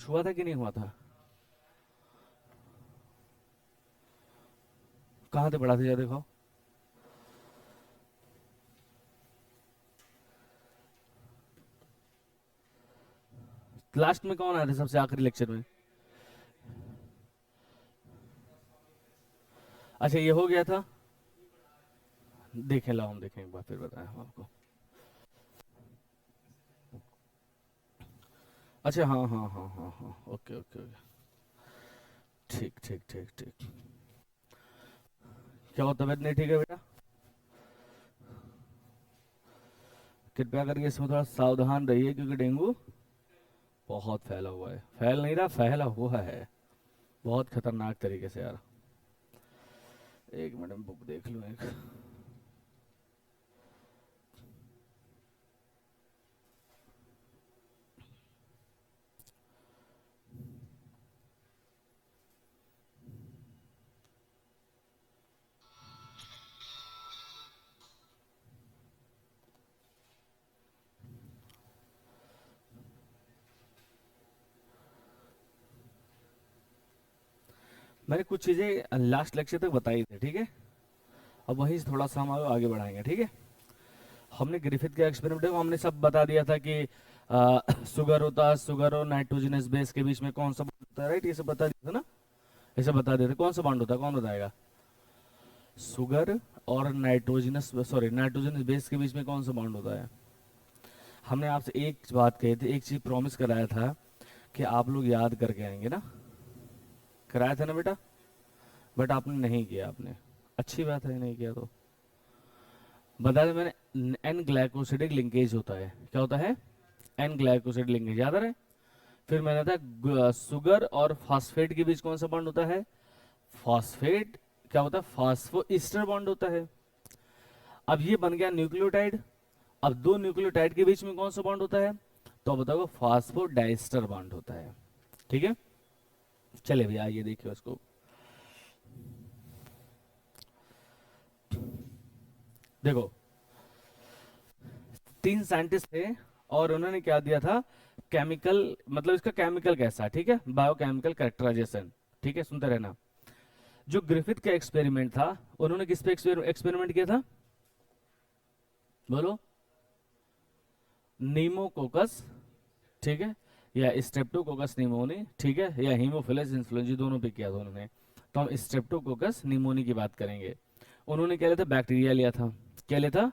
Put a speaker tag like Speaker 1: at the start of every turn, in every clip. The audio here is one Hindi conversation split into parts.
Speaker 1: कुछ हुआ था कि नहीं हुआ था? कहाँ थे पढ़ाते जा, देखो। लास्ट में कौन आए थे सबसे आखिरी लेक्चर में? अच्छा, ये हो गया था। देखें, लाओ हम देखें एक बार, फिर बताएं हम आपको। अच्छा, हाँ हाँ हाँ हाँ हाँ, ओके ओके ओके। ठीक ठीक ठीक ठीक। क्या हुआ, तबीयत नहीं ठीक है बेटा? कृपया करके इसमें थोड़ा सावधान रहिए, क्योंकि डेंगू बहुत फैला हुआ है। फैल नहीं रहा, फैला हुआ है बहुत खतरनाक तरीके से यार। एक मिनट में बुक देख लूँ एक। मैंने कुछ चीज़ें लास्ट लेक्चर तक बताई थी, ठीक है। अब वहीं से थोड़ा सा हम आगे बढ़ाएंगे, ठीक है। हमने ग्रिफिथ के एक्सपेरिमेंट में हमने सब बता दिया था कि शुगर होता है, शुगर और नाइट्रोजनस बेस के बीच में कौन सा बॉन्ड होता है, राइट? ये सब बता दिया था ना। ऐसे बता देते कौन सा बॉन्ड होता है, कौन बताएगा? शुगर और नाइट्रोजनस, सॉरी, नाइट्रोजनस बेस के बीच में कौन सा बॉन्ड होता है? हमने आपसे एक बात कही थी, एक चीज प्रॉमिस कराया था कि आप लोग याद करके आएंगे ना। कराया था ना बेटा? बट आपने नहीं किया, आपने। अच्छी बात है, नहीं किया तो बता दें मैंने। एन ग्लाइकोसिडिक लिंकेज होता है। क्या होता है? एन ग्लाइकोसिड लिंकेज, याद आ रहा है? फिर मैंने था शुगर और फास्फेट के बीच कौन सा बॉन्ड होता है? फास्फेट। क्या होता है? फास्फो ईस्टर बॉन्ड होता है। अब ये बन गया न्यूक्लियोटाइड। अब दो न्यूक्लियोटाइड के बीच में कौन सा बॉन्ड होता है? तो अब बताओ, फास्फोडाइस्टर बॉन्ड होता है। ठीक है, चले भैया ये देखिए उसको। देखो, तीन साइंटिस्ट थे और उन्होंने क्या दिया था, केमिकल, मतलब इसका केमिकल कैसा, ठीक है, बायोकेमिकल कैरेक्टराइजेशन। ठीक है, सुनते रहना। जो ग्रिफिथ का एक्सपेरिमेंट था, उन्होंने किस पे एक्सपेरिमेंट किया था? बोलो। नीमोकोकस, ठीक है, या स्ट्रेप्टोकोकस निमोनी, ठीक है, या हीमोफिलस इन्फ्लुएंजा, दोनों पे किया था उन्होंने। तो हम स्ट्रेप्टोकोकस निमोनी की बात करेंगे। उन्होंने क्या लिया था? बैक्टीरिया लिया था। क्या लिया था?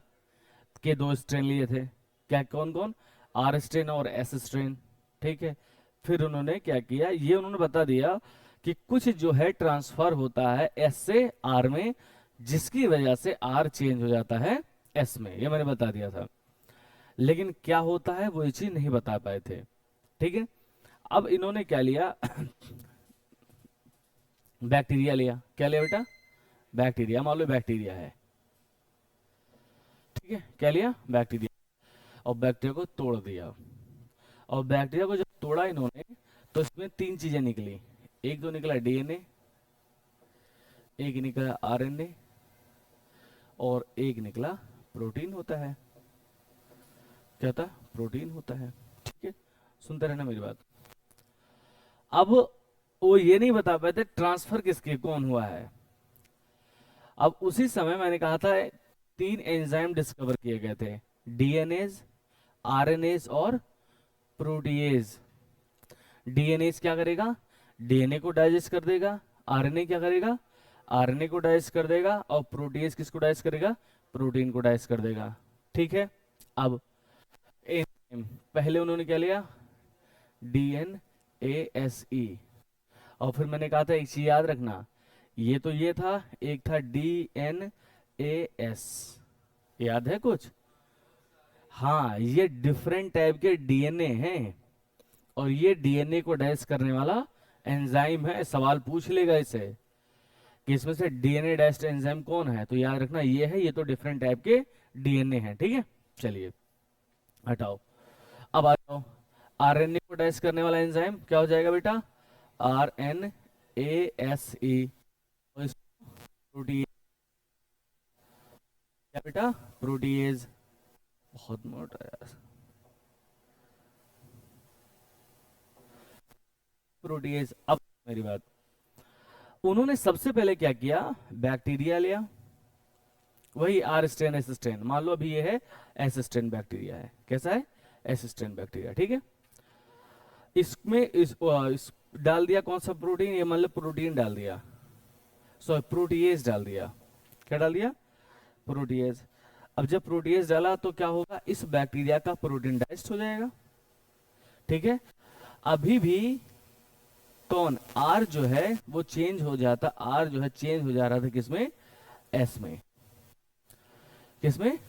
Speaker 1: के दो स्ट्रेन लिए थे। क्या, कौन कौन? आर स्ट्रेन और एस स्ट्रेन। ठीक है। फिर उन्होंने क्या किया, ये उन्होंने बता दिया कि कुछ जो है ट्रांसफर होता है एस से आर में, जिसकी वजह से आर चेंज हो जाता है एस में, ये मैंने बता दिया था। लेकिन क्या होता है वो ये चीज नहीं बता पाए थे। ठीक है। अब इन्होंने क्या लिया बैक्टीरिया लिया। क्या लिया बेटा? बैक्टीरिया, मान लो बैक्टीरिया है। ठीक है, क्या लिया? बैक्टीरिया। और बैक्टीरिया को तोड़ दिया। और बैक्टीरिया को जब तोड़ा इन्होंने, तो इसमें तीन चीजें निकली। एक तो निकला डीएनए, एक निकला आरएनए, और एक निकला प्रोटीन होता है। क्या होता है? प्रोटीन होता है। ठीक है, सुनते रहना मेरी बात। अब वो ये नहीं बता पाए थे ट्रांसफर किसके कौन हुआ है। अब उसी समय मैंने कहा था तीन एंजाइम डिस्कवर किए गए थे, डीएनएज, आरएनएज और प्रोटीएज। डीएनएज क्या करेगा? डीएनए को डाइजेस्ट कर देगा। आरएनए क्या करेगा? आरएनए को डाइजेस्ट कर देगा। और प्रोटीएज किसको डाइजेस्ट करेगा? प्रोटीन को डाइजेस्ट कर देगा। ठीक है। अब एंजाइम, पहले उन्होंने क्या लिया? डीएनएएसई। और फिर मैंने कहा था एक चीज याद रखना, ये तो ये था, एक था डीएनएएस। याद है कुछ? हाँ, ये डिफरेंट टाइप के डीएनए हैं, और ये डीएनए को डाइजेस्ट करने वाला एंजाइम है। सवाल पूछ लेगा इसे कि इसमें से डीएनए डाइजेस्ट एंजाइम कौन है, तो याद रखना ये है, ये तो डिफरेंट टाइप के डीएनए हैं। ठीक है, चलिए हटाओ। अब आ जाओ, आरएनए को डाइजेस्ट करने वाला एंजाइम क्या हो जाएगा बेटा? R N A S E. Protein, क्या बेटा? प्रोटीएज। बहुत मोटा यार। प्रोटीएज। अब मेरी बात, उन्होंने सबसे पहले क्या किया, बैक्टीरिया लिया, वही आर स्ट्रेन एस स्ट्रेन, मान लो अभी ये है एस स्ट्रेन बैक्टीरिया है, कैसा है, एस स्ट्रेन बैक्टीरिया, ठीक है। इसमें इस डाल दिया कौन सा प्रोटीन, ये मतलब प्रोटीन डाल दिया, सॉरी प्रोटीएज डाल दिया, क्या डाल दिया, प्रोटीएज। अब जब प्रोटीएज डाला तो क्या होगा, इस बैक्टीरिया का प्रोटीन डाइजेस्ट हो जाएगा, ठीक है। अभी भी कौन, आर जो है वो चेंज हो जाता, आर जो है चेंज हो जा रहा था किसमें, एस में, किसमें,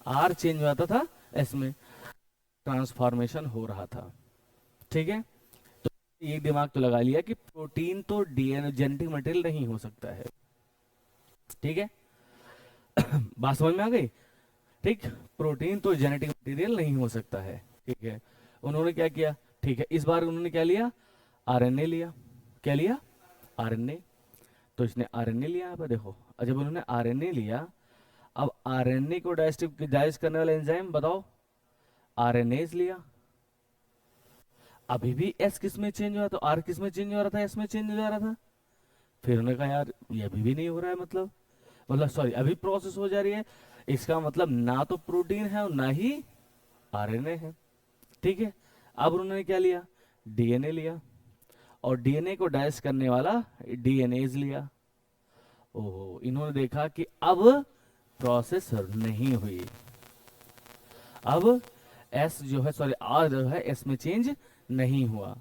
Speaker 1: आर चेंज हो जाता था एस में, ट्रांसफॉर्मेशन हो रहा था, ठीक है। तो ये दिमाग तो लगा लिया कि प्रोटीन तो डीएनए जेनेटिक मटेरियल नहीं हो सकता है, ठीक है। बात समझ में आ गई, ठीक, प्रोटीन तो जेनेटिक मटेरियल नहीं हो सकता है, ठीक है। उन्होंने क्या किया, ठीक है, इस बार उन्होंने क्या लिया, आरएनए लिया, क्या लिया, आरएनए। तो इसने आरएनए लिया, यहाँ पर देखो, जब उन्होंने आरएनए लिया, अब आरएनए को डाइजेस्ट करने वाला एंजाइम बताओ, आरएनएज लिया। अभी भी एस किस में चेंज हुआ, तो आर किस में चेंज हो रहा था, एस में चेंज हो जा रहा था। फिर उन्होंने कहा यार ये अभी भी नहीं हो रहा है, मतलब सॉरी अभी प्रोसेस हो जा रही है, इसका मतलब ना तो प्रोटीन है और ना ही आरएनए है, ठीक है। अब उन्होंने क्या लिया, डीएनए लिया, और डीएनए को डाइजेस्ट करने वाला डीएनएज लिया। ओहो, इन्होंने देखा कि अब प्रोसेस नहीं हुई, अब एस जो है, सॉरी आर जो है एस में चेंज नहीं हुआ,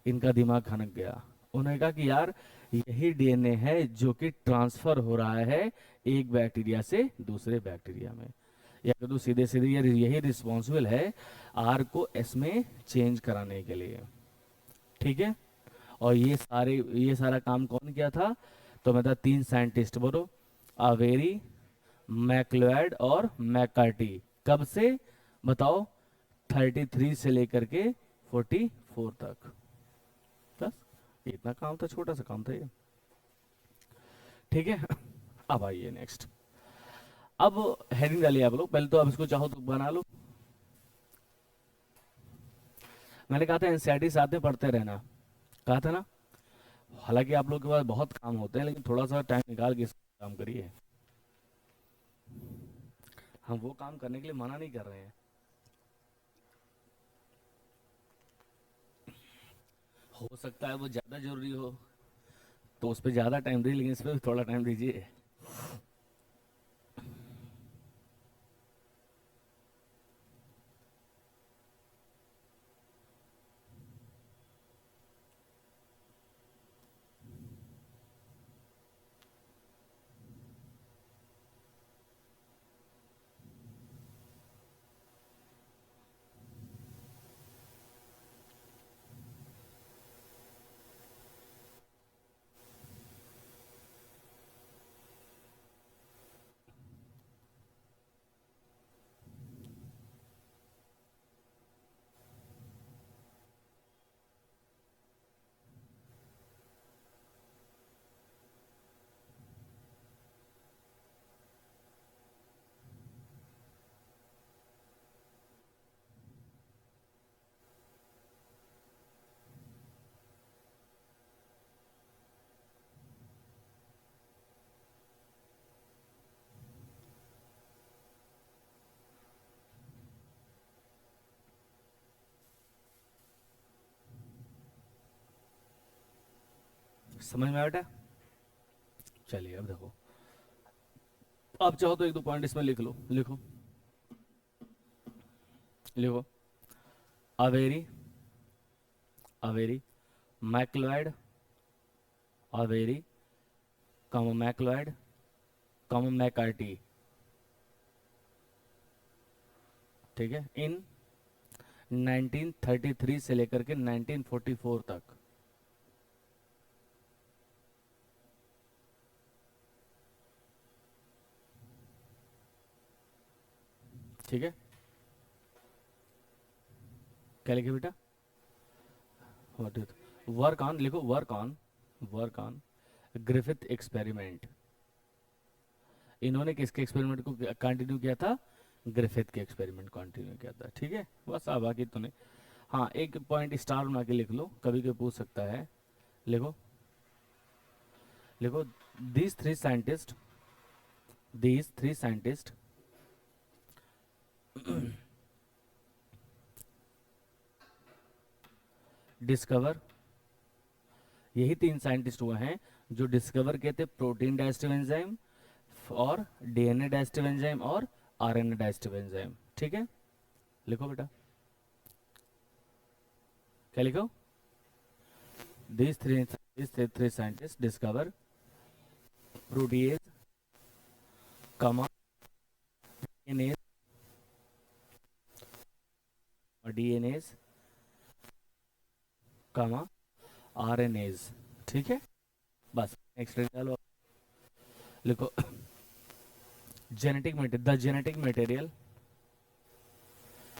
Speaker 1: इनका दिमाग खनक गया। उन्होंने कहा कि यार यही डीएनए है जो कि ट्रांसफर हो रहा है एक बैक्टीरिया से दूसरे बैक्टीरिया में, या तो सीधे सीधे यही रिस्पॉन्सिबल है आर को एस में चेंज कराने के लिए, ठीक है। और ये सारा काम कौन किया था, तो मतलब 3 साइंटिस्ट बोलो, अवेरी, मैक्लोएड और मैकार्टी। कब से बताओ, 33 से लेकर के 44 तक, बस इतना काम था, छोटा सा काम था ये, ठीक है। अब आइए नेक्स्ट, अब हेडिंग डालिए आप लोग, पहले तो अब इसको चाहो तो बना लो। मैंने कहा था एनसीईआरटी साथ में पढ़ते रहना, कहा था ना। हालांकि आप लोग के पास बहुत काम होते हैं, लेकिन थोड़ा सा टाइम निकाल के इसको काम करिए, हम वो काम करने के लिए मना नहीं कर रहे हैं, हो सकता है वो ज़्यादा जरूरी हो तो उस पर ज़्यादा टाइम दीजिए, लेकिन इस पर भी थोड़ा टाइम दीजिए। समझ में आया बेटा, चलिए अब देखो, आप चाहो तो 1-2 पॉइंट इसमें लिख लो, लिखो लिखो, अवेरी, अवेरी, मैक्लोइड, अवेरी, कॉमा मैक्लोइड, कॉमा मैकार्टी, ठीक है, इन 1933 से लेकर के 1944 तक, ठीक है। क्या लिखे बेटा, वर्क ऑन, लिखो work on, work on Griffith experiment. इन्होंने किसके एक्सपेरिमेंट को कंटिन्यू किया था, ग्रिफिथ के एक्सपेरिमेंट कंटिन्यू किया था, ठीक है। बस अब बाकी तो नहीं, हाँ एक पॉइंट स्टार बना के लिख लो, कभी कभी पूछ सकता है, लिखो, लिखो, these three scientists, these three scientists discover, यही तीन साइंटिस्ट हुए हैं जो डिस्कवर किए थे प्रोटीन डाइजेस्टिव एंजाइम और डीएनए डाइजेस्टिव एंजाइम और आरएनए डाइजेस्टिव एंजाइम। ठीक है, लिखो बेटा, क्या लिखो, these three scientists discover protease, comma, DNAs, DNAs, comma, RNAs। ठीक है, बस नेक्स्ट डालो, लिखो, genetic material, the genetic material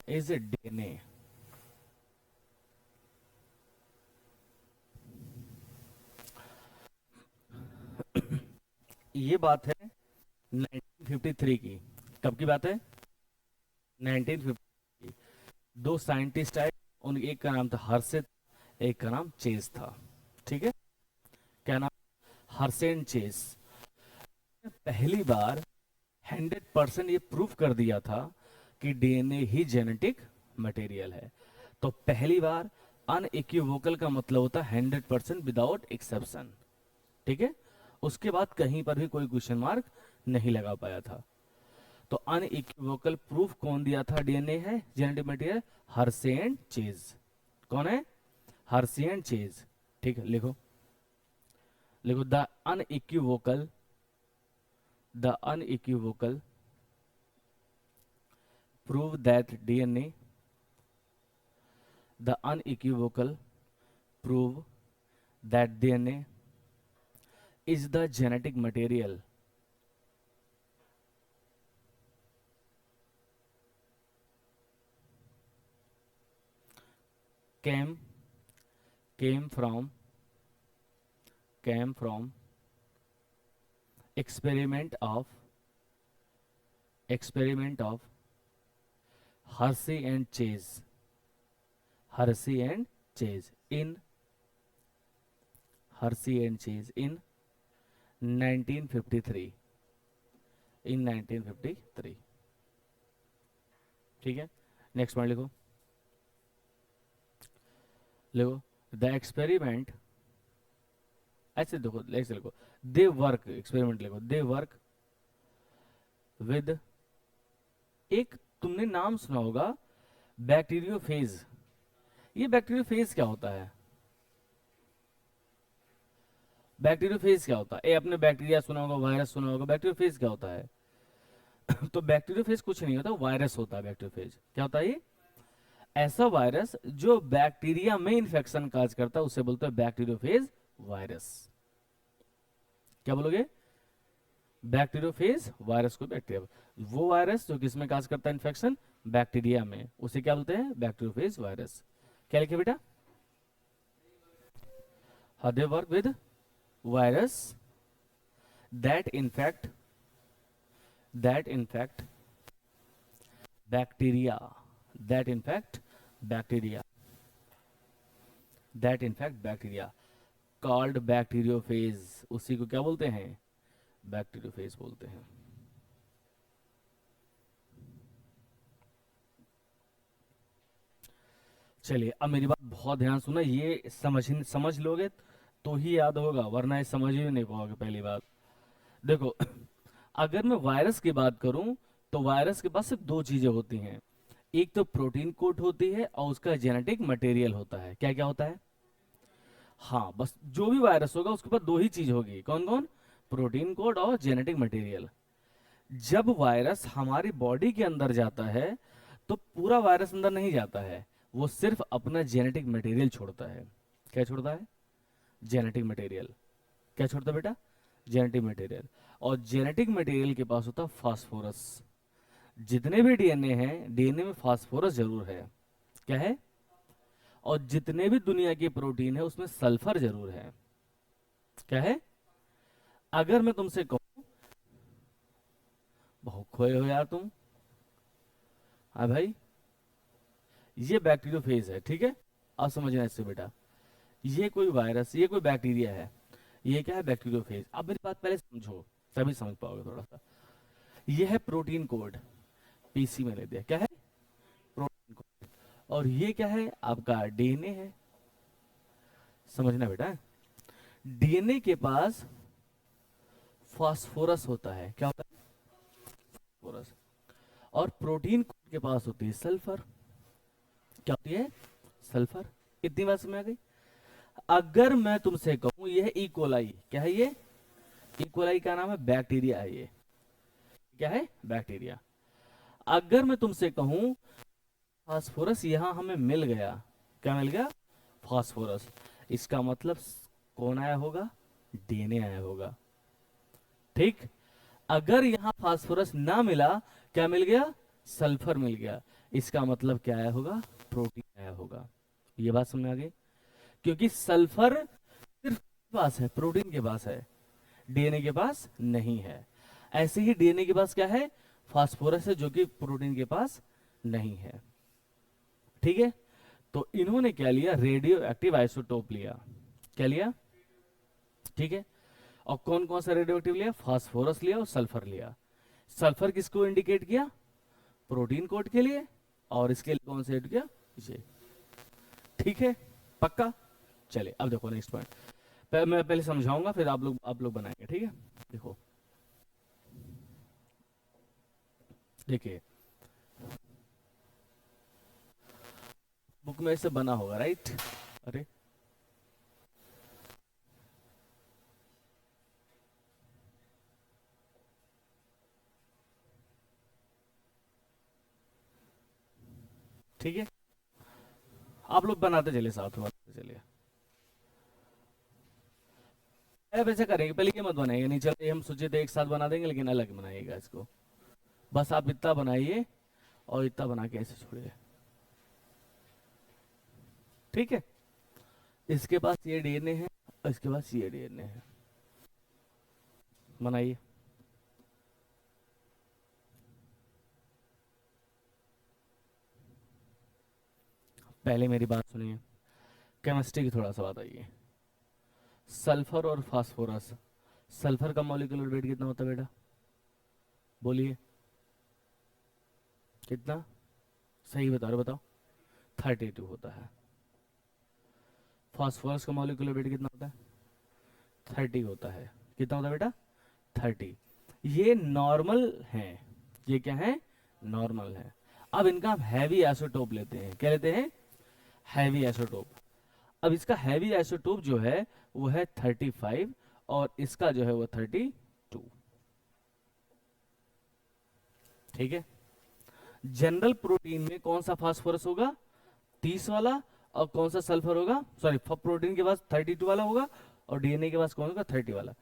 Speaker 1: is DNA. ये बात है 1953 की। कब की बात है? 1950 की। दो साइंटिस्ट आए, उन एक का नाम था हर्षित, एक का नाम चेज था। ठीक है, क्या नाम? हर्षेन चेज। पहली बार 100% ये प्रूफ कर दिया था कि डीएनए ही जेनेटिक मटेरियल है। तो पहली बार अनइक्विवोकल का मतलब होता है 100% विदाउट एक्सेप्शन। ठीक है, उसके बाद कहीं पर भी कोई क्वेश्चन मार्क नहीं लगा पाया था। तो अनइक्विवोकल प्रूफ कौन दिया था डीएनए है genetic material? Hershey and Chase. कौन है? Hershey and Chase. ठीक है, लिखो, लिखो, the unequivocal prove that DNA, the unequivocal prove that DNA is the genetic material came came from came from experiment of Hershey and Chase, Hershey and Chase in Hershey and Chase in 1953, in 1953। ठीक है, नेक्स्ट पॉइंट लिखो, लिखो, द एक्सपेरिमेंट, ऐसे देखो, ऐसे लिखो, दे वर्क, एक्सपेरिमेंट लिखो, दे वर्क विद, एक तुमने नाम सुना होगा बैक्टीरियोफेज। ये बैक्टीरियोफेज क्या होता है? बैक्टीरियोफेज क्या होता है? ए, आपने बैक्टीरिया सुना होगा, वायरस सुना होगा, बैक्टीरियोफेज क्या होता है? तो बैक्टीरियोफेज कुछ नहीं होता, वायरस होता है बैक्टीरियोफेज। क्या होता है ये? ऐसा वायरस जो बैक्टीरिया में इंफेक्शन काज करता है, उसे बोलते हैं बैक्टीरियोफेज वायरस। क्या बोलोगे? बैक्टीरियोफेज वायरस को बैक्टीरिया, वो वायरस जो किसमें काज करता है इन्फेक्शन? बैक्टीरिया में, उसे क्या बोलते हैं? Bacteriophage virus. क्या लिखे बेटा? They work with virus that infect bacteria, that infect bacteria, called bacteriophage। उसी को क्या बोलते हैं? बैक्टीरियोफेज बोलते हैं। चलिए, अब मेरी बात बहुत ध्यान सुना, ये समझ लोगे तो ही याद होगा, वरना ये समझ ही नहीं पाओगे। पहली बात देखो, अगर मैं वायरस की बात करूं तो वायरस के पास सिर्फ दो चीजें होती हैं, एक तो प्रोटीन कोट होती है और उसका जेनेटिक मटेरियल होता है। क्या क्या होता है? हाँ, बस जो भी वायरस होगा उसके पास दो ही चीज होगी। कौन कौन? प्रोटीन कोड और जेनेटिक मटेरियल। जब वायरस हमारी बॉडी के अंदर जाता है तो पूरा वायरस अंदर नहीं जाता है, वो सिर्फ अपना जेनेटिक मटेरियल छोड़ता है। क्या छोड़ता है? Genetic material. क्या छोड़ता है बेटा? Genetic material. और जेनेटिक मटेरियल के पास होता है फास्फोरस। जितने भी डीएनए हैं, डीएनए में फास्फोरस जरूर है। क्या है? और जितने भी दुनिया के प्रोटीन है उसमें सल्फर जरूर है। क्या है? अगर मैं तुमसे कहूं, बहुत खोए हो यार तुम। हाँ भाई, ये बैक्टीरियोफेज है। ठीक है, अब समझना इससे बेटा, ये कोई वायरस, ये कोई बैक्टीरिया है, ये क्या है, बैक्टीरियोफेज। अब मेरी बात पहले समझो, तभी समझ पाओगे थोड़ा सा। ये है प्रोटीन कोड, पीसी में ले दिया, क्या है, प्रोटीन कोड। और ये क्या है, आपका डीएनए है। समझना बेटा, डीएनए के पास फास्फोरस होता है, क्या होता है, फास्फोरस। और प्रोटीन कोड के पास होती है सल्फर, क्या होती है, सल्फर। इतनी बात समझ आ गई। अगर मैं तुमसे कहूं यह इकोलाई, क्या है ये, इकोलाई का नाम है, बैक्टीरिया है ये, क्या है, बैक्टीरिया। अगर मैं तुमसे कहूं फास्फोरस यहां हमें मिल गया, क्या मिल गया, फास्फोरस, इसका मतलब कौन आया होगा, डीएनए आया होगा, ठीक। अगर यहां फास्फोरस ना मिला, क्या मिल गया, सल्फर मिल गया, इसका मतलब क्या आया होगा, प्रोटीन आया होगा। ये बात समझ में आ गई, क्योंकि सल्फर सिर्फ किसके पास है, प्रोटीन के पास है, डीएनए के पास नहीं है। ऐसे ही डीएनए के पास क्या है, फास्फोरस है, जो कि प्रोटीन के पास नहीं है, ठीक है। तो इन्होंने क्या लिया, रेडियो एक्टिव आइसोटोप लिया, क्या लिया, ठीक है। और कौन कौन सा रेडियो एक्टिव लिया, फास्फोरस लिया और सल्फर लिया। सल्फर किसको इंडिकेट किया, प्रोटीन कोड के लिए, और इसके लिए कौन सा किया, ये, ठीक है, पक्का। चलिए अब देखो नेक्स्ट पॉइंट, मैं पहले समझाऊंगा, फिर आप लोग बनाएंगे, ठीक है। देखो, देखिए बुक में से बना होगा, राइट, अरे ठीक है, आप लोग बनाते चलिए, साथ में बनाते चलिए। अब ऐसे करेंगे, पहले ये मत बनाइए, नहीं चलते, हम सोचे थे एक साथ बना देंगे, लेकिन अलग बनाइएगा इसको। बस आप इतना बनाइए और इतना बना के ऐसे छोड़िए, ठीक है। इसके पास ये डीएनए है और इसके पास ये डीएनए है, बनाइए। पहले मेरी बात सुनिए, केमिस्ट्री की थोड़ा सा बात आइए। सल्फर और फास्फोरस, सल्फर का मॉलिक्यूलर वेट कितना होता है बेटा, बोलिए, कितना, सही बता रहे हो, बताओ, 32 होता है। फास्फोरस का मॉलिक्यूलर वेट कितना होता है, 30 होता है। कितना होता है बेटा, 30। ये नॉर्मल है, ये क्या है, नॉर्मल है। अब इनका हम हैवी आइसोटोप लेते हैं, क्या लेते हैं, हैवी आइसोटोप। अब इसका हैवी आइसोटोप जो है वो है 35, और इसका जो है वो 32, ठीक है। जनरल प्रोटीन में कौन सा फास्फोरस होगा, 30 वाला, और कौन सा सल्फर होगा, सॉरी, प्रोटीन के पास 32 वाला होगा, और डीएनए के पास कौन होगा, 30 वाला।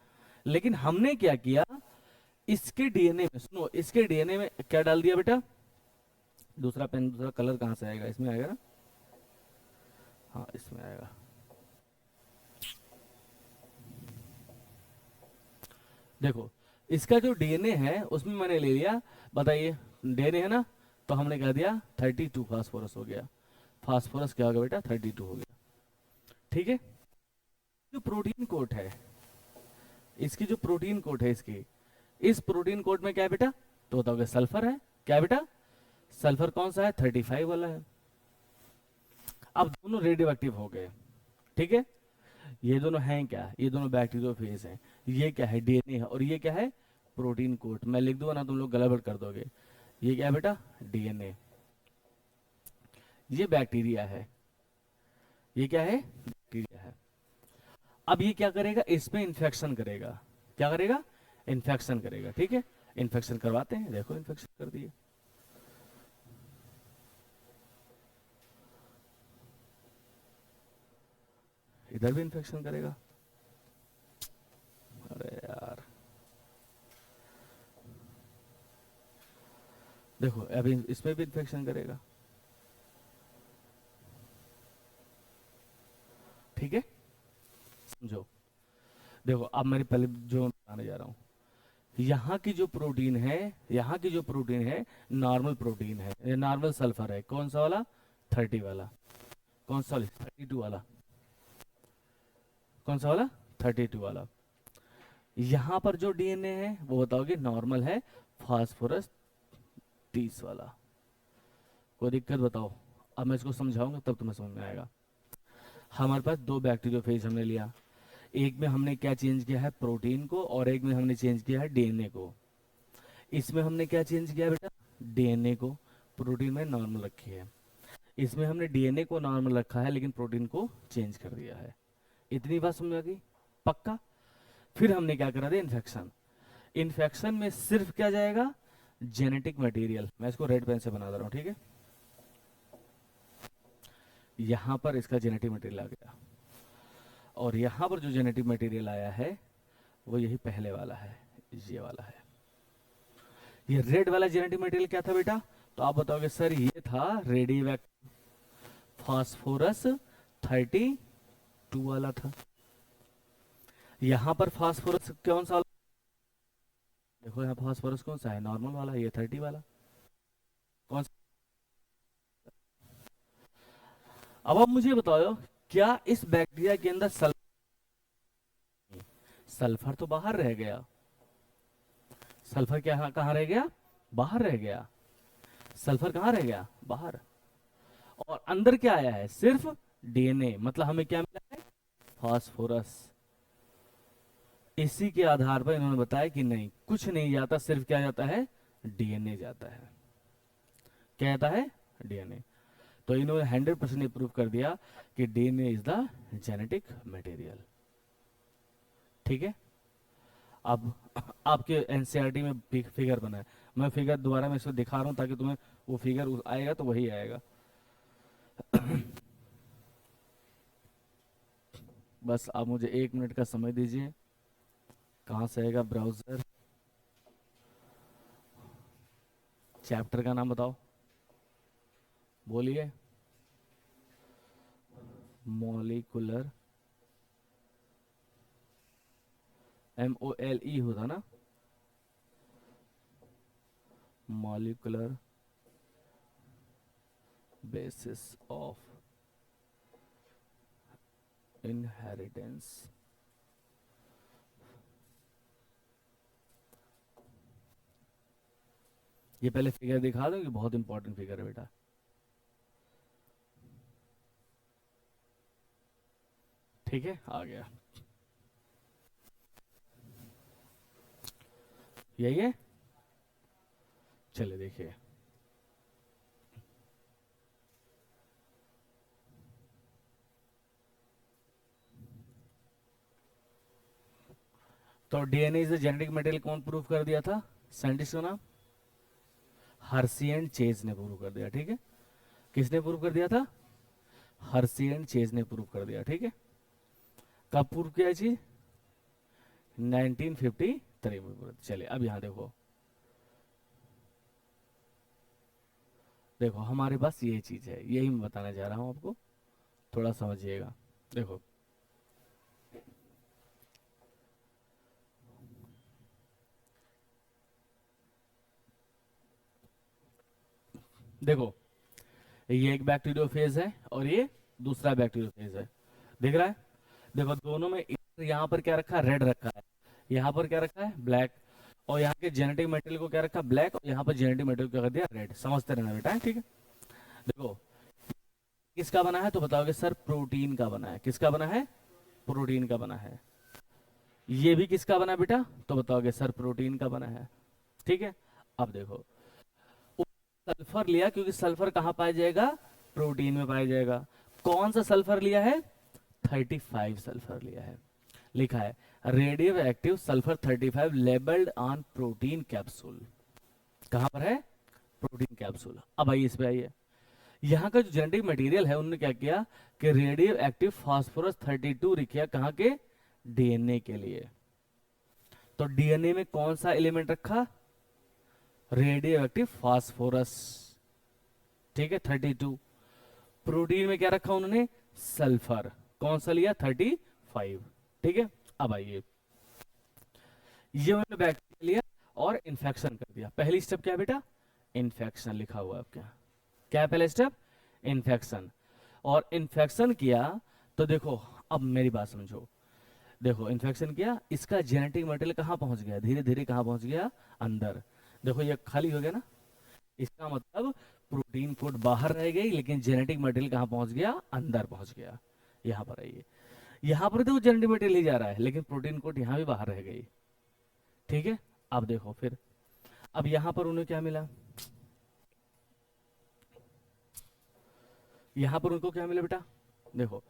Speaker 1: लेकिन हमने क्या किया, इसके डीएनए में, सुनो, इसके डीएनए में क्या डाल दिया बेटा, दूसरा पेन, दूसरा कलर कहां से आएगा, इसमें आएगा ना, हाँ इसमें आएगा। देखो, इसका जो डीएनए है उसमें मैंने ले लिया, बताइए, डीएनए है ना, तो हमने कह दिया 32 फास्फोरस हो गया, फास्फोरस क्या हो गया बेटा, 32 हो गया, ठीक है। जो प्रोटीन कोट है, इसकी जो प्रोटीन कोट है इसकी, इस प्रोटीन कोट में क्या है बेटा, तो बताओगे सल्फर है, क्या है बेटा, सल्फर कौन सा है, 35 वाला है। अब दोनों रेडियो एक्टिव हो गए, ठीक है। ये दोनों हैं क्या, ये दोनों बैक्टीरियोफेज हैं। ये क्या है, डीएनए है, और ये क्या है, प्रोटीन कोट। मैं लिख दूंगा ना, तुम लोग गड़बड़ कर दोगे। ये क्या है बेटा, डीएनए, ये बैक्टीरिया है, ये क्या है, बैक्टीरिया है। अब ये क्या करेगा, इसमें इन्फेक्शन करेगा, क्या करेगा, इन्फेक्शन करेगा, ठीक है। इन्फेक्शन करवाते हैं, देखो इन्फेक्शन कर दिए, इधर भी इन्फेक्शन करेगा, अरे यार, देखो अभी इसमें भी इन्फेक्शन करेगा, ठीक है, समझो। देखो अब मेरी पहले जो मैं बताने जा रहा हूँ, यहाँ की जो प्रोटीन है, यहाँ की जो प्रोटीन है, नॉर्मल प्रोटीन है, ये नॉर्मल सल्फर है, कौन सा वाला, 30 वाला, कौन सा, 32 वाला, कौन सा वाला? 32 वाला। यहां पर जो डीएनए है वो बताओगे नॉर्मल है, फास्फोरस 30 वाला। कोई दिक्कत बताओ? अब मैं इसको समझाऊंगा तब तुम्हें समझ में आएगा। हमारे पास दो बैक्टीरियोफेज हमने लिया, एक में हमने क्या चेंज किया है? प्रोटीन को, और एक में हमने चेंज किया है डीएनए को। इसमें हमने क्या चेंज किया है बेटा? डीएनए को। प्रोटीन में नॉर्मल रखी है। इसमें हमने डीएनए को नॉर्मल रखा है लेकिन प्रोटीन को चेंज कर दिया है। इतनी बात समझ में आ गई? पक्का? फिर हमने क्या करा दिया? इन्फेक्शन। इन्फेक्शन में सिर्फ क्या जाएगा? Genetic material. मैं इसको रेड पेन से बना दे रहा हूं, ठीक है? यहां पर इसका जेनेटिक मटेरियल आ गया, और यहां पर जो जेनेटिक मटेरियल आया है वो यही पहले वाला है, ये वाला है। ये रेड वाला जेनेटिक मटेरियल क्या था बेटा? तो आप बताओगे सर ये था रेडियो फास्फोरस 32 वाला था। यहां पर फास्फोरस कौन सा वाला? देखो यहाँ फास्फोरस कौन सा है? नॉर्मल वाला। ये 30 वाला कौन सा? अब आप मुझे बताओ, क्या इस बैक्टीरिया के अंदर सल्फर तो बाहर रह गया। सल्फर क्या कहाँ रह गया? बाहर रह गया। सल्फर कहाँ रह गया? बाहर। और अंदर क्या आया है? सिर्फ डीएनए। मतलब हमें क्या मिला है? फास्फोरस। इसी के आधार पर इन्होंने बताया कि नहीं, कुछ नहीं जाता, सिर्फ क्या जाता है? डीएनए जाता है। क्या जाता है? डीएनए। तो इन्होंने 100% प्रूव कर दिया कि DNA is the genetic material. ठीक है? अब आपके एनसीईआरटी में फिगर बना है, मैं फिगर दोबारा मैं इसको दिखा रहा हूं ताकि तुम्हें वो फिगर आएगा तो वही आएगा। बस आप मुझे 1 मिनट का समय दीजिए। कहाँ से आएगा ब्राउजर? चैप्टर का नाम बताओ, बोलिए। मॉलिकुलर, MOLE होता ना? Molecular basis of inheritance. ये पहले फिगर दिखा दो कि बहुत इंपॉर्टेंट फिगर है बेटा। ठीक है, आ गया। यही है, चलिए देखिए। तो DNA is the genetic material कौन प्रूव कर दिया था? साइंटिस्ट का नाम हर्सी एंड चेज ने प्रूव कर दिया। ठीक है? किसने प्रूव कर दिया था? हर्सी एंड चेज ने प्रूव कर दिया। ठीक है? कब प्रूव किया जी? 1953 में प्रूव। चलिए अब यहां देखो, देखो हमारे पास ये चीज है, यही मैं बताना चाह रहा हूं आपको, थोड़ा समझिएगा। देखो, देखो ये एक बैक्टीरियोफेज है और ये दूसरा बैक्टीरियोफेज है। दिख रहा है? देखो दोनों में यहाँ पर क्या रखा है? रेड रखा है। यहाँ पर क्या रखा है? ब्लैक। और यहाँ के जेनेटिक मटेरियल को क्या रखा? ब्लैक। और यहाँ पर जेनेटिक मटेरियल को क्या कर दिया? रेड। समझते रहना बेटा, ठीक है? देखो किसका बना है तो बताओगे सर प्रोटीन का बना है। किसका बना है? प्रोटीन का बना है। ये भी किसका बना है बेटा तो बताओगे सर प्रोटीन का बना है। ठीक है? अब देखो, सल्फर लिया क्योंकि सल्फर कहाँ पाया जाएगा? प्रोटीन में पाया जाएगा। कौन सा सल्फर लिया है? 35 सल्फर लिया है। लिखा है radio active sulphur 35 labelled on protein capsule. कहां पर है? Protein capsule. अब आइए इस पे आइए। यहाँ का जो जेनेटिक मटेरियल है उन्होंने क्या किया कि रेडियो एक्टिव फास्फोरस 32 लिखा कहाँ के? डीएनए के लिए। तो डीएनए में कौन सा एलिमेंट रखा? Radio active phosphorus. ठीक है? 32। प्रोटीन में क्या रखा उन्होंने? सल्फर। कौन सा लिया? 35। ठीक है? अब आइए, ये उन्होंने बैक्टीरिया लिया और इन्फेक्शन कर दिया। पहली स्टेप क्या है बेटा? इन्फेक्शन लिखा हुआ है आपके यहाँ। क्या है पहला स्टेप? इन्फेक्शन। और इन्फेक्शन किया तो देखो, अब मेरी बात समझो, देखो इन्फेक्शन किया, इसका जेनेटिक मटेरियल कहाँ पहुंच गया, धीरे धीरे कहाँ पहुंच गया, अंदर। देखो ये खाली हो गया ना, इसका मतलब प्रोटीन कोट बाहर रह गई, लेकिन जेनेटिक मटेरियल कहाँ पहुंच गया, अंदर पहुंच गया। यहाँ पर आइए, यहाँ पर देखो जेनेटिक मटेरियल ही जा रहा है, लेकिन प्रोटीन कोट यहाँ भी बाहर रह गई। ठीक है, अब देखो फिर, अब यहाँ पर उन्हें क्या मिला, यहाँ पर उनको क्या मिला बेटा, देखो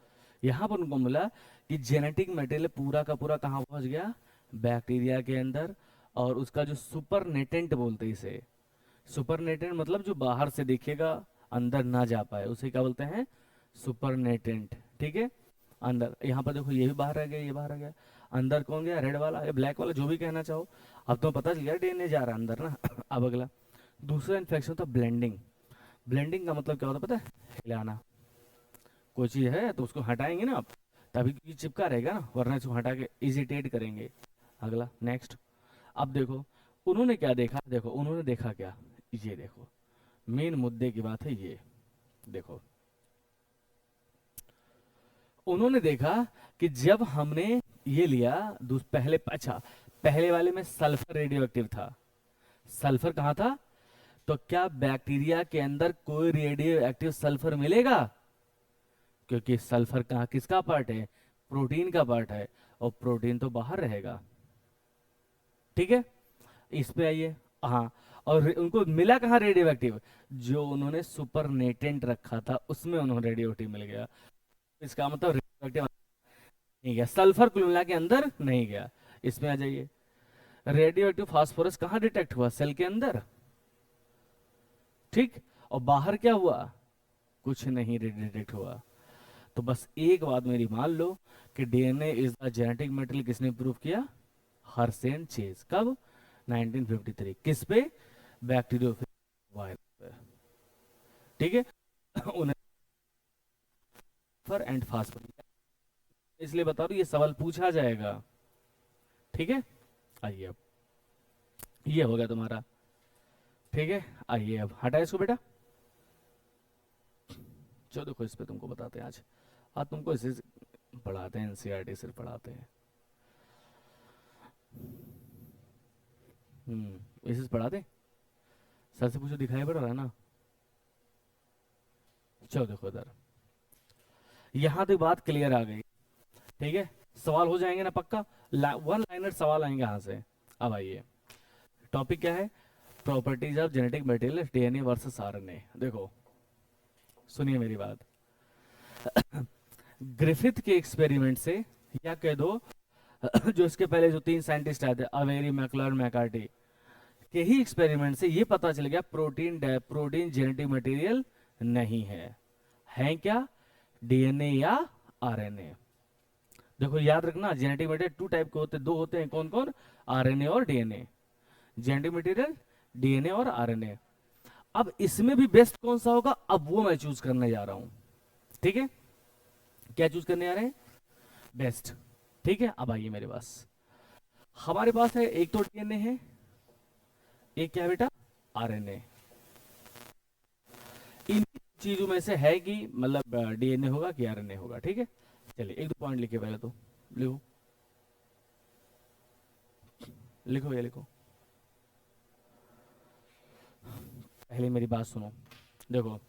Speaker 1: यहाँ पर उनको मिला कि जेनेटिक मटेरियल पूरा का पूरा कहाँ पहुंच गया, बैक्टीरिया के अंदर। और उसका जो सुपरनेटेंट बोलते हैं इसे, सुपरनेटेंट मतलब जो बाहर से दिखेगा अंदर ना जा पाए, उसे क्या बोलते हैं, सुपरनेटेंट। ठीक है, अंदर यहाँ पर देखो ये भी बाहर रह गया, ये बाहर आ गया, अंदर कौन गया, रेड वाला या ब्लैक वाला, जो भी कहना चाहो। अब तो पता चल गया डीएनए जा रहा है अंदर ना। अब अगला दूसरा इन्फेक्शन था ब्लेंडिंग। ब्लेंडिंग का मतलब क्या होता है पता है, हिलाना। कोई चीज है तो उसको हटाएंगे ना आप, तभी क्योंकि चिपका रहेगा ना, वरना इसको हटा के इजिटेट करेंगे। अगला नेक्स्ट, अब देखो उन्होंने क्या देखा, देखो उन्होंने देखा क्या, ये देखो मेन मुद्दे की बात है ये। देखो उन्होंने देखा कि जब हमने ये लिया पहले, अच्छा पहले वाले में सल्फर रेडियो एक्टिव था, सल्फर कहाँ था, तो क्या बैक्टीरिया के अंदर कोई रेडियो एक्टिव सल्फर मिलेगा, क्योंकि सल्फर कहाँ किसका पार्ट है, प्रोटीन का पार्ट है, और प्रोटीन तो बाहर रहेगा। ठीक है, इस पे आइए। हाँ, और उनको मिला कहाँ रेडियो एक्टिव, जो उन्होंने सुपरनेटेंट रखा था उसमें उन्होंने रेडियो एक्टिव मिल गया। इसका मतलब रेडियो एक्टिव नहीं गया, सल्फर कुलुला के अंदर नहीं गया। इसमें आ जाइए, रेडियो एक्टिव फास्फोरस कहाँ डिटेक्ट हुआ, सेल के अंदर। ठीक, और बाहर क्या हुआ, कुछ नहीं डिटेक्ट हुआ। तो बस एक बात मेरी मान लो कि DNA is the genetic material, किसने प्रूव किया, हर्सेन चेज, कब, 1953, किस पे, बैक्टीरियोफेज वायरस पे। ठीक है, उन्हें फर एंड फास्फोरस, इसलिए बता रहा हूं ये सवाल पूछा जाएगा। ठीक है, आइए अब ये हो गया तुम्हारा। ठीक है, आइए अब हटा इसको बेटा। चलो देखो इस पे तुमको बताते हैं आज तुमको इसे पढ़ाते हैं, एनसीईआरटी सिर्फ पढ़ाते हैं। इसे पढ़ाते, सर से पूछो, दिखाई पड़ रहा है ना। चलो देखो इधर, यहाँ तक बात क्लियर आ गई। ठीक है, सवाल हो जाएंगे ना पक्का, वन लाइनर सवाल आएंगे यहाँ से। अब आइए, टॉपिक क्या है, properties of genetic material DNA versus RNA. देखो सुनिए मेरी बात, ग्रिफिथ के एक्सपेरिमेंट से, या कह दो जो इसके पहले जो 3 साइंटिस्ट आए थे, अवेरी, मैकलर, मैकार्टी, के ही एक्सपेरिमेंट से ये पता चल गया प्रोटीन जेनेटिक मटेरियल नहीं है क्या, डीएनए या आरएनए। देखो याद रखना, जेनेटिक मटेरियल 2 टाइप के होते हैं, 2 होते हैं, कौन कौन, आरएनए और डीएनए। जेनेटिक मटेरियल डीएनए और आरएनए। अब इसमें भी बेस्ट कौन सा होगा, अब वो मैं चूज करने जा रहा हूं। ठीक है, क्या चूज करने जा रहे हैं, बेस्ट। ठीक है, अब आइए मेरे पास, हमारे पास है एक तो डीएनए है, एक क्या है बेटा, आरएनए। इन चीजों में से है कि मतलब डीएनए होगा कि आरएनए होगा। ठीक है, चलिए एक दो पॉइंट लिखिए पहले तो, लिखो लिखो ये लिखो, पहले मेरी बात सुनो। देखो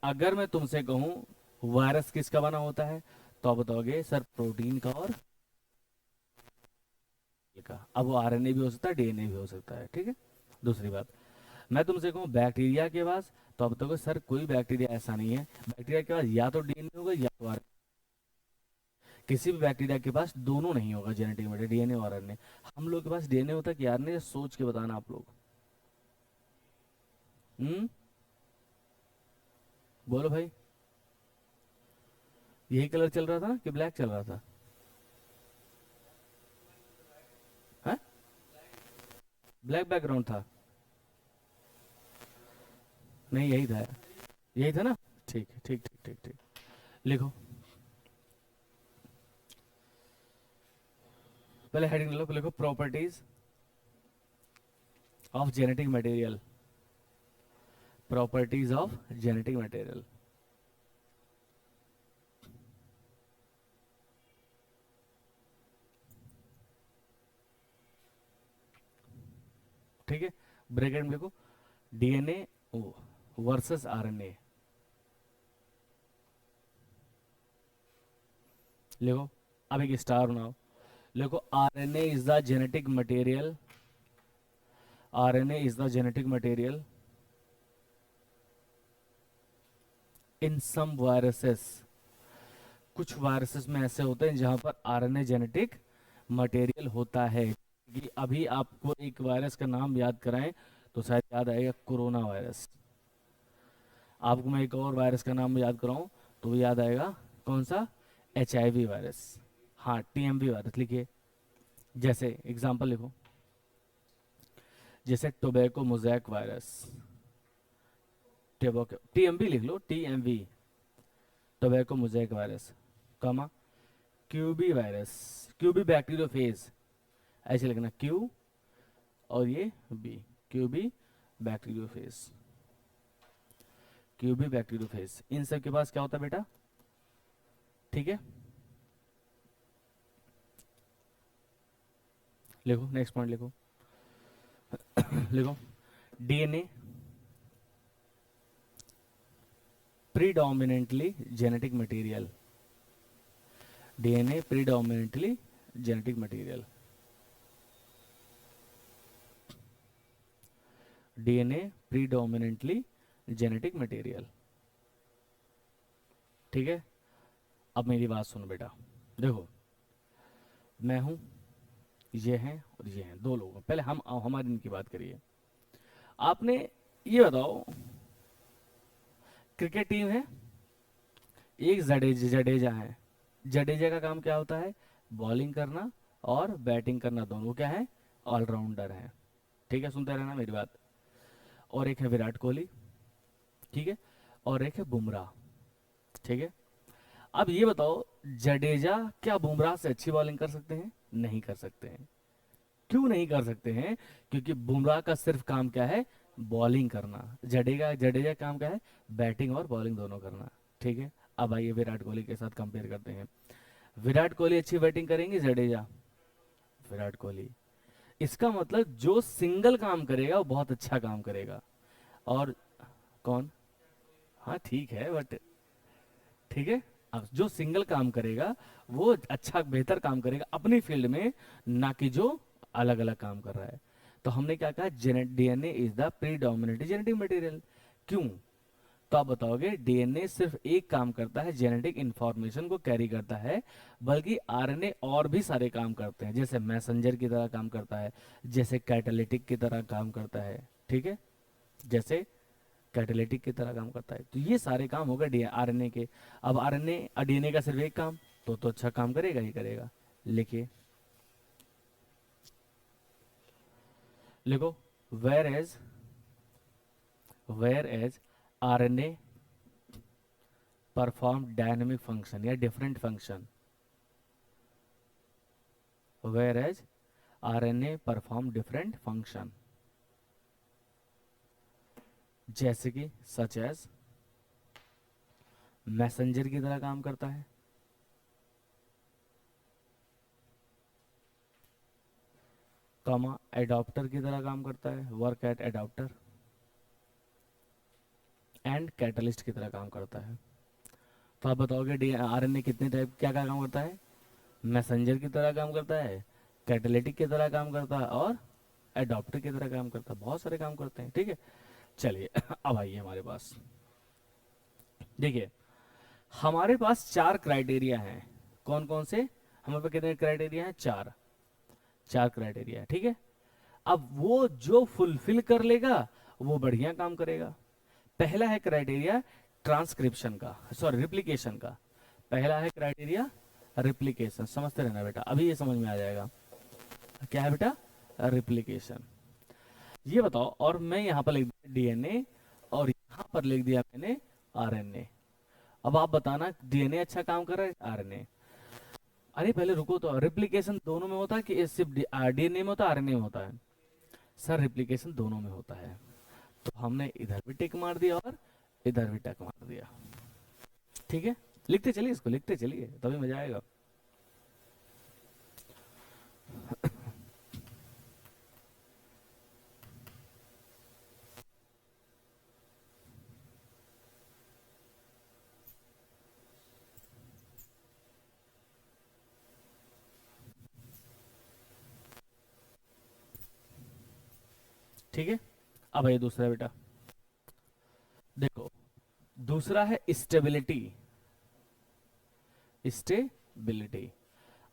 Speaker 1: अगर मैं तुमसे कहूं वायरस किसका बना होता है, तो आप बताओगे सर प्रोटीन का और का। अब वो आरएनए भी हो सकता है, डीएनए भी हो सकता है। ठीक है, दूसरी बात, मैं तुमसे कहूं बैक्टीरिया के पास, तो आप बताओगे सर कोई बैक्टीरिया ऐसा नहीं है, बैक्टीरिया के पास या तो डीएनए होगा या तो आरएनए। किसी भी बैक्टीरिया के पास दोनों नहीं होगा जेनेटिक मटेरियल, डीएनए और आरएनए। हम लोग के पास डीएनए होता है कि आरएनए, सोच के बताना आप लोग। हम्म, बोलो भाई, यही कलर चल रहा था ना कि ब्लैक चल रहा था, है ब्लैक बैकग्राउंड था, नहीं यही था, यही था ना। ठीक है, ठीक ठीक ठीक ठीक, लिखो पहले हेडिंग लो, लिखो properties of genetic material, properties of genetic material. ठीक है, ब्रैकेट में लिखो डीएनए वर्सेस आरएनए, लिखो। अब एक स्टार बनाओ, लिखो RNA is the genetic material, RNA is the genetic material in some viruses. कुछ वायरसेस में ऐसे होते हैं जहां पर आरएनए जेनेटिक मटेरियल होता है। कि अभी आपको एक वायरस का नाम याद कराएं तो शायद याद आएगा कोरोना वायरस। आपको मैं एक और वायरस का नाम याद कराऊं तो वो याद आएगा कौन सा, एचआईवी वायरस। हाँ, टीएमवी वायरस लिखिए। जैसे एग्जांपल लिखो, जैसे टोबैको मोज़ेक वायरस, टीएमवी लिख लो, TMV, tobacco mosaic virus, comma QB virus, QB bacteriophage, ऐसे लिखना क्यू और ये B, QB bacteriophage, QB bacteriophage. इन सब के पास क्या होता है बेटा, ठीक है। लिखो नेक्स्ट पॉइंट, लिखो लिखो DNA predominantly genetic material, DNA predominantly genetic material, DNA predominantly genetic material, ठीक है। अब मेरी बात सुनो बेटा, देखो मैं हूं, ये हैं और ये हैं, दो लोग हैं। पहले हम हमारी इनकी बात करिए। आपने ये बताओ, क्रिकेट टीम है, एक जडेजा है। जडेजा का काम क्या होता है, बॉलिंग करना और बैटिंग करना, दोनों क्या है, ऑलराउंडर है, ठीक है। सुनते रहना मेरी बात। और एक है विराट कोहली, ठीक है, और एक है बुमराह, ठीक है। अब ये बताओ, जडेजा क्या बुमराह से अच्छी बॉलिंग कर सकते हैं, नहीं कर सकते हैं। क्यों नहीं कर सकते हैं, क्योंकि बुमराह का सिर्फ काम क्या है, बॉलिंग करना। जडेजा जडेजा काम क्या है, बैटिंग और बॉलिंग दोनों करना, ठीक है। अब आइए विराट कोहली के साथ कंपेयर करते हैं। विराट कोहली अच्छी बैटिंग करेंगे, जडेजा, विराट कोहली। इसका मतलब जो सिंगल काम करेगा वो बहुत अच्छा काम करेगा। और कौन, हाँ ठीक है, बट ठीक है, अब जो सिंगल काम करेगा वो अच्छा बेहतर काम करेगा अपनी फील्ड में, ना कि जो अलग अलग काम कर रहा है। तो हमने क्या कहा, DNA is the predominant genetic material. क्यों, तो आप बताओगे डीएनए सिर्फ एक काम करता है, जेनेटिक इंफॉर्मेशन को कैरी करता है, बल्कि आरएनए और भी सारे काम करते हैं। जैसे मैसेंजर की तरह काम करता है, जैसे कैटालिटिक की तरह काम करता है, ठीक है, जैसे कैटालिटिक की तरह काम करता है। तो ये सारे काम हो गए आरएनए के। अब आरएनए डीएनए का सिर्फ एक काम, तो अच्छा काम करेगा ही करेगा। लिखिए, लिखो whereas RNA perform dynamic function या different function, whereas RNA perform different function, जैसे कि सच एज मैसेंजर की तरह काम करता है, कॉमा एडॉप्टर की तरह काम करता है, work at adapter, and catalyst की तरह काम करता है। तो आप बताओगे आरएनए कितने टाइप क्या क्या काम करता है, मैसेंजर की तरह काम करता है, कैटालिटिक की तरह काम करता है, और एडॉप्टर की तरह काम करता है। बहुत सारे काम करते हैं, ठीक है। चलिए अब आइए हमारे पास, देखिए हमारे पास चार क्राइटेरिया हैं। कौन कौन से, हमारे पास कितने क्राइटेरिया हैं, चार, चार क्राइटेरिया है, ठीक है। अब वो जो फुलफिल कर लेगा वो बढ़िया काम करेगा। पहला है क्राइटेरिया ट्रांसक्रिप्शन का, सॉरी रिप्लिकेशन का। पहला है क्राइटेरिया रिप्लिकेशन, समझते रहना बेटा, अभी ये समझ में आ जाएगा क्या है बेटा, रिप्लिकेशन। ये बताओ, और मैं यहाँ पर लिख दिया डीएनए और यहाँ पर लिख दिया मैंने आरएनए। अब आप बताना डीएनए अच्छा काम कर रहा है, आरएनए। अरे पहले रुको, तो रिप्लिकेशन दोनों में होता है कि सिर्फ डीएनए में होता है, आरएनए में होता है। सर रिप्लिकेशन दोनों में होता है। तो हमने इधर भी टिक मार दिया और इधर भी टिक मार दिया, ठीक है। लिखते चलिए, इसको लिखते चलिए, तभी मजा आएगा। ठीक है। अब ये दूसरा बेटा, देखो दूसरा है स्टेबिलिटी। स्टेबिलिटी,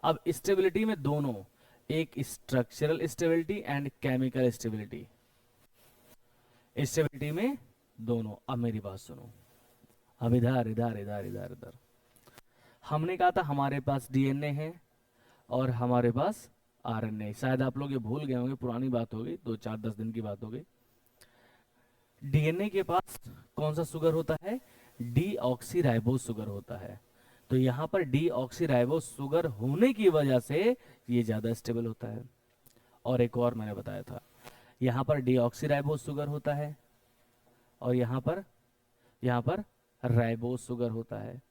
Speaker 1: अब स्टेबिलिटी में दोनों, एक structural stability and chemical stability. Stability में दोनों। अब मेरी बात सुनो, अब इधर इधर इधर इधर इधर हमने कहा था हमारे पास डीएनए है और हमारे पास आरएनए। शायद आप लोग ये भूल गए होंगे, पुरानी बात होगी, 2 4 10 दिन की बात होगी। डीएनए के पास कौन सा शुगर होता है? डीऑक्सीराइबोस शुगर होता है। तो यहाँ पर डीऑक्सीराइबोस शुगर होने की वजह से ये ज्यादा स्टेबल होता है। और एक और मैंने बताया था, यहाँ पर डीऑक्सीराइबोस शुगर होता है और यहाँ पर राइबोस शुगर होता है।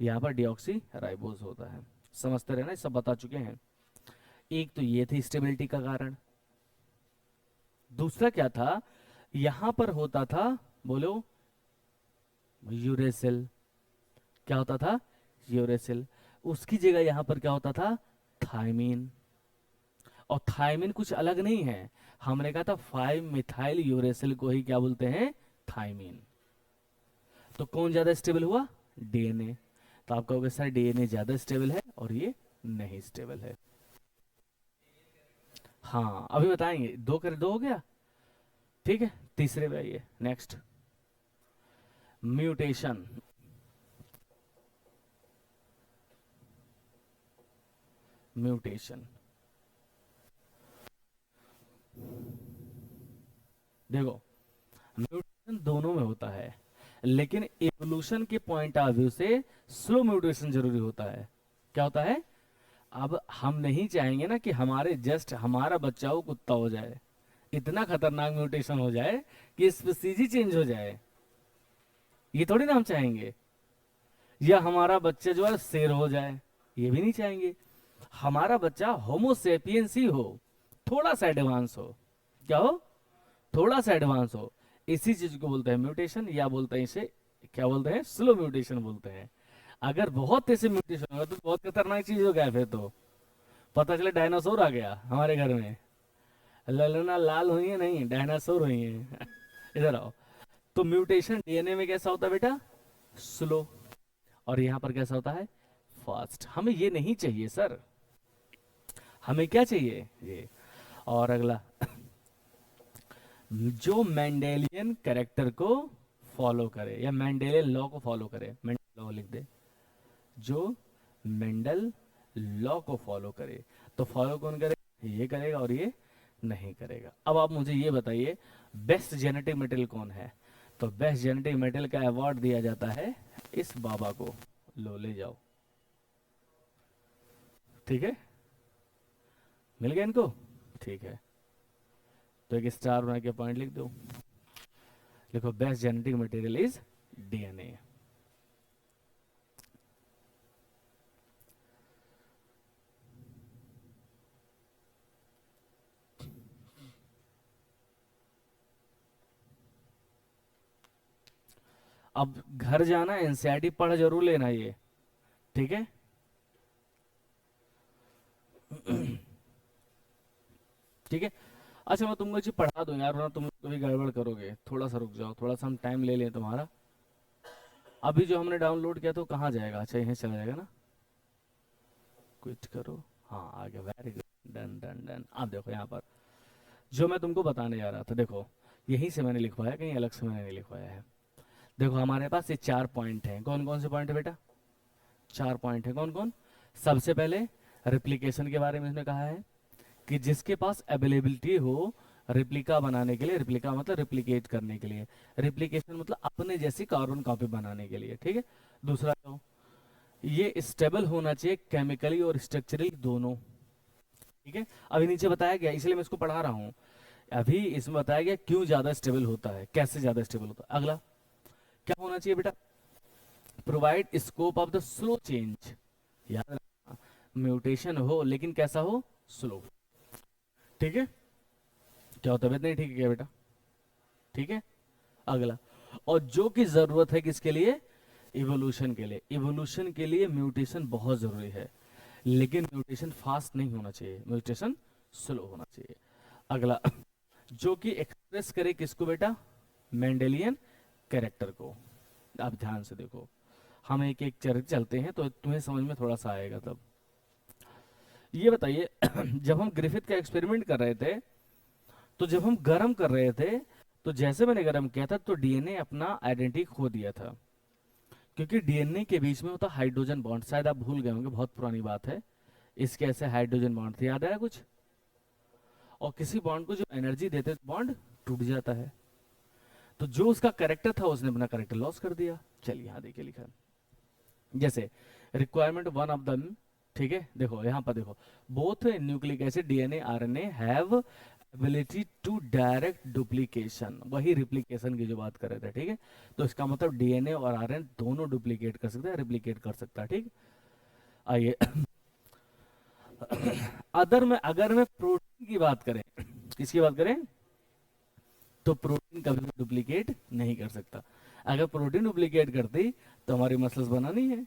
Speaker 1: यहाँ पर डीऑक्सीराइबोस होता है। समझते रहे ना, सब बता चुके हैं। एक तो ये थी स्टेबिलिटी का कारण। दूसरा क्या था, यहां पर होता था, बोलो, यूरेसिल। क्या होता था? यूरेसिल। उसकी जगह यहां पर क्या होता था? थायमीन। और थायमीन कुछ अलग नहीं है, हमने कहा था 5 मिथाइल यूरेसिल को ही क्या बोलते हैं? थायमीन। तो कौन ज्यादा स्टेबल हुआ? डीएनए। तो आप कहोगे सर डीएनए ज्यादा स्टेबल है और ये नहीं स्टेबल है। हाँ अभी बताएंगे, 2 हो गया, ठीक है। तीसरे पे आइए, नेक्स्ट, म्यूटेशन। म्यूटेशन, देखो म्यूटेशन दोनों में होता है, लेकिन एवोल्यूशन के पॉइंट ऑफ व्यू से स्लो म्यूटेशन जरूरी होता है। क्या होता है? अब हम नहीं चाहेंगे ना कि हमारे जस्ट हमारा बच्चा हो कुत्ता हो जाए, इतना खतरनाक म्यूटेशन हो जाए कि स्पीसीज ही चेंज हो जाए, ये थोड़ी ना हम चाहेंगे। या हमारा बच्चा जो है शेर हो जाए, ये भी नहीं चाहेंगे। हमारा बच्चा होमोसेपियंस ही हो, थोड़ा सा एडवांस हो। क्या हो? थोड़ा सा एडवांस हो। इसी चीज को बोलते हैं म्यूटेशन, या बोलते हैं इसे, क्या बोलते हैं? स्लो म्यूटेशन बोलते हैं। अगर बहुत ऐसे म्यूटेशन होगा तो बहुत खतरनाक चीज हो गया, फिर तो पता चले डायनासोर आ गया हमारे घर में। ललना लाल हुई है नहीं, डायनासोर हुई है। इधर आओ। तो म्यूटेशन डीएनए में कैसा होता है बेटा? स्लो। और यहां पर कैसा होता है? फास्ट। हमें ये नहीं चाहिए सर, हमें क्या चाहिए? ये। और अगला, जो मेंडेलियन कैरेक्टर को फॉलो करे या मेंडेलियन लॉ को फॉलो करे, मेंडल लॉ लिख दे, जो मेंडल लॉ को फॉलो करे। तो फॉलो कौन करे? ये करेगा और ये नहीं करेगा। अब आप मुझे ये बताइए, बेस्ट जेनेटिक मटेरियल कौन है? तो बेस्ट जेनेटिक मटेरियल का अवार्ड दिया जाता है इस बाबा को। लो ले जाओ, ठीक है, मिल गया इनको, ठीक है। तो एक स्टार बना के पॉइंट लिख दो, लिखो best genetic material is DNA. अब घर जाना, एनसीईआरटी पढ़ जरूर लेना ये, ठीक है। ठीक है। अच्छा मैं तुमको चीज पढ़ा दूं यार, वरना तुम लोग कभी गड़बड़ करोगे। थोड़ा सा रुक जाओ, थोड़ा सा हम टाइम ले लें तुम्हारा। अभी जो हमने डाउनलोड किया तो कहाँ जाएगा? अच्छा यहीं चला जाएगा ना, क्विट करो। हाँ आ गया, very good, done done done. अब देखो यहाँ पर जो मैं तुमको बताने जा रहा था, देखो यहीं से मैंने लिखवाया, कहीं अलग से मैंने नहीं लिखवाया है। देखो हमारे पास ये 4 पॉइंट हैं। कौन कौन से पॉइंट है बेटा? 4 पॉइंट है। कौन कौन? सबसे पहले रिप्लिकेशन के बारे में इसने कहा है कि जिसके पास अवेलेबिलिटी हो रिप्लिका बनाने के लिए, रिप्लिका मतलब रिप्लिकेट करने के लिए, रिप्लिकेशन मतलब अपने जैसी कार्बन कॉपी बनाने के लिए, ठीक है। दूसरा तो ये स्टेबल होना चाहिए केमिकली और स्ट्रक्चरली दोनों, ठीक है। अभी नीचे बताया गया, इसलिए मैं इसको पढ़ा रहा हूँ। अभी इसमें बताया गया क्यों ज्यादा स्टेबल होता है, कैसे ज्यादा स्टेबल होता है। अगला क्या होना चाहिए बेटा? Provide scope of the slow change. याद रखना, म्यूटेशन हो लेकिन कैसा हो? स्लो, ठीक है। क्या हो, तबियत नहीं ठीक है क्या बेटा? ठीक है। अगला, और जो कि जरूरत है किसके लिए? इवोल्यूशन के लिए। इवोल्यूशन के लिए म्यूटेशन बहुत जरूरी है, लेकिन म्यूटेशन फास्ट नहीं होना चाहिए, म्यूटेशन स्लो होना चाहिए। अगला, जो कि एक्सप्रेस करे किसको बेटा, मेंडेलियन कैरेक्टर को। आप ध्यान से देखो, हम एक एक चरण चलते हैं तो तुम्हें समझ में थोड़ा सा आएगा तब। ये बताइए जब हम ग्रिफिथ का एक्सपेरिमेंट कर रहे थे, तो जब हम गर्म कर रहे थे, तो जैसे मैंने गर्म किया था तो डीएनए अपना आइडेंटिटी खो दिया था, क्योंकि डीएनए के बीच में होता हाइड्रोजन बॉन्ड। शायद आप भूल गए होंगे, बहुत पुरानी बात है। इसके ऐसे हाइड्रोजन बॉन्ड थे, याद आया कुछ? और किसी बॉन्ड को जो एनर्जी देते बॉन्ड टूट जाता है। तो जो उसका करेक्टर था उसने अपना करेक्टर लॉस कर दिया। चलिए यहाँ देखिए लिखा है, जैसे रिक्वायरमेंट वन ऑफ द, ठीक है, देखो यहाँ पर देखो, both nucleic acid DNA RNA have ability to direct duplication, वही रिप्लीकेशन की जो बात कर रहे थे, ठीक है। तो इसका मतलब डीएनए और आरएनए दोनों डुप्लीकेट कर सकता है, रिप्लीकेट कर सकता है, ठीक। आइए अगर मैं प्रोटीन की बात करें, किसकी बात करें, तो प्रोटीन कभी भी डुप्लीकेट नहीं कर सकता। अगर प्रोटीन डुप्लीकेट करती तो हमारी मसल्स बनानी है,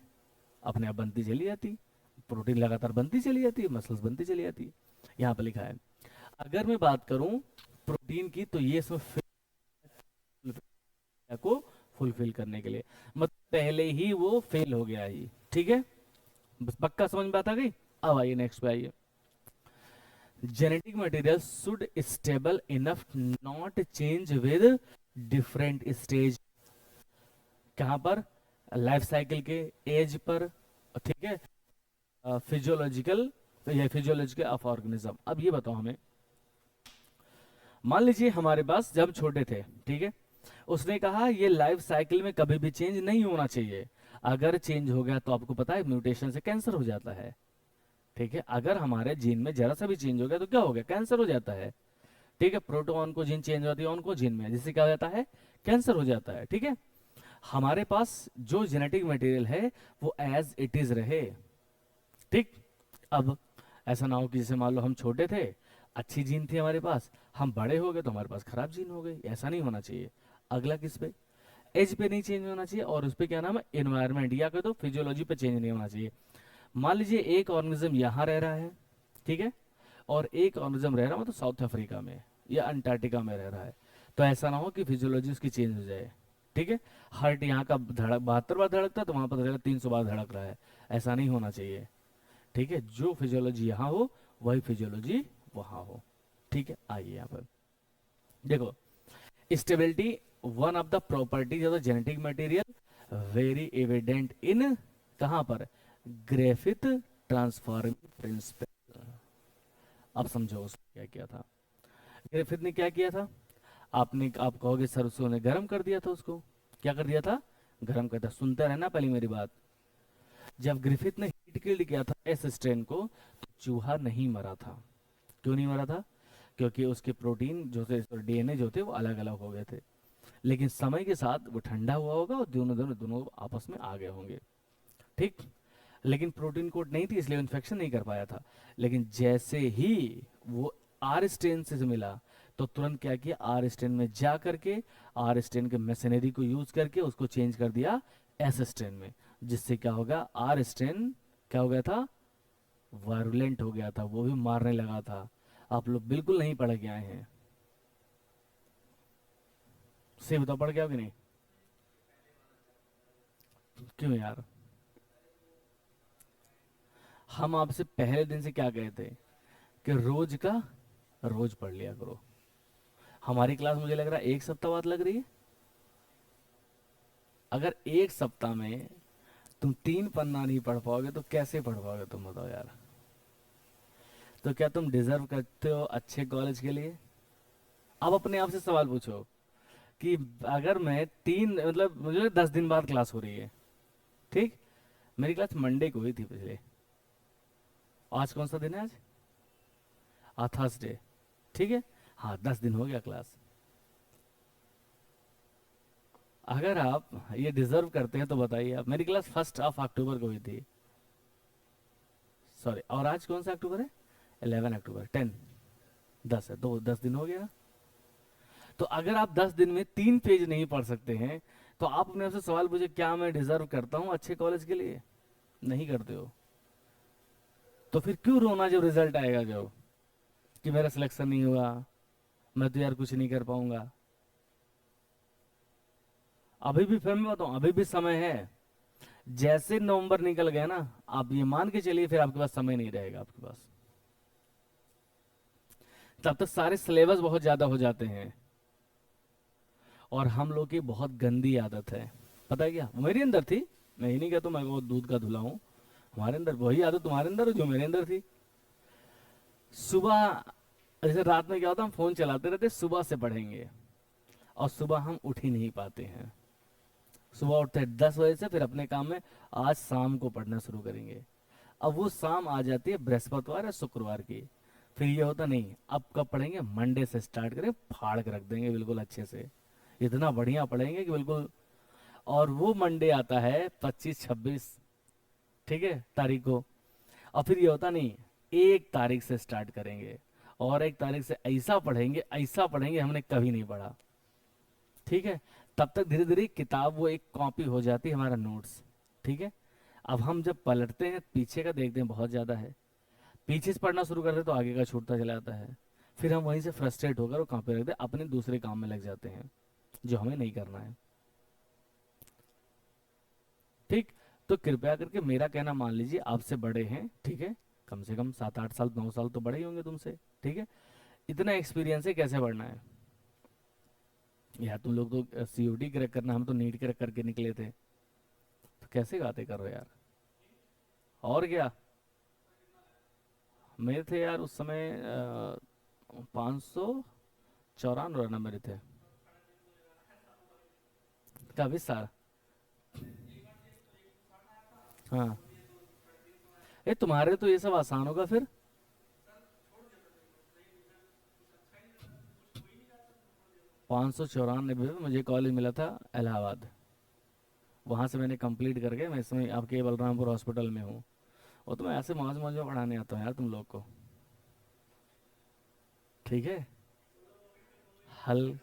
Speaker 1: अपने आप बनती चली जाती, प्रोटीन लगातार बनती चली जाती, मसल्स बनती चली जाती। यहाँ पर लिखा है, अगर मैं बात करूं प्रोटीन की, तो ये इसमें को फुलफिल करने के लिए, मतलब पहले ही वो फेल हो गया ही, ठीक है। बस पक्का समझ में बात आ गई। अब आइए नेक्स्ट पे आइए, genetic material should stable enough not change with different stage. कहां पर, लाइफ साइकिल के एज पर, ठीक है, फिजियोलॉजिकल, या फिजियोलॉजिकल ऑफ ऑर्गेनिज्म। अब ये बताओ हमें, मान लीजिए हमारे पास जब छोटे थे, ठीक है, उसने कहा ये लाइफ साइकिल में कभी भी चेंज नहीं होना चाहिए, अगर चेंज हो गया तो आपको पता है म्यूटेशन से कैंसर हो जाता है, ठीक है। अगर हमारे जीन में जरा सा भी चेंज हो गया तो क्या हो गया, कैंसर हो जाता है, ठीक है। प्रोटोन को जीन चेंज होती है, उनको जीन में, जिससे क्या हो जाता है, कैंसर हो जाता है, ठीक है। हमारे पास जो जेनेटिक मटेरियल है वो एज इट इज रहे, ठीक। अब ऐसा ना हो कि जैसे मान लो हम छोटे थे, अच्छी जीन थी हमारे पास, हम बड़े हो गए तो हमारे पास खराब जीन हो गई, ऐसा नहीं होना चाहिए। अगला किस पे, एज पे नहीं चेंज होना चाहिए, और उस पे क्या नाम है, एनवायरमेंट, या कह दो फिजियोलॉजी पे चेंज नहीं होना चाहिए। मान लीजिए एक ऑर्गेनिज्म यहाँ रह रहा है, ठीक है, और एक ऑर्गेनिज्म रह रहा है मतलब साउथ अफ्रीका में या अंटार्कटिका में रह रहा है, तो ऐसा ना हो कि फिजियोलॉजी उसकी चेंज हो जाए, ठीक है। हार्ट यहाँ का धड़क 72 बार धड़कता है तो वहां पर 300 बार धड़क रहा है, ऐसा नहीं होना चाहिए, ठीक है। जो फिजियोलॉजी यहाँ हो वही फिजियोलॉजी वहां हो, ठीक है। आइए यहाँ पर देखो, stability one of the properties of the genetic material very evident in, कहां पर, ग्रिफिथ ट्रांसफॉर्मिंग प्रिंसिपल। अब समझो उसने क्या किया था, ग्रिफिथ ने क्या किया था, आप कहोगे सर उसने गर्म कर दिया था, उसको क्या कर दिया था, गर्म कर दिया। सुनते रहना पहले मेरी बात, जब ग्रिफिथ ने हीट किल्ड किया था एस स्ट्रेन को, तो चूहा नहीं मरा था। क्यों नहीं मरा था, क्योंकि उसके प्रोटीन जो थे, डीएनए जो थे वो अलग अलग हो गए थे, लेकिन समय के साथ वो ठंडा हुआ होगा और दोनों दोनों दोनों आपस में आ गए होंगे, ठीक। लेकिन प्रोटीन कोट नहीं थी इसलिए इन्फेक्शन नहीं कर पाया था। लेकिन जैसे ही वो आर स्टेन से मिला, तो तुरंत क्या किया, आर स्टेन में जा करके आर स्टेन के मशीनरी को यूज करके उसको चेंज कर दिया एस स्टेन में, जिससे क्या होगा, आर स्टेन क्या हो गया था, वायरुलेंट हो गया था, वो भी मारने लगा था। आप लोग बिल्कुल नहीं पढ़ के आए हैं, से बताओ पढ़ के आओ कि नहीं, क्यों यार, हम आपसे पहले दिन से क्या कहते हैं कि रोज का रोज पढ़ लिया करो। हमारी क्लास मुझे लग रहा है एक सप्ताह बाद लग रही है। अगर एक सप्ताह में तुम 3 पन्ना नहीं पढ़ पाओगे तो कैसे पढ़ पाओगे, तुम बताओ यार। तो क्या तुम डिजर्व करते हो अच्छे कॉलेज के लिए? अब अपने आप से सवाल पूछो कि अगर मैं तीन, मतलब मुझे 10 दिन बाद क्लास हो रही है, ठीक, मेरी क्लास मंडे को हुई थी पिछले, आज कौन सा दिन है, आज थर्सडे, ठीक है, हाँ 10 दिन हो गया क्लास। अगर आप ये डिजर्व करते हैं तो बताइए आप, मेरी क्लास 1 अक्टूबर को हुई थी, सॉरी, और आज कौन सा अक्टूबर है, 11 अक्टूबर, 10 है, 10 दिन हो गया। तो अगर आप 10 दिन में 3 पेज नहीं पढ़ सकते हैं, तो आप अपने आप से सवाल पूछे, क्या मैं डिजर्व करता हूं अच्छे कॉलेज के लिए? नहीं करते हो। तो फिर क्यों रोना जब रिजल्ट आएगा, जो कि मेरा सिलेक्शन नहीं हुआ, मैं तो यार कुछ नहीं कर पाऊंगा। अभी भी, फिर मैं बताऊं, अभी भी समय है। जैसे नवंबर निकल गया ना, आप ये मान के चलिए फिर आपके पास समय नहीं रहेगा आपके पास। तब तक सारे सिलेबस बहुत ज्यादा हो जाते हैं। और हम लोग की बहुत गंदी आदत है, पता है क्या, वो मेरे अंदर थी। मैं ही नहीं कहता मैं वो दूध का धुला हूँ। हमारे अंदर वही आदत तुम्हारे अंदर है जो मेरे अंदर थी। सुबह, जैसे रात में क्या होता है, हम फोन चलाते रहते, सुबह से पढ़ेंगे, और सुबह हम उठ ही नहीं पाते हैं। सुबह उठते हैं 10 बजे से, फिर अपने काम में, आज शाम को पढ़ना शुरू करेंगे। अब वो शाम आ जाती है बृहस्पतिवार या शुक्रवार की। फिर ये होता नहीं, अब कब पढ़ेंगे, मंडे से स्टार्ट करें, फाड़ के रख देंगे बिल्कुल अच्छे से, इतना बढ़िया पढ़ेंगे कि बिल्कुल। और वो मंडे आता है 25-26, ठीक है, तारीख को। और फिर ये होता नहीं, 1 तारीख से स्टार्ट करेंगे, और 1 तारीख से ऐसा पढ़ेंगे, ऐसा पढ़ेंगे हमने कभी नहीं पढ़ा। ठीक है। तब तक धीरे धीरे किताब वो एक कॉपी हो जाती है हमारा नोट्स। ठीक है। अब हम जब पलटते हैं पीछे का देखते हैं बहुत ज्यादा है, पीछे से पढ़ना शुरू करते हैं तो आगे का छूटता चला जाता है। फिर हम वहीं से फ्रस्ट्रेट होकर वो कॉपी रखते हैं, अपने दूसरे काम में लग जाते हैं जो हमें नहीं करना है। ठीक। तो कृपया करके मेरा कहना मान लीजिए, आपसे बड़े हैं, ठीक है, कम से कम 7-8 साल 9 साल तो बड़े ही होंगे तुमसे। ठीक है। इतना एक्सपीरियंस है, कैसे बढ़ना है। यार तुम लोग तो सीओडी क्रैक करना, हम तो नीट क्रैक करके निकले थे, तो कैसे गाते करो यार। और क्या। मेरे थे यार उस समय 594 मेरे थे। का विस्तार। हाँ। ये तुम्हारे तो ये सब आसान होगा फिर। 594 में मुझे कॉलेज मिला था इलाहाबाद। वहां से मैंने कंप्लीट करके मैं इसमें आपके बलरामपुर हॉस्पिटल में हूँ। वो तो मैं ऐसे मौज मौज में पढ़ाने आता हूँ यार तुम लोग को। ठीक है। हल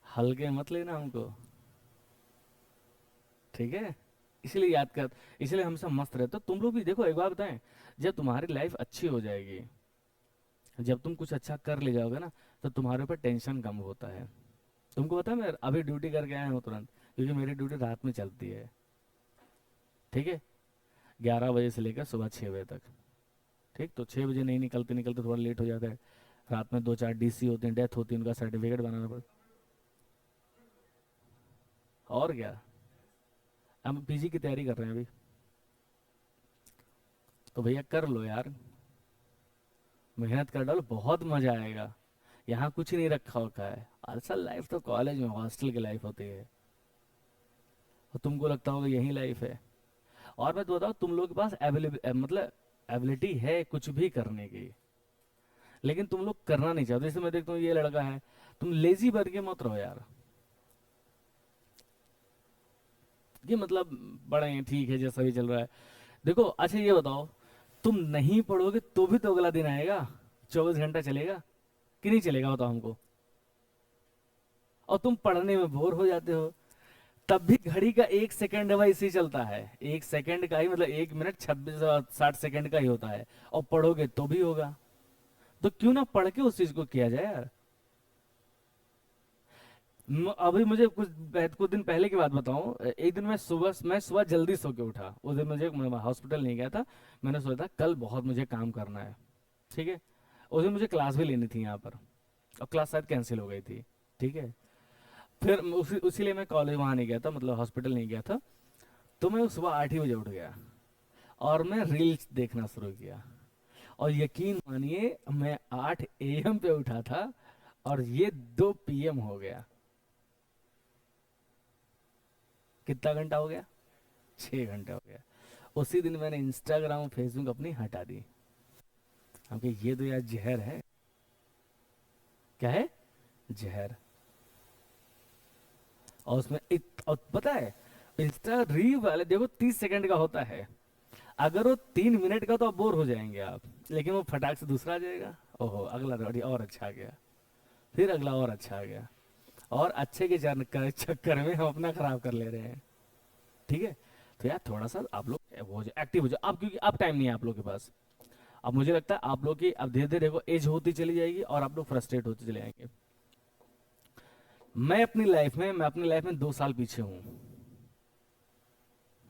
Speaker 1: हल्के मत लेना हमको। ठीक है। इसलिए याद कर, इसलिए हम सब मस्त रहते, तो तुम लोग भी देखो, एक बात बताएं, जब तुम्हारी लाइफ अच्छी हो जाएगी, जब तुम कुछ अच्छा कर ले जाओगे ना, तो तुम्हारे ऊपर टेंशन कम होता है। तुमको पता है, मैं अभी ड्यूटी करके आया हूँ तुरंत, क्योंकि मेरी ड्यूटी रात में चलती है। ठीक है। 11 बजे से लेकर सुबह 6 बजे तक। ठीक, तो 6 बजे नहीं निकलते निकलते थोड़ा लेट हो जाता है। रात में 2-4 डीसी होते हैं, डेथ होती है, उनका सर्टिफिकेट बनाना पड़ता। और क्या। हम पीजी की तैयारी कर रहे हैं अभी। तो भैया कर लो यार, मेहनत कर डालो, बहुत मजा आएगा। यहाँ कुछ नहीं रखा होता है, असल लाइफ तो कॉलेज में हॉस्टल की लाइफ होती है। और तुमको लगता होगा यही लाइफ है। और मैं तो बताऊँ, तुम लोग के पास मतलब एबिलिटी है कुछ भी करने की, लेकिन तुम लोग करना नहीं चाहते। जैसे मैं देखता हूँ ये लड़का है, तुम लेजी बन के मत रहो यार। ये मतलब बड़े हैं, ठीक है, जैसा भी चल रहा है। देखो अच्छा ये बताओ, तुम नहीं पढ़ोगे तो भी तो अगला दिन आएगा, 24 घंटा चलेगा कि नहीं चलेगा, बताओ हमको। और तुम पढ़ने में बोर हो जाते हो, तब भी घड़ी का 1 सेकंड वैसे ही चलता है, 1 सेकंड का ही, मतलब 1 मिनट 26 60 सेकंड का ही होता है। और पढ़ोगे तो भी होगा। तो क्यों ना पढ़ के उस चीज को किया जाए यार। अभी मुझे कुछ दिन पहले की बात बताऊं, एक दिन मैं सुबह जल्दी सो के उठा। उस दिन मुझे, मैं हॉस्पिटल नहीं गया था, मैंने सोचा था कल बहुत मुझे काम करना है। ठीक है। उस दिन मुझे क्लास भी लेनी थी यहाँ पर, और क्लास शायद कैंसिल हो गई थी। ठीक है। फिर उसीलिए मैं कॉलेज वहाँ नहीं गया था, मतलब हॉस्पिटल नहीं गया था। तो मैं सुबह 8 ही बजे उठ गया, और मैं रील्स देखना शुरू किया। और यकीन मानिए, मैं 8 AM पे उठा था, और ये 2 PM हो गया। कितना घंटा हो गया, 6 घंटे हो गया। उसी दिन मैंने इंस्टाग्राम फेसबुक अपनी हटा दी। क्योंकि ये तो यार जहर है। क्या है, जहर। और और पता है, इंस्टा रील वाले देखो 30 सेकंड का होता है। अगर वो 3 मिनट का तो आप बोर हो जाएंगे आप, लेकिन वो फटाक से दूसरा आ जाएगा। ओहो, अगला रेडी और अच्छा आ गया, फिर अगला और अच्छा आ गया। और अच्छे के चक्कर में हम अपना खराब कर ले रहे हैं। ठीक है। तो यार थोड़ा सा आप लोग वो हो जाए, एक्टिव हो जाए आप, क्योंकि अब टाइम नहीं है आप लोग के पास। अब मुझे लगता है आप लोग की अब धीरे धीरे देखो एज होती चली जाएगी और आप लोग फ्रस्ट्रेट होते चले जाएंगे। मैं अपनी लाइफ में 2 साल पीछे हूँ।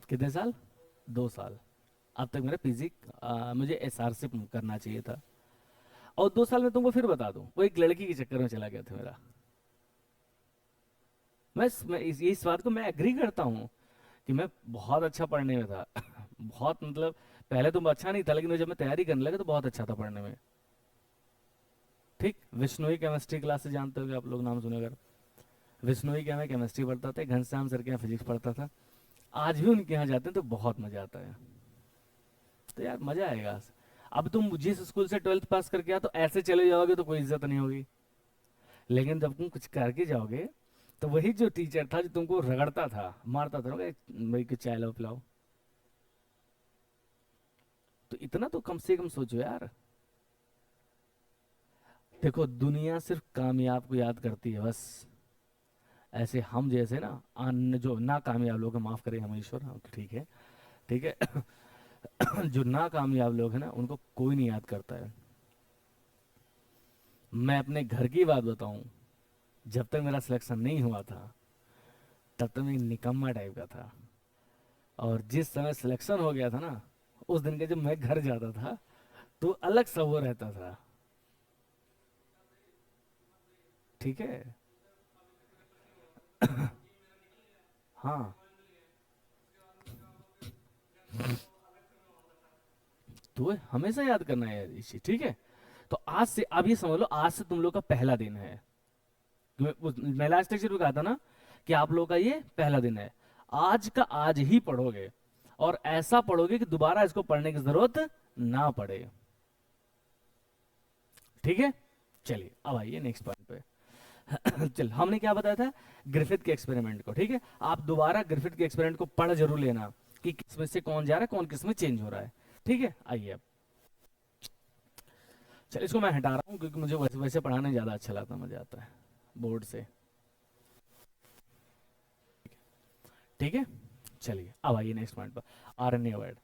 Speaker 1: कितने साल? 2 साल। अब तक मेरा पीजी मुझे एसआर से करना चाहिए था, और 2 साल में तुमको फिर बता दूं वो एक लड़की के चक्कर में चला गया था मेरा। मैं इस बात को मैं एग्री करता हूँ कि मैं बहुत अच्छा पढ़ने में था बहुत मतलब पहले तो मैं अच्छा नहीं था, लेकिन जब मैं तैयारी करने लगा तो बहुत अच्छा था पढ़ने में। ठीक, विष्णुई केमिस्ट्री क्लास से जानते होगे आप लोग, नाम सुने अगर। विष्णुई के यहाँ केमिस्ट्री पढ़ता था, घनश्याम सर के यहाँ फिजिक्स पढ़ता था। आज भी उनके यहाँ जाते हैं तो बहुत मजा आता है। तो यार मजा आएगा। अब तुम जिस स्कूल से 12th पास करके आ तो ऐसे चले जाओगे तो कोई इज्जत नहीं होगी, लेकिन जब तुम कुछ करके जाओगे तो वही जो टीचर था जो तुमको रगड़ता था मारता था ना, भाई कि चाय लो पिलाओ, तो इतना तो कम से कम सोचो यार। देखो दुनिया सिर्फ कामयाब को याद करती है बस। ऐसे हम जैसे ना जो ना कामयाब लोग हैं, माफ करें हम ईश्वर, हाँ, तो ठीक है, ठीक है जो ना कामयाब लोग हैं ना उनको कोई नहीं याद करता है। मैं अपने घर की बात बताऊं, जब तक मेरा सिलेक्शन नहीं हुआ था तब तक मैं निकम्मा टाइप का था, और जिस समय सिलेक्शन हो गया था ना उस दिन के जब मैं घर जाता था तो अलग सा वो रहता था। ठीक है। हाँ, तो हमेशा याद करना है यार ये चीज, ठीक है। तो आज से अब ये समझ लो, आज से तुम लोग का पहला दिन है। मैं लास्ट लेक्चर में कहा था ना कि आप लोग का ये पहला दिन है। आज का आज ही पढ़ोगे, और ऐसा पढ़ोगे कि दोबारा इसको पढ़ने की जरूरत ना पड़े। ठीक है, चलिए अब आइए नेक्स्ट पॉइंट पे चल, हमने क्या बताया था? ग्रिफिथ के एक्सपेरिमेंट को, ठीक है। आप दोबारा ग्रिफिथ के एक्सपेरिमेंट को पढ़ जरूर लेना कि किस में से कौन जा रहा है, कौन किस में चेंज हो रहा है। ठीक है, आइए अब। चल इसको मैं हटा रहा हूँ क्योंकि मुझे वैसे वैसे पढ़ाने ज्यादा अच्छा लगता है, मजा आता है बोर्ड से। ठीक है, चलिए अब आइए नेक्स्ट पॉइंट पर, आरएनए वर्ड।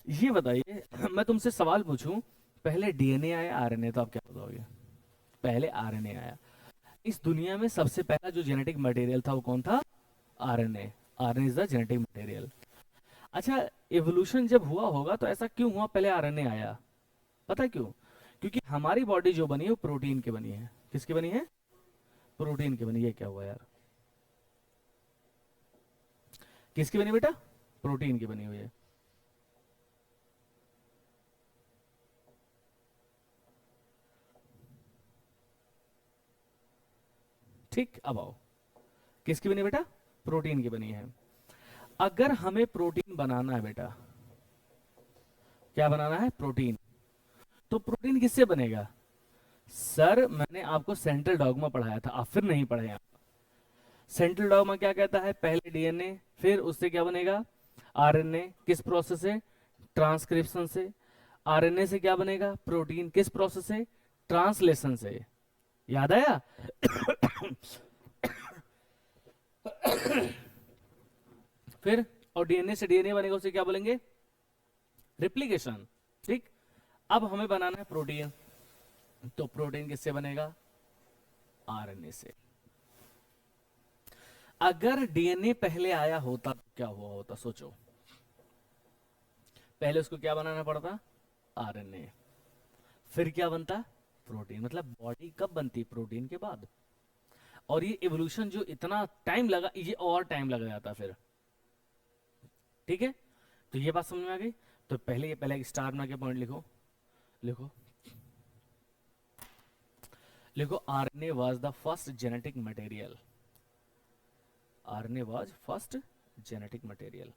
Speaker 1: ये बताइए मैं तुमसे सवाल पूछूं, पहले डीएनए आया आरएनए, तो आप क्या बताओगे? पहले आरएनए आया। इस दुनिया में सबसे पहला जो जेनेटिक मटेरियल था वो कौन था? RNA. RNA is the genetic material. अच्छा, एवोल्यूशन जब हुआ होगा तो ऐसा क्यों हुआ पहले आरएनए आया? पता है क्यों? क्योंकि हमारी बॉडी जो बनी है वो प्रोटीन की बनी है। किसकी बनी है? प्रोटीन की बनी है। क्या हुआ यार? किसकी बनी बेटा? प्रोटीन की बनी हुई है। ठीक, अब आओ, किसकी बनी बेटा? प्रोटीन की बनी है। अगर हमें प्रोटीन बनाना है बेटा, क्या बनाना है? प्रोटीन। तो प्रोटीन किससे बनेगा? सर मैंने आपको सेंट्रल डॉगमा पढ़ाया था, आप फिर नहीं पढ़े आप। सेंट्रल डॉगमा क्या कहता है? पहले डीएनए, फिर उससे क्या बनेगा? आरएनए। किस प्रोसेस से? ट्रांसक्रिप्शन से। आरएनए से क्या बनेगा? प्रोटीन। किस प्रोसेस से? ट्रांसलेशन से। याद आया? फिर और डीएनए से डीएनए बनेगा, उसे क्या बोलेंगे? रिप्लिकेशन। ठीक। अब हमें बनाना है प्रोटीन, तो प्रोटीन किससे बनेगा? आरएनए से। अगर डीएनए पहले आया होता तो क्या हुआ होता? सोचो, पहले उसको क्या बनाना पड़ता? आरएनए। फिर क्या बनता? प्रोटीन। मतलब बॉडी कब बनती? प्रोटीन के बाद। और ये इवोल्यूशन जो इतना टाइम लगा, ये और टाइम लग जाता फिर। ठीक है, तो ये बात समझ में आ गई। तो पहले एक स्टार बना के पॉइंट लिखो, लिखो, लिखो। RNA was the first genetic material. RNA was first genetic material.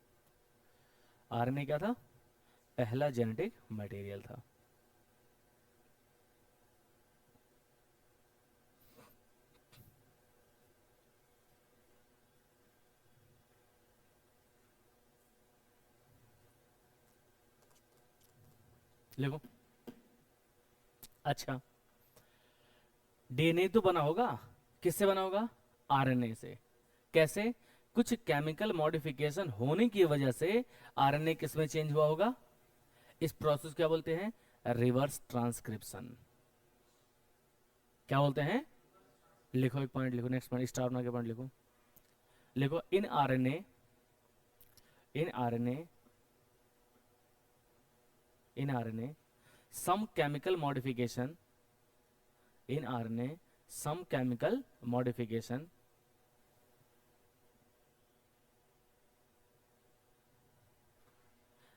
Speaker 1: RNA क्या था? पहला जेनेटिक मटेरियल था। लिखो। अच्छा, डीएनए तो बना होगा, किससे बना होगा? आरएनए से। कैसे? कुछ केमिकल मॉडिफिकेशन होने की वजह से आरएनए किस में चेंज हुआ होगा? इस प्रोसेस क्या बोलते हैं? Reverse transcription. क्या बोलते हैं? लिखो, एक पॉइंट लिखो, नेक्स्ट पॉइंट स्टार बना के पॉइंट लिखो। लिखो, in RNA, in RNA, in RNA some chemical modification, in RNA some chemical modification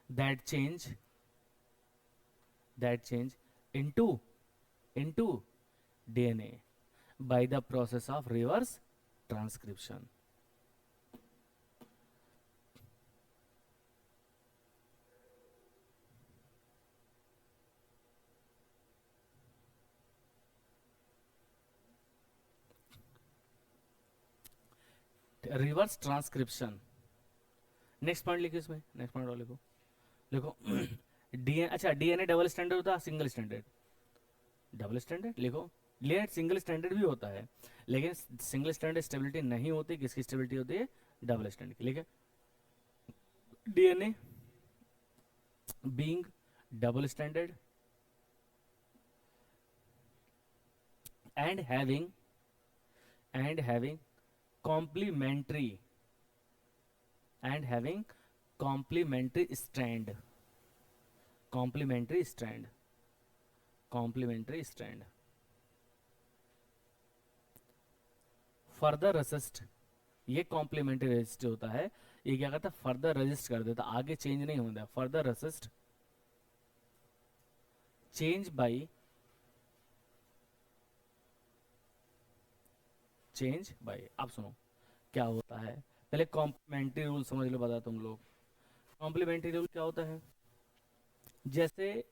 Speaker 1: that change, that change into DNA by the process of reverse transcription. Reverse transcription, next point लिखो, इसमें नेक्स्ट पॉइंट और लिखो। लिखो डीएनए, अच्छा डीएनए डबल स्टैंडर्ड होता है, सिंगल स्टैंडर्ड? डबल स्टैंडर्ड लिखो। डीएनए सिंगल स्टैंडर्ड भी होता है, लेकिन सिंगल स्टैंडर्ड स्टेबिलिटी नहीं होती, किसकी स्टेबिलिटी होती है? डबल स्टैंडर्ड की। लिखे, DNA being double standard and having complementary strand, complementary strand, complementary strand further resist। ये कॉम्प्लीमेंट्री रेजिस्ट होता है, ये क्या करता है? फर्दर रेजिस्ट कर देता, आगे चेंज नहीं होता। Further resist change by, change by. आप सुनो क्या होता है, पहले कॉम्प्लीमेंट्री रूल समझ लो, बता तुम लोग। कॉम्प्लीमेंट्री रूल क्या होता है? जैसे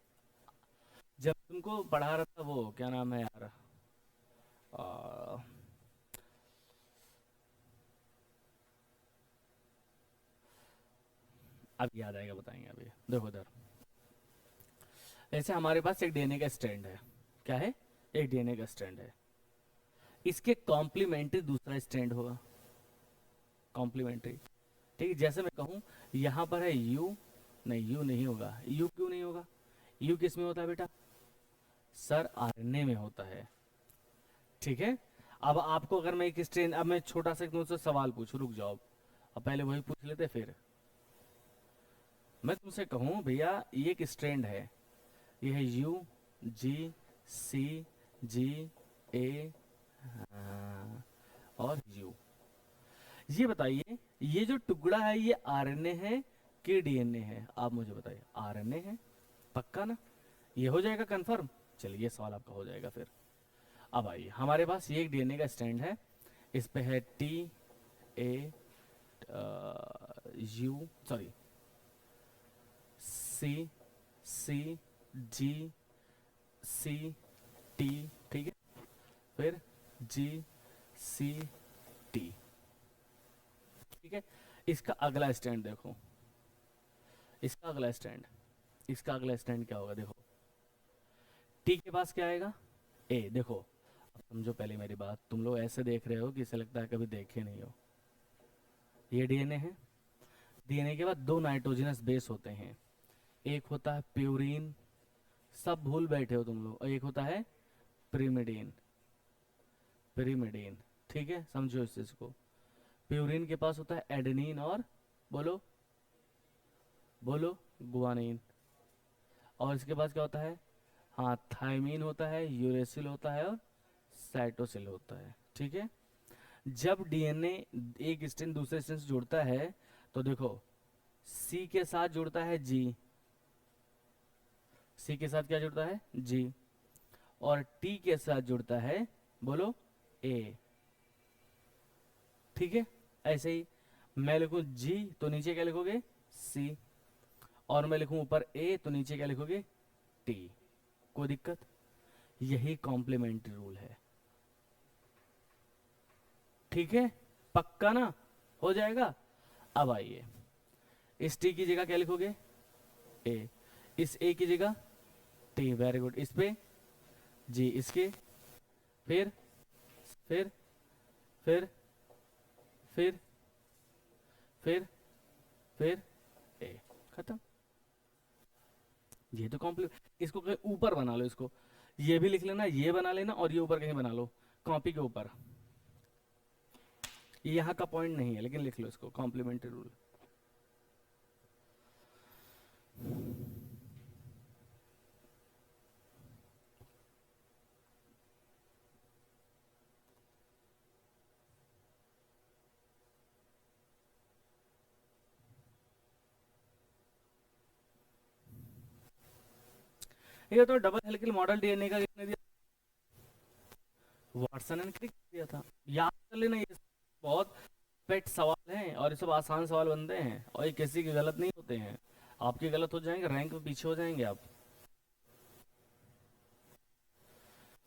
Speaker 1: जब तुमको पढ़ा रहा था वो, क्या नाम है यार, आ, अब याद आएगा, बताएंगे अभी। देखो इधर, ऐसे हमारे पास एक डीएनए का स्ट्रैंड है। क्या है? एक डीएनए का स्ट्रैंड है, इसके कॉम्प्लीमेंट्री दूसरा स्ट्रैंड होगा, कॉम्प्लीमेंट्री। ठीक है, जैसे मैं कहूँ यहाँ पर है यू, नहीं यू नहीं होगा। यू क्यों नहीं होगा? यू किस में होता है बेटा? सर आरएनए में होता है। ठीक है, अब आपको अगर मैं एक स्ट्रैंड, अब मैं छोटा सा तुमसे सवाल पूछूं, रुक जाओ, अब पहले वही पूछ लेते फिर। मैं तुमसे कहूँ भैया ये एक स्ट्रैंड है, ये है यू जी सी जी ए और यू। ये बताइए, ये जो टुकड़ा है ये आरएनए है कि डीएनए है? आप मुझे बताइए। आरएनए है, पक्का ना? ये हो जाएगा कंफर्म। चलिए ये सवाल आपका हो जाएगा फिर। अब आइए, हमारे पास ये एक डीएनए का स्टैंड है, इस पे है T A U, sorry C C G C T, ठीक है, फिर जी सी टी। ठीक है, इसका अगला स्टैंड देखो, इसका अगला स्टैंड, इसका अगला स्टैंड क्या होगा? देखो टी के पास क्या आएगा? ए। देखो अब समझो पहले मेरी बात, तुम लोग ऐसे देख रहे हो कि इसे लगता है कभी देखे नहीं हो। ये डीएनए है, डीएनए के बाद दो नाइट्रोजनस बेस होते हैं, एक होता है प्यूरीन, सब भूल बैठे हो तुम लोग, और एक होता है प्रीमिडीन, प्रीमिडीन। ठीक है, समझो इस चीज को। प्यूरीन के पास होता है एडेनिन और, बोलो बोलो, गुआनिन। और इसके पास क्या होता है? हाँ, थाइमीन होता है, यूरेसिल होता है और साइटोसिल होता है। ठीक है, जब डीएनए एक स्ट्रैंड दूसरे स्ट्रैंड से जुड़ता है तो देखो सी के साथ जुड़ता है जी, सी के साथ क्या जुड़ता है? जी। और टी के साथ जुड़ता है, बोलो, ए। ठीक है, ऐसे ही मैं लिखूं जी तो नीचे क्या लिखोगे? सी। और मैं लिखूं ऊपर ए तो नीचे क्या लिखोगे? टी। कोई दिक्कत? यही कॉम्प्लीमेंट्री रूल है। ठीक है, पक्का ना? हो जाएगा। अब आइए, इस टी की जगह क्या लिखोगे? ए। इस ए की जगह टी, वेरी गुड। इस पे जी, इसके फिर फिर फिर फिर फिर फिर ए, खत्म। ये तो कॉम्प्लीमेंट, इसको कहीं ऊपर बना लो, इसको ये भी लिख लेना, ये बना लेना, और ये ऊपर कहीं बना लो कॉपी के ऊपर। ये यहाँ का पॉइंट नहीं है लेकिन लिख लो इसको, कॉम्प्लीमेंट्री रूल। ये तो डबल हेलिकल मॉडल डीएनए का किसने दिया? वाटसन एंड क्रिक दिया था। याद कर लेना, ये बहुत पेट सवाल हैं और ये सब आसान सवाल बनते हैं, और ये किसी के गलत नहीं होते हैं। आपके गलत हो जाएंगे, रैंक में पीछे हो जाएंगे आप।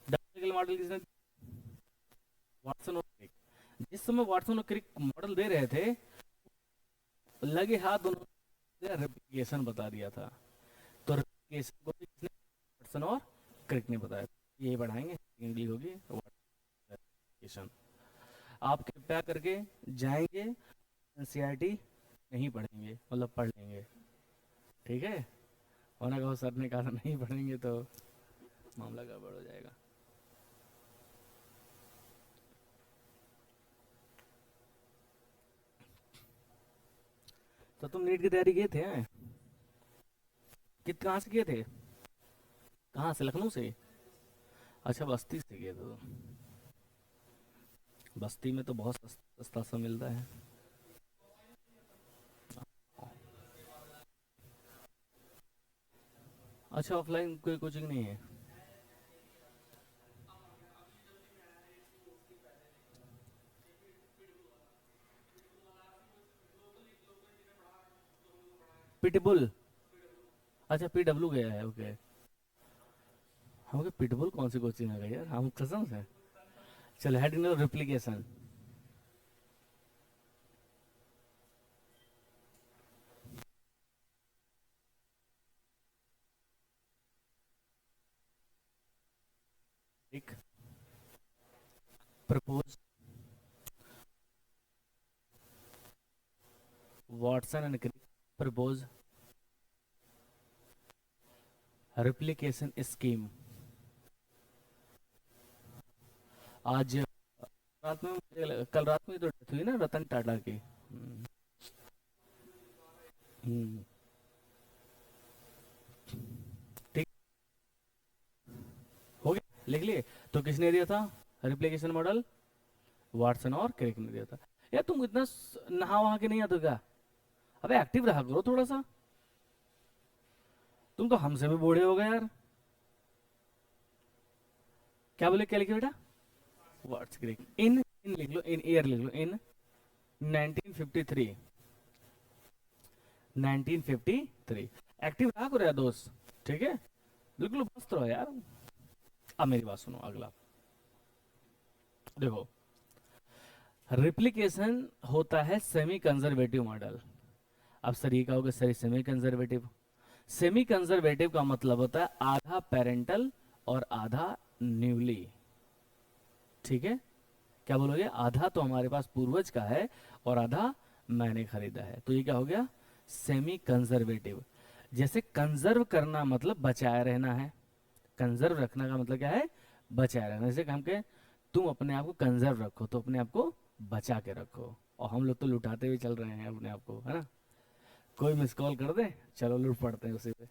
Speaker 1: डबल हेलिकल मॉडल किसने? वाटसन और क्रिक। जिस समय वाटसन और क्रिक मॉडल दे रहे थे, लगे हाथ दोनों रेप्लिकेशन बता दिया था। तो रेप्लिकेशन को भी किसने? वाटसन और क्रिक ने बताया। ये बढ़ाएंगे, इंग्लिश होगी रेप्लिकेशन। आप कृपया करके जाएंगे, एनसीईआरटी नहीं पढ़ेंगे, मतलब पढ़ लेंगे, ठीक है? वरना कहो सर ने कहा नहीं पढ़ेंगे तो मामला गड़बड़ हो जाएगा। तो तुम नीट की तैयारी किए थे हैं? कहाँ से किए थे? कहाँ से? लखनऊ से? अच्छा, बस्ती से किए थे तुम। बस्ती में तो बहुत सस्ता सस्ता सा मिलता है। अच्छा, ऑफलाइन कोई कोचिंग नहीं है? पिटबुल? अच्छा, पीडब्ल्यू गया है, ओके। हम लोग पिटबुल कौन सी कोचिंग है यार, हम कसम से। चलो, हेड इन रिप्लिकेशन। एक propose Watson and Crick propose replication scheme. आज रात में कल रात में तो डेथ हुई ना रतन टाटा की। हम्म, ठीक, हो गया, लिख लिए। तो किसने दिया था रिप्लिकेशन मॉडल? वाटसन और क्रिक ने दिया था। यार तुम इतना नहा वहा के नहीं आते क्या? अबे एक्टिव रहा करो थोड़ा सा, तुम तो हमसे भी बूढ़े हो गए यार। क्या बोले, क्या लिखे बेटा? वाट्स क्रिक इन, इन लिख लो, इन ईयर लिख लो, इन 1953। 1953 एक्टिव रहा करो यार दोस्त, ठीक है? बिल्कुल मस्त रहो यार। अब मेरी बात सुनो, अगला देखो। रिप्लिकेशन होता है सेमी कंजर्वेटिव मॉडल। अब सर ये क्या होगा sir, semi conservative? Semi conservative का मतलब होता है आधा पेरेंटल और आधा न्यूली, ठीक है? क्या बोलोगे? आधा तो हमारे पास पूर्वज का है और आधा मैंने खरीदा है, तो ये क्या हो गया? Semi conservative. जैसे कंजर्व करना मतलब बचाए रहना है, कंजर्व रखना का मतलब क्या है? बचाए रहना। जैसे हम कहें तुम अपने आप को कंजर्व रखो, तो अपने आप को बचा के रखो। और हम लोग तो लुटाते हुए चल रहे हैं अपने आप को, है ना? कोई मिस कॉल कर दे, चलो लूट पड़ते हैं उसी पे।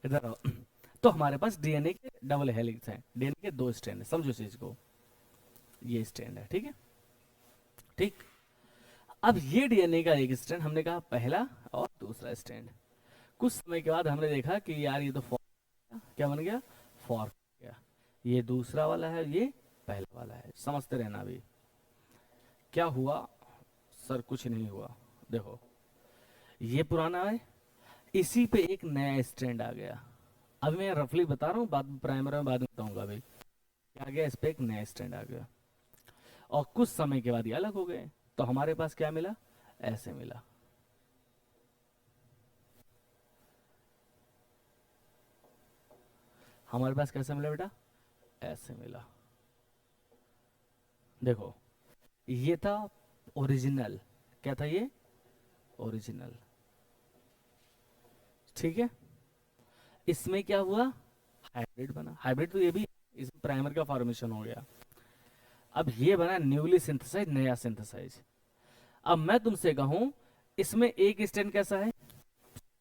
Speaker 1: इधर आओ। तो हमारे पास डीएनए के डबल हेलिक्स हैं, डीएनए के दो स्ट्रैंड है, समझो इस चीज को। ये स्ट्रैंड है, ठीक है? ठीक। अब ये डीएनए का एक स्ट्रैंड, हमने कहा पहला और दूसरा स्ट्रैंड। कुछ समय के बाद हमने देखा कि यार ये तो फॉर्क, क्या बन गया? फॉर्क हो गया। ये दूसरा वाला है, ये पहला वाला है, समझते रहना अभी। क्या हुआ? सर कुछ नहीं हुआ। देखो, ये पुराना है, इसी पे एक नया स्ट्रैंड आ गया। अब मैं रफली बता रहा हूँ, बाद में प्राइमर में बाद में बताऊंगा। अभी क्या आ गया? इस पे एक नया स्ट्रैंड आ गया, और कुछ समय के बाद ये अलग हो गए। तो हमारे पास क्या मिला? ऐसे मिला। हमारे पास कैसे मिला बेटा? ऐसे मिला। देखो, ये था ओरिजिनल। क्या था ये? ओरिजिनल, ठीक है? इसमें क्या हुआ, हाइब्रिड बना। हाइब्रिड तो ये भी, इसमें प्राइमर का फॉर्मेशन हो गया। अब ये बना न्यूली सिंथेसाइज, नया सिंथेसाइज। अब मैं तुमसे कहूं, इसमें एक स्ट्रैंड कैसा है,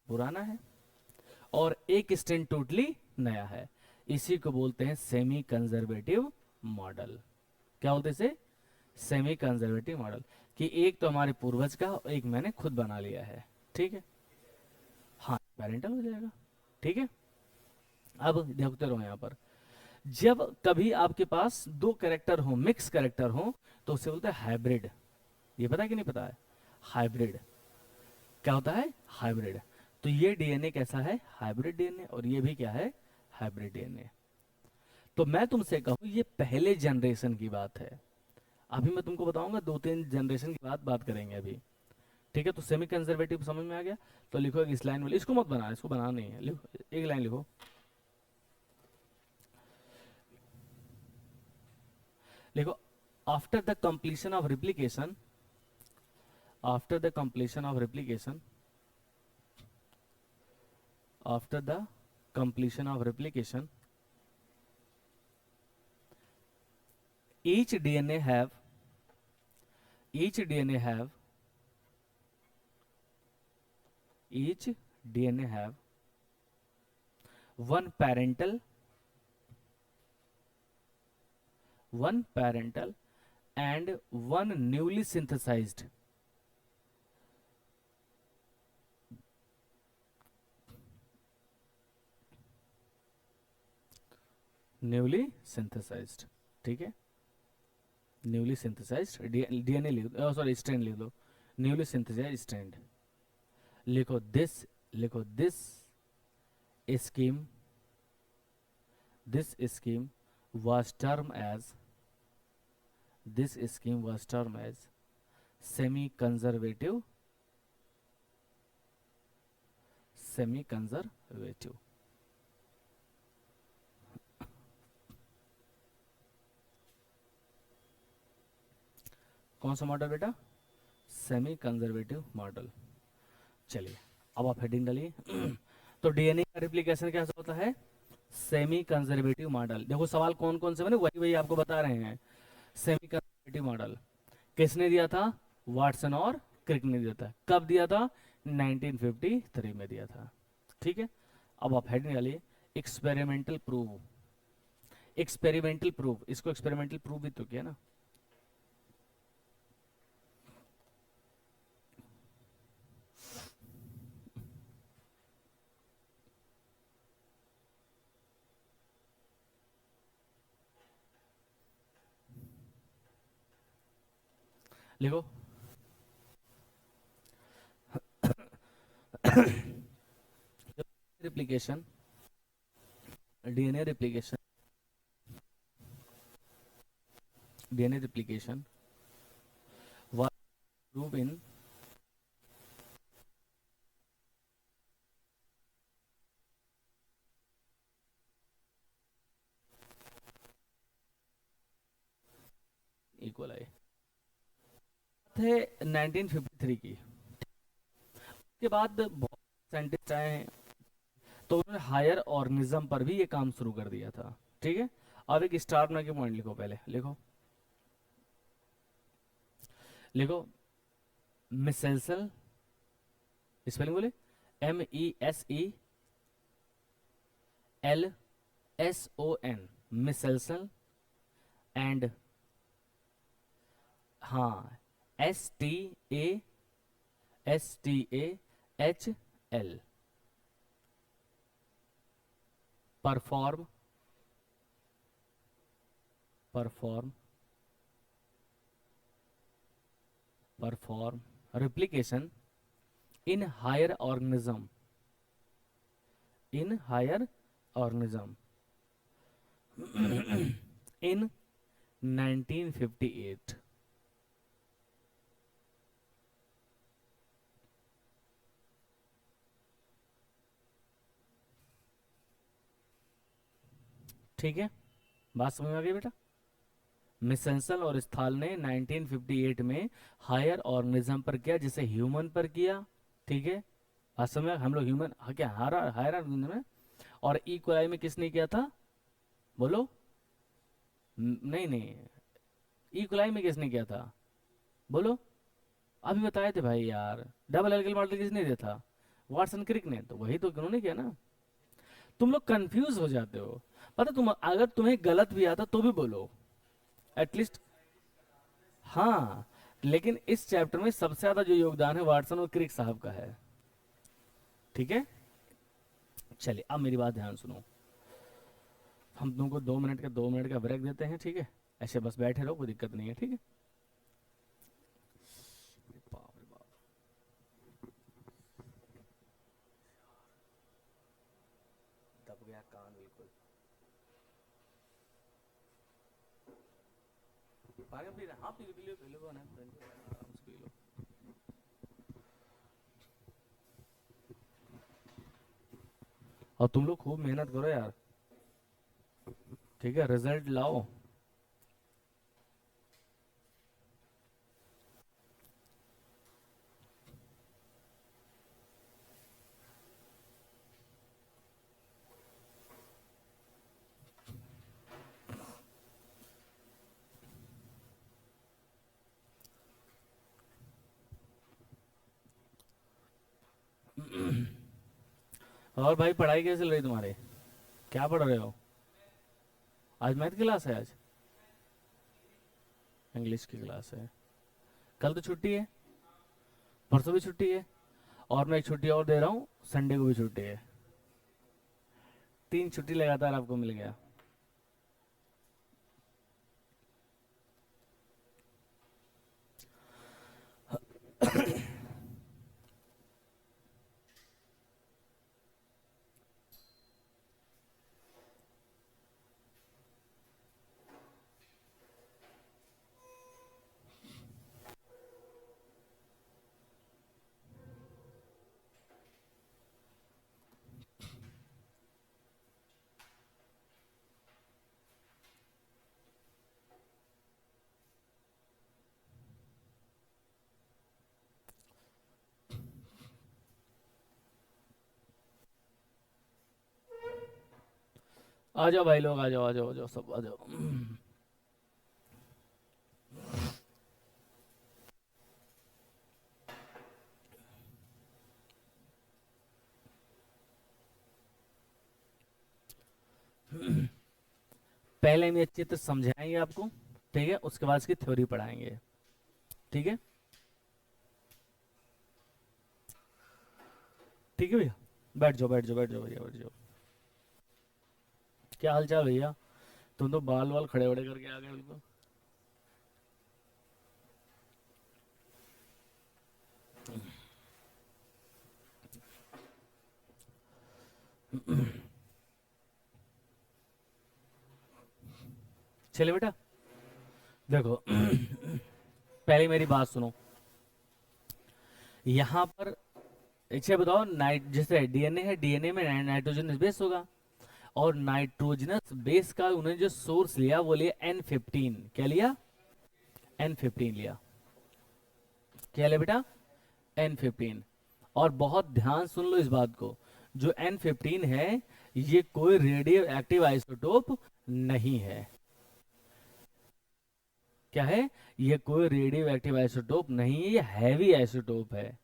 Speaker 1: पुराना है, और एक स्ट्रैंड टोटली नया है। इसी को बोलते हैं सेमी कंजर्वेटिव मॉडल। क्या बोलते हैं इसे, सेमी कंजर्वेटिव मॉडल। कि एक तो हमारे पूर्वज का और एक मैंने खुद बना लिया है, ठीक है। हाँ, पेरेंटल हो जाएगा, ठीक है। अब देखते रहो यहाँ पर, जब कभी आपके पास दो कैरेक्टर हो, मिक्स कैरेक्टर हो, तो उसे बोलते हैं हाइब्रिड। ये पता है कि नहीं पता है, हाइब्रिड क्या होता है, हाइब्रिड। तो ये डीएनए कैसा है, हाइब्रिड डीएनए, और ये भी क्या है, हाइब्रिड डीएनए। तो मैं तुमसे कहूं, ये पहले जनरेशन की बात है। अभी मैं तुमको बताऊंगा, दो तीन जनरेशन की बात करेंगे अभी, ठीक है। तो सेमी कंजर्वेटिव समझ में आ गया। तो लिखो एक इस लाइन वाली, इसको मत बना, इसको बनाना नहीं है, लिखो एक लाइन लिखो। लिखो, after the completion of replication, after the completion of replication, after the completion of replication, each dna have each dna have each dna have one parental and one newly synthesized newly synthesized, ठीक है। न्यूली सिंथेसाइज्ड डीएनए लिख दो, सॉरी स्ट्रैंड लिख दो, न्यूली सिंथेसाइज्ड स्ट्रैंड। लिखो this scheme, this scheme was termed as this scheme was termed as semi conservative, semi conservative। कौन सा मॉडल बेटा, सेमी कंजर्वेटिव मॉडल। चलिए अब आप हेडिंग डालिए। तो डीएनए का रिप्लिकेशन कैसा होता है, सेमी कंजर्वेटिव मॉडल। देखो सवाल कौन कौन से बने, वही वही आपको बता रहे हैं। सेमी कंजर्वेटिव मॉडल किसने दिया था, वाटसन और क्रिक ने दिया था। कब दिया था, 1953 में दिया था, ठीक है। अब आप हेडिंग डालिए, एक्सपेरिमेंटल प्रूव। एक्सपेरिमेंटल प्रूव, इसको एक्सपेरिमेंटल प्रूव भी तो किया ना। लिखो replication, DNA replication, DNA replication was proved in इक्वलाई थे 1953 की। उसके बाद बहुत साइंटिस्ट आए हैं, तो उन्होंने हायर ऑर्गेनिज्म पर भी ये काम शुरू कर दिया था, ठीक है। अब एक स्टार में के पॉइंट लिखो, पहले लिखो, लिखो मिसेल्सल, स्पेलिंग बोले, MESELSON, मिसेल्सल, एंड हाँ STAHL, perform, perform, perform replication in higher organism, in higher organism in 1958। ठीक है, बात समझ में आ गई बेटा। मिसेंसल और स्थाल ने 1958 में हायर ऑर्गेनिज्म पर किया, जिसे ह्यूमन पर किया, ठीक है। बात समझ में, हम लोग ह्यूमन क्या हायर ऑर्गेनिज्म है, और ई कोलाई में किसने किया था, बोलो। नहीं नहीं, ई कोलाई में किसने किया था, बोलो। अभी बताए थे भाई यार, डबल एल्किल मॉडल किसने दिया था, वाटसन क्रिक ने, तो वही तो उन्होंने किया ना। तुम लोग कंफ्यूज हो जाते हो। पता तुम, अगर तुम्हें गलत भी आता तो भी बोलो एटलीस्ट। हाँ, लेकिन इस चैप्टर में सबसे ज्यादा जो योगदान है वाटसन और क्रिक साहब का है, ठीक है। चलिए अब मेरी बात ध्यान सुनो। हम तुमको 2 मिनट का ब्रेक देते हैं, ठीक है। ऐसे बस बैठे रहो, कोई दिक्कत नहीं है, ठीक है। बाप रे बाप। दब गया कान बिल्कुल। पानी पी रहे, हाँ P low P low P low, आराम से पी लो। और तुम लोग खूब मेहनत करो यार, ठीक है, रिजल्ट लाओ। और भाई पढ़ाई कैसे चल रही तुम्हारी, क्या पढ़ रहे हो। आज मैथ क्लास है, आज इंग्लिश की क्लास है। कल तो छुट्टी है, परसों भी छुट्टी है, और मैं एक छुट्टी और दे रहा हूँ, संडे को भी छुट्टी है। 3 छुट्टी लगातार आपको मिल गया। आ जाओ भाई लोग, आ जाओ आ जाओ आ जाओ, सब आ जाओ। पहले हम ये चित्र समझाएंगे आपको, ठीक है, उसके बाद इसकी थ्योरी पढ़ाएंगे, ठीक है। ठीक है भैया, बैठ जाओ बैठ जाओ बैठ जाओ भैया, बैठ जाओ। क्या हाल चाल भैया, तुम तो बाल वाल खड़े खड़े करके आ गए बिल्कुल। चले बेटा, देखो पहले मेरी बात सुनो। यहाँ पर इसे बताओ, नाइट जैसे डीएनए है, डीएनए में नाइट्रोजन बेस होगा, और नाइट्रोजनस बेस का उन्होंने जो सोर्स लिया वो लिया N15। क्या लिया, N15 लिया। क्या लिया बेटा, N15। और बहुत ध्यान सुन लो इस बात को, जो N15 है ये कोई रेडियो एक्टिव आइसोटोप नहीं है। क्या है, ये कोई रेडियो एक्टिव आइसोटोप नहीं है, ये हैवी आइसोटोप है।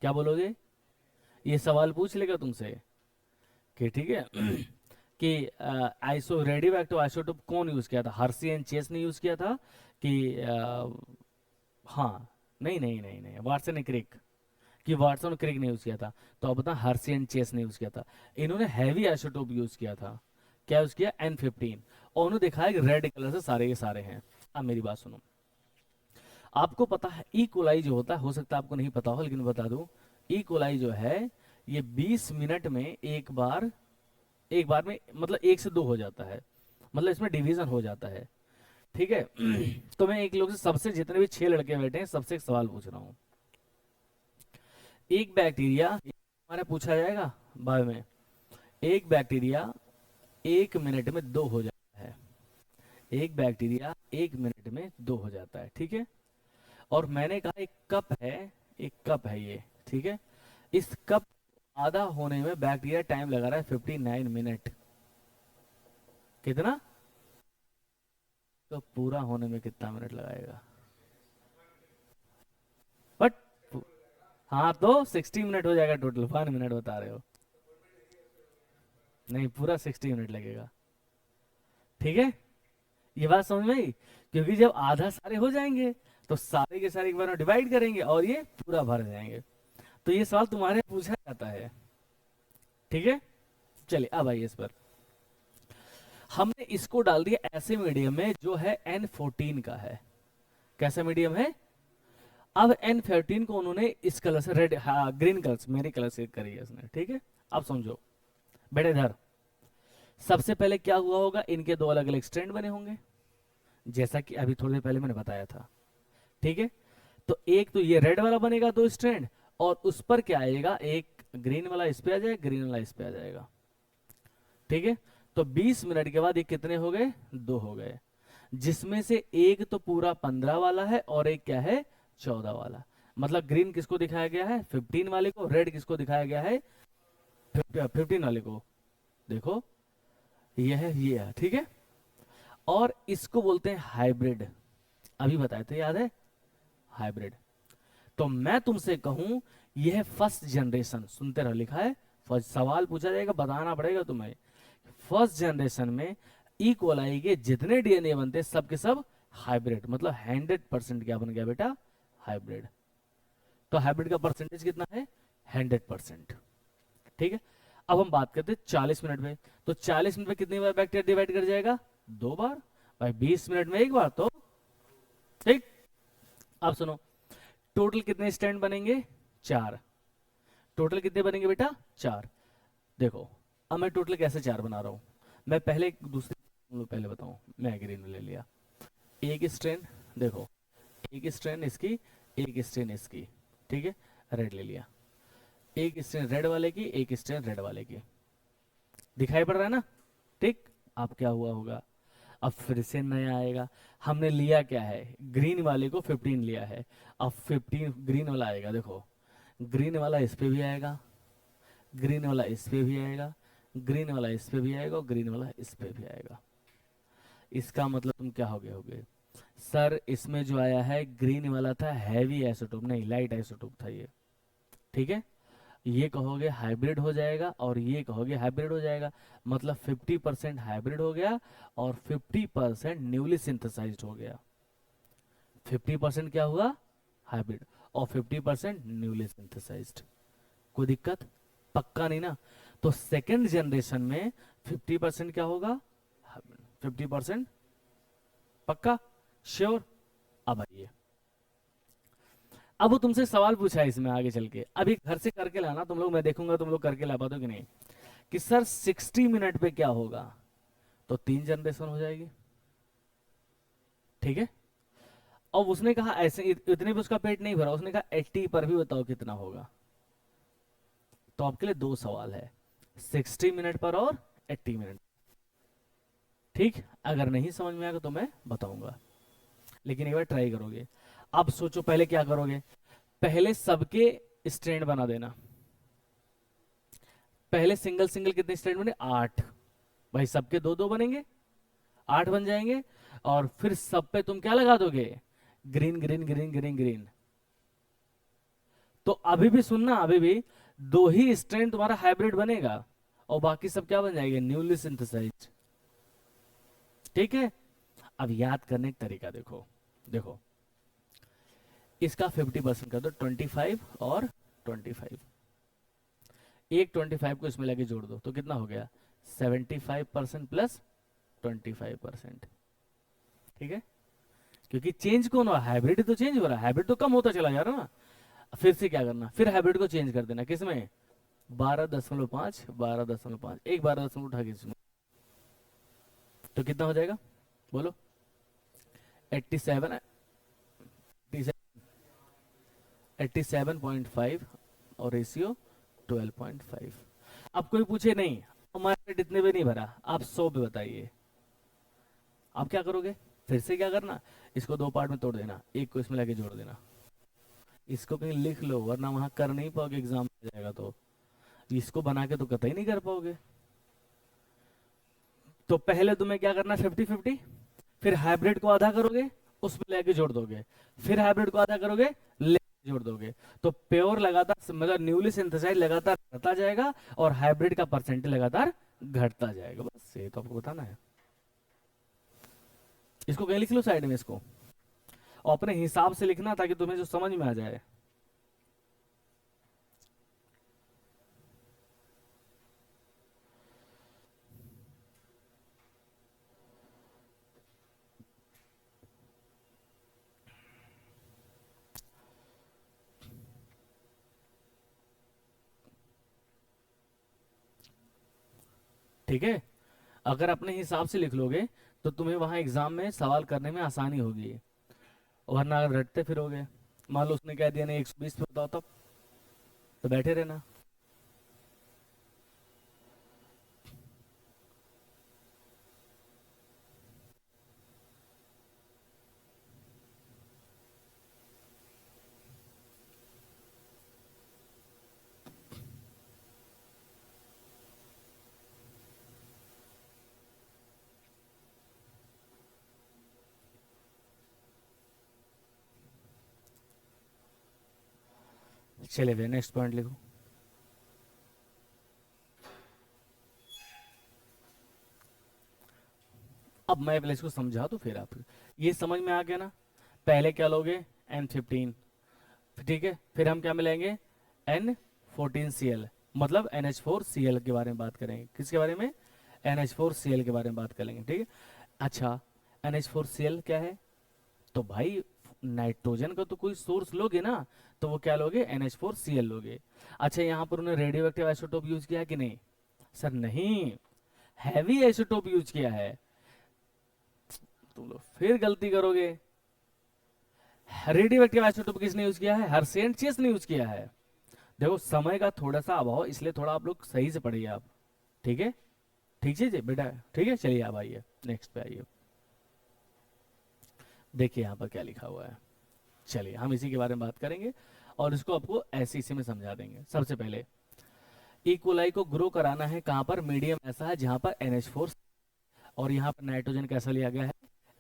Speaker 1: क्या बोलोगे, ये सवाल पूछ लेगा तुमसे कि ठीक है कि आइसो रेडियो एक्टिव आइसोटोप कौन यूज किया था, हर्सी एंड चेस ने यूज किया था कि हाँ, नहीं नहीं नहीं नहीं, वाटसन एंड क्रिक, कि वाटसन और क्रिक ने यूज किया था। तो अब बता, हर्सी एंड चेस ने यूज किया था। इन्होंने हैवी आइसोटोप यूज किया था। क्या यूज किया, N15। और उन्होंने दिखाया कि रेड कलर से सारे के सारे हैं। अब मेरी बात सुनो, आपको पता है ई कोलाई जो होता है, हो सकता है आपको नहीं पता हो लेकिन बता दूं, ई कोलाई जो है ये 20 मिनट में एक बार में मतलब 1 से 2 हो जाता है, मतलब इसमें डिवीजन हो जाता है, ठीक है। तो मैं एक लोग से, सबसे जितने भी 6 लड़के बैठे हैं सबसे एक सवाल पूछ रहा हूँ। एक बैक्टीरिया, हमारा पूछा जाएगा बायो में, एक बैक्टीरिया 1 मिनट में 2 हो जाता है। एक बैक्टीरिया 1 मिनट में 2 हो जाता है, ठीक है। और मैंने कहा एक कप है, एक कप है ये, ठीक है। इस कप आधा होने में बैक्टीरिया टाइम लगा रहा है 59 मिनट। कितना? तो पूरा होने में कितना मिनट लगाएगा? बट हाँ, तो 60 मिनट हो जाएगा टोटल, 1 मिनट बता रहे हो? नहीं, पूरा 60 मिनट लगेगा। ठीक है, ये बात समझ में आई? क्योंकि जब आधा सारे हो जाएंगे तो सारे के सारे एक बार में डिवाइड करेंगे और ये पूरा भर जाएंगे। तो ये सवाल तुम्हारे पूछा जाता है। ठीक है, चलिए अब आइए इस पर। हमने इसको डाल दिया ऐसे मीडियम में जो है N14 का है। कैसा मीडियम है? अब N14 को उन्होंने इस कलर से रेड, हाँ ग्रीन कलर से, मेरे कलर से करी है इसने। ठीक है, अब समझो बेटे इधर। सबसे पहले क्या हुआ होगा, इनके दो अलग अलग स्ट्रैंड बने होंगे, जैसा कि अभी थोड़ी देर पहले मैंने बताया था। ठीक है, तो एक तो ये रेड वाला बनेगा दो स्ट्रैंड, और उस पर क्या आएगा, एक ग्रीन वाला इस पे आ जाएगा, ग्रीन वाला इस पे आ जाएगा। ठीक है, तो 20 मिनट के बाद ये कितने हो गए? दो हो गए, जिसमें से एक तो पूरा 15 वाला है और एक क्या है, 14 वाला। मतलब ग्रीन किसको दिखाया गया है? 15 वाले को। रेड किसको दिखाया गया है? 15 वाले को। देखो ये है, ये है। ठीक है, और इसको बोलते हैं हाइब्रिड। अभी बताए थे, याद है? हाइब्रिड। तो मैं तुमसे कहूं, यह है फर्स्ट जनरेशन। सुनते रहो, लिखा है फर्स्ट। सवाल पूछा जाएगा, बताना पड़ेगा तुम्हें। फर्स्ट जनरेशन में इक्वलाई के जितने डीएनए बनते सब के सब हाइब्रिड, मतलब 100% क्या बन गया बेटा? हाइब्रिड। तो हाइब्रिड का परसेंटेज कितना है? 100%। ठीक है, अब हम बात करते हैं 40 मिनट में। तो 40 मिनट में कितनी बार बैक्टीरिया डिवाइड कर जाएगा? 2 बार। भाई 20 मिनट में एक बार तो। ठीक, अब सुनो, टोटल कितने स्टैंड बनेंगे? 4। टोटल कितने बनेंगे बेटा? 4। देखो, अब मैं टोटल कैसे 4 बना रहा हूं। मैं पहले एक दूसरी पहले बताऊं। मैं ग्रीन ले लिया, एक स्ट्रेन, देखो एक स्ट्रेन इसकी, एक स्ट्रेन इसकी। ठीक है, रेड ले लिया, एक स्ट्रेन रेड वाले की, एक स्ट्रेन रेड वाले की। दिखाई पड़ रहा है ना? ठीक, अब क्या हुआ होगा, अब फिर से नया आएगा। हमने लिया क्या है, ग्रीन वाले को 15 लिया है। अब 15 ग्रीन वाला आएगा, देखो ग्रीन वाला इस पे भी आएगा, ग्रीन वाला इस पे भी आएगा, ग्रीन वाला इस पे भी आएगा, और ग्रीन वाला इस पे भी आएगा। इसका मतलब तुम क्या होगे, सर इसमें जो आया है ग्रीन वाला था हैवी आइसोटोप, नहीं लाइट आइसोटोप था ये। ठीक है, ये कहोगे हाइब्रिड हो जाएगा और ये कहोगे हाइब्रिड हो जाएगा। मतलब 50% हाइब्रिड हो गया और 50% न्यूली सिंथेसाइज्ड हो गया। 50% क्या हुआ? हाइब्रिड, और 50% न्यूली सिंथेसाइज्ड। कोई दिक्कत? पक्का नहीं ना? तो सेकेंड जनरेशन में 50% क्या होगा? 50% पक्का, श्योर? अब आइए, अब वो तुमसे सवाल पूछा है इसमें आगे चल के, अभी घर से करके लाना तुम लोग, मैं देखूंगा तुम लोग करके ला पाते हो कि नहीं। कि सर 60 मिनट पे क्या होगा? तो 3 जनरेशन हो जाएगी। ठीक है, अब उसने कहा ऐसे इतने पे उसका पेट नहीं भरा, उसने कहा 80 पर भी बताओ कितना होगा। तो आपके लिए 2 सवाल है, 60 मिनट पर और 80 मिनट। ठीक, अगर नहीं समझ में आएगा तो मैं बताऊंगा, लेकिन एक बार ट्राई करोगे। अब सोचो पहले क्या करोगे, पहले सबके स्ट्रैंड बना देना। पहले सिंगल सिंगल कितने स्ट्रैंड बने? 8। भाई सबके 2 2 बनेंगे, 8 बन जाएंगे। और फिर सब पे तुम क्या लगा दोगे? Green green green green green. तो अभी भी सुनना, अभी भी 2 ही स्ट्रैंड तुम्हारा हाइब्रिड बनेगा और बाकी सब क्या बन जाएंगे? Newly synthesized. ठीक है, अब याद करने का तरीका देखो, देखो इसका 50% कर दो, 25 और 25। एक 25 को इसमें लगे जोड़ दो तो कितना हो गया? 75% प्लस 25%। ठीक है, क्योंकि चेंज कौन हो रहा है? हाइब्रिड तो चेंज हो रहा है, हाइब्रिड तो कम होता चला जा रहा है ना। फिर से क्या करना, फिर हाइब्रिड को चेंज कर देना, किसमें? 12.5, 12.5, एक 12 उठा के इसमें, तो कितना हो जाएगा बोलो? 87, 87.5 और रेशियो 12.5। अब कोई पूछे नहीं हमारे पेट इतने पे नहीं भरा, आप 100 पे बताइए, आप क्या करोगे? फिर से क्या करना, इसको 2 पार्ट में तोड़ देना, एक को इसमें लगे जोड़ देना। इसको कहीं लिख लो वरना वहां कर नहीं पाओगे, एग्जाम में जाएगा तो। इसको बना के तो कतई नहीं कर पाओगे। तो पहले तुम्हें क्या करना, 50-50, फिर हाइब्रिड को आधा करोगे, उसमें लेके जोड़ दोगे, फिर हाइब्रिड को आधा करोगे, ले जोड़ दोगे। तो प्योर लगातार मतलब न्यूली सिंथेसाइज लगातार बढ़ता जाएगा और हाइब्रिड का परसेंटेज लगातार घटता जाएगा। बस ये तो आपको बताना है। इसको कहीं लिख लो साइड में इसको, और अपने हिसाब से लिखना ताकि तुम्हें जो समझ में आ जाए। ठीक है, अगर अपने हिसाब से लिख लोगे तो तुम्हें वहां एग्जाम में सवाल करने में आसानी होगी, वरना अगर रटते फिरोगे, मान लो उसने कह दिया नहीं 120 पे बताओ, तब तो बैठे रहना। चलिए भैया नेक्स्ट पॉइंट लिखो। अब मैं पहले इसको समझा तो फिर आप, ये समझ में आ गया ना। पहले क्या लोगे, N15, ठीक है, फिर हम क्या मिलेंगे, N14Cl, मतलब NH4Cl के बारे में बात करेंगे। किसके बारे में, NH4Cl के बारे में बात करेंगे, ठीक है। अच्छा, NH4Cl क्या है, तो भाई नाइट्रोजन का तो कोई सोर्स लोगे ना, तो वो क्या लोगे, NH4Cl लोगे। अच्छा, यहाँ पर उन्होंने रेडियो एक्टिव आइसोटोप यूज किया है कि नहीं, सर नहीं, हैवी आइसोटोप यूज किया है। तुम लोग फिर गलती करोगे, रेडियो एक्टिव आइसोटोप किसने यूज किया है, हर्षेन चेस ने यूज किया है। देखो समय का थोड़ा सा अभाव, इसलिए थोड़ा आप लोग सही से पढ़िए आप, ठीक है, ठीक है जी बेटा, ठीक है। चलिए आप आइए नेक्स्ट पे आइए, देखिए यहाँ पर क्या लिखा हुआ है। चलिए हम इसी के बारे में बात करेंगे और इसको आपको ऐसे इसी में समझा देंगे। सबसे पहले इकोलाई को ग्रो कराना है कहाँ पर, मीडियम ऐसा है जहाँ पर NH4, और यहाँ पर नाइट्रोजन कैसा लिया गया है,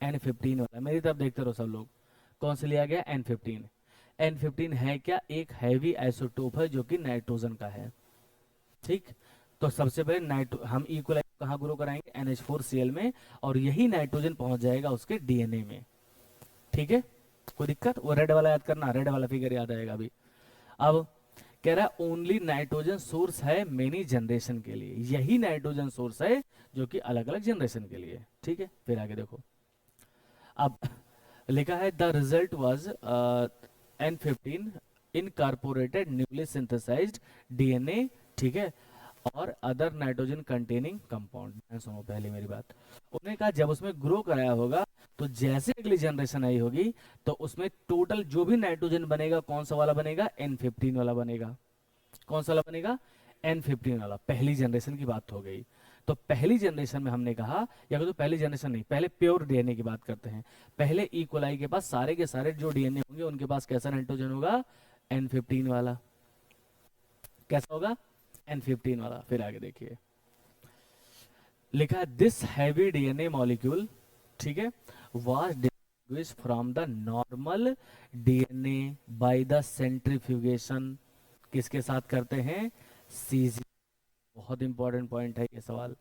Speaker 1: N15 वाला। मेरी तरफ देखते रहो सब लोग, कौन सा लिया गया, N15। N15 है क्या, एक हैवी आइसोटोप है जो कि नाइट्रोजन का है, ठीक। तो सबसे पहले हम इक्वलाइज कहाँ ग्रो कराएंगे, NH4Cl में, और यही नाइट्रोजन पहुंच जाएगा उसके डीएनए में, ठीक है। कोई दिक्कत, वो रेड वाला याद करना, रेड वाला फिगर याद आएगा अभी। अब कह रहा है ओनली नाइट्रोजन सोर्स है मेनी जनरेशन के लिए, यही नाइट्रोजन सोर्स है जो कि अलग अलग जनरेशन के लिए, ठीक है। फिर आगे देखो, अब लिखा है the result was N15 incorporated newly synthesized DNA, ठीक है, और अदर नाइट्रोजन कंटेनिंग कंपाउंड। सुनो पहले मेरी बात, उन्होंने कहा जब उसमें ग्रो कराया होगा तो जैसे अगली जनरेशन आई होगी तो उसमें टोटल जो भी नाइट्रोजन बनेगा कौन सा वाला बनेगा, N15 वाला बनेगा। कौन सा वाला बनेगा, N15 वाला। पहली जनरेशन की बात हो गई। तो पहली जनरेशन में हमने कहा, या तो पहली जनरेशन नहीं, पहले प्योर डीएनए की बात करते हैं। पहले ई कोलाई के पास सारे के सारे जो डीएनए होंगे उनके पास कैसा नाइट्रोजन होगा, N15 वाला। कैसा होगा, N15 वाला। फिर आगे देखिए, लिखा है दिस हैवी डीएनए मॉलिक्यूल, ठीक है, was distinguish from the normal DNA by the centrifugation. किसके साथ करते हैं, सीजी। बहुत इंपॉर्टेंट पॉइंट है ये सवाल,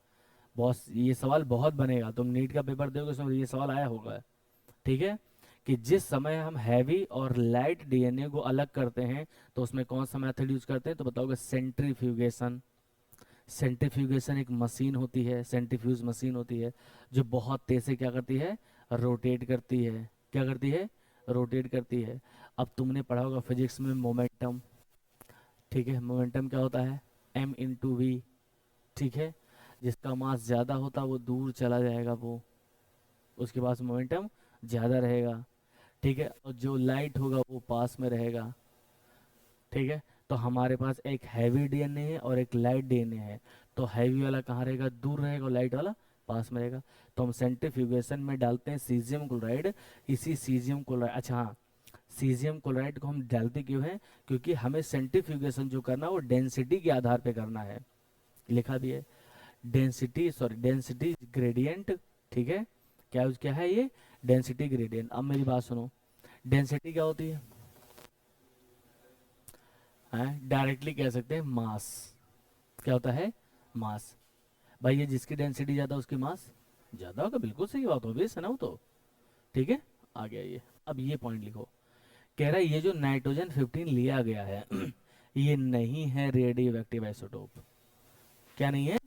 Speaker 1: बहुत, ये सवाल बहुत बनेगा, तुम नीट का पेपर दोगे उसमें ये सवाल आया होगा, ठीक है। कि जिस समय हम हैवी और लाइट डीएनए को अलग करते हैं तो उसमें कौन सा मेथड यूज करते हैं, तो बताओगे सेंट्रीफ्यूगेशन। सेंट्रीफ्यूगेशन एक मशीन होती है, सेंट्रीफ्यूज मशीन होती है जो बहुत तेज से क्या करती है, रोटेट करती है। क्या करती है, रोटेट करती है। अब तुमने पढ़ा होगा फिजिक्स में मोमेंटम, ठीक है, मोमेंटम क्या होता है, M × V, ठीक है। जिसका मास ज्यादा होता वो दूर चला जाएगा, वो उसके पास मोमेंटम ज्यादा रहेगा, ठीक है, और जो लाइट होगा वो पास में रहेगा, ठीक है। तो हमारे पास एक हैवी डीएनए है और एक लाइट डीएनए है। तो हैवी वाला कहाँ रहेगा, दूर रहेगा, और लाइट वाला पास में रहेगा। तो हम सेंट्रीफ्यूगेशन में डालते हैं सीजियम क्लोराइड, इसी सीजियम क्लोराइड, अच्छा हाँ, सीजियम क्लोराइड को हम डालते क्यों हैं? क्योंकि हमें सेंट्रीफ्यूगेशन जो करना है वो डेंसिटी के आधार पे करना है, लिखा भी है डेंसिटी ग्रेडियंट, ठीक है। क्या है ये? Density gradient. अब मेरी बात सुनो, डेंसिटी क्या होती है? डायरेक्टली कह सकते हैं मास। क्या होता है? मास। भाई ये जिसकी डेंसिटी ज्यादा उसकी मास ज्यादा होगा, बिल्कुल सही बात, ऑब्वियस है ना वो तो, ठीक है। आ गया ये। अब ये पॉइंट लिखो, कह रहा है ये जो नाइट्रोजन 15 लिया गया है ये नहीं है रेडियो एक्टिव आइसोटोप। क्या नहीं है?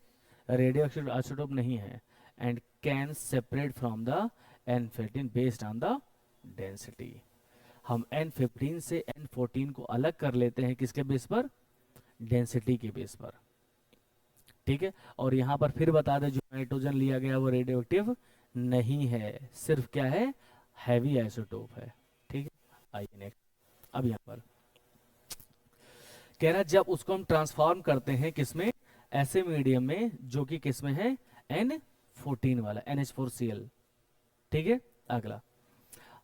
Speaker 1: रेडियो एक्टिव आइसोटोप नहीं है। And can separate from the N15 based on the density. हम N15 से N14 को अलग कर लेते हैं, किसके बेस पर? डेंसिटी के बेस पर, ठीक है। और यहाँ पर फिर बता दें, जो नाइट्रोजन लिया गया वो रेडियो एक्टिव नहीं है, सिर्फ क्या है? हैवी आइसोटोप है, ठीक है। आइए नेक्स्ट। अब यहाँ पर कह रहा है जब उसको हम ट्रांसफॉर्म करते हैं किसमें? ऐसे मीडियम में जो कि किसमें है? N14 वाला NH4Cl, ठीक है। अगला,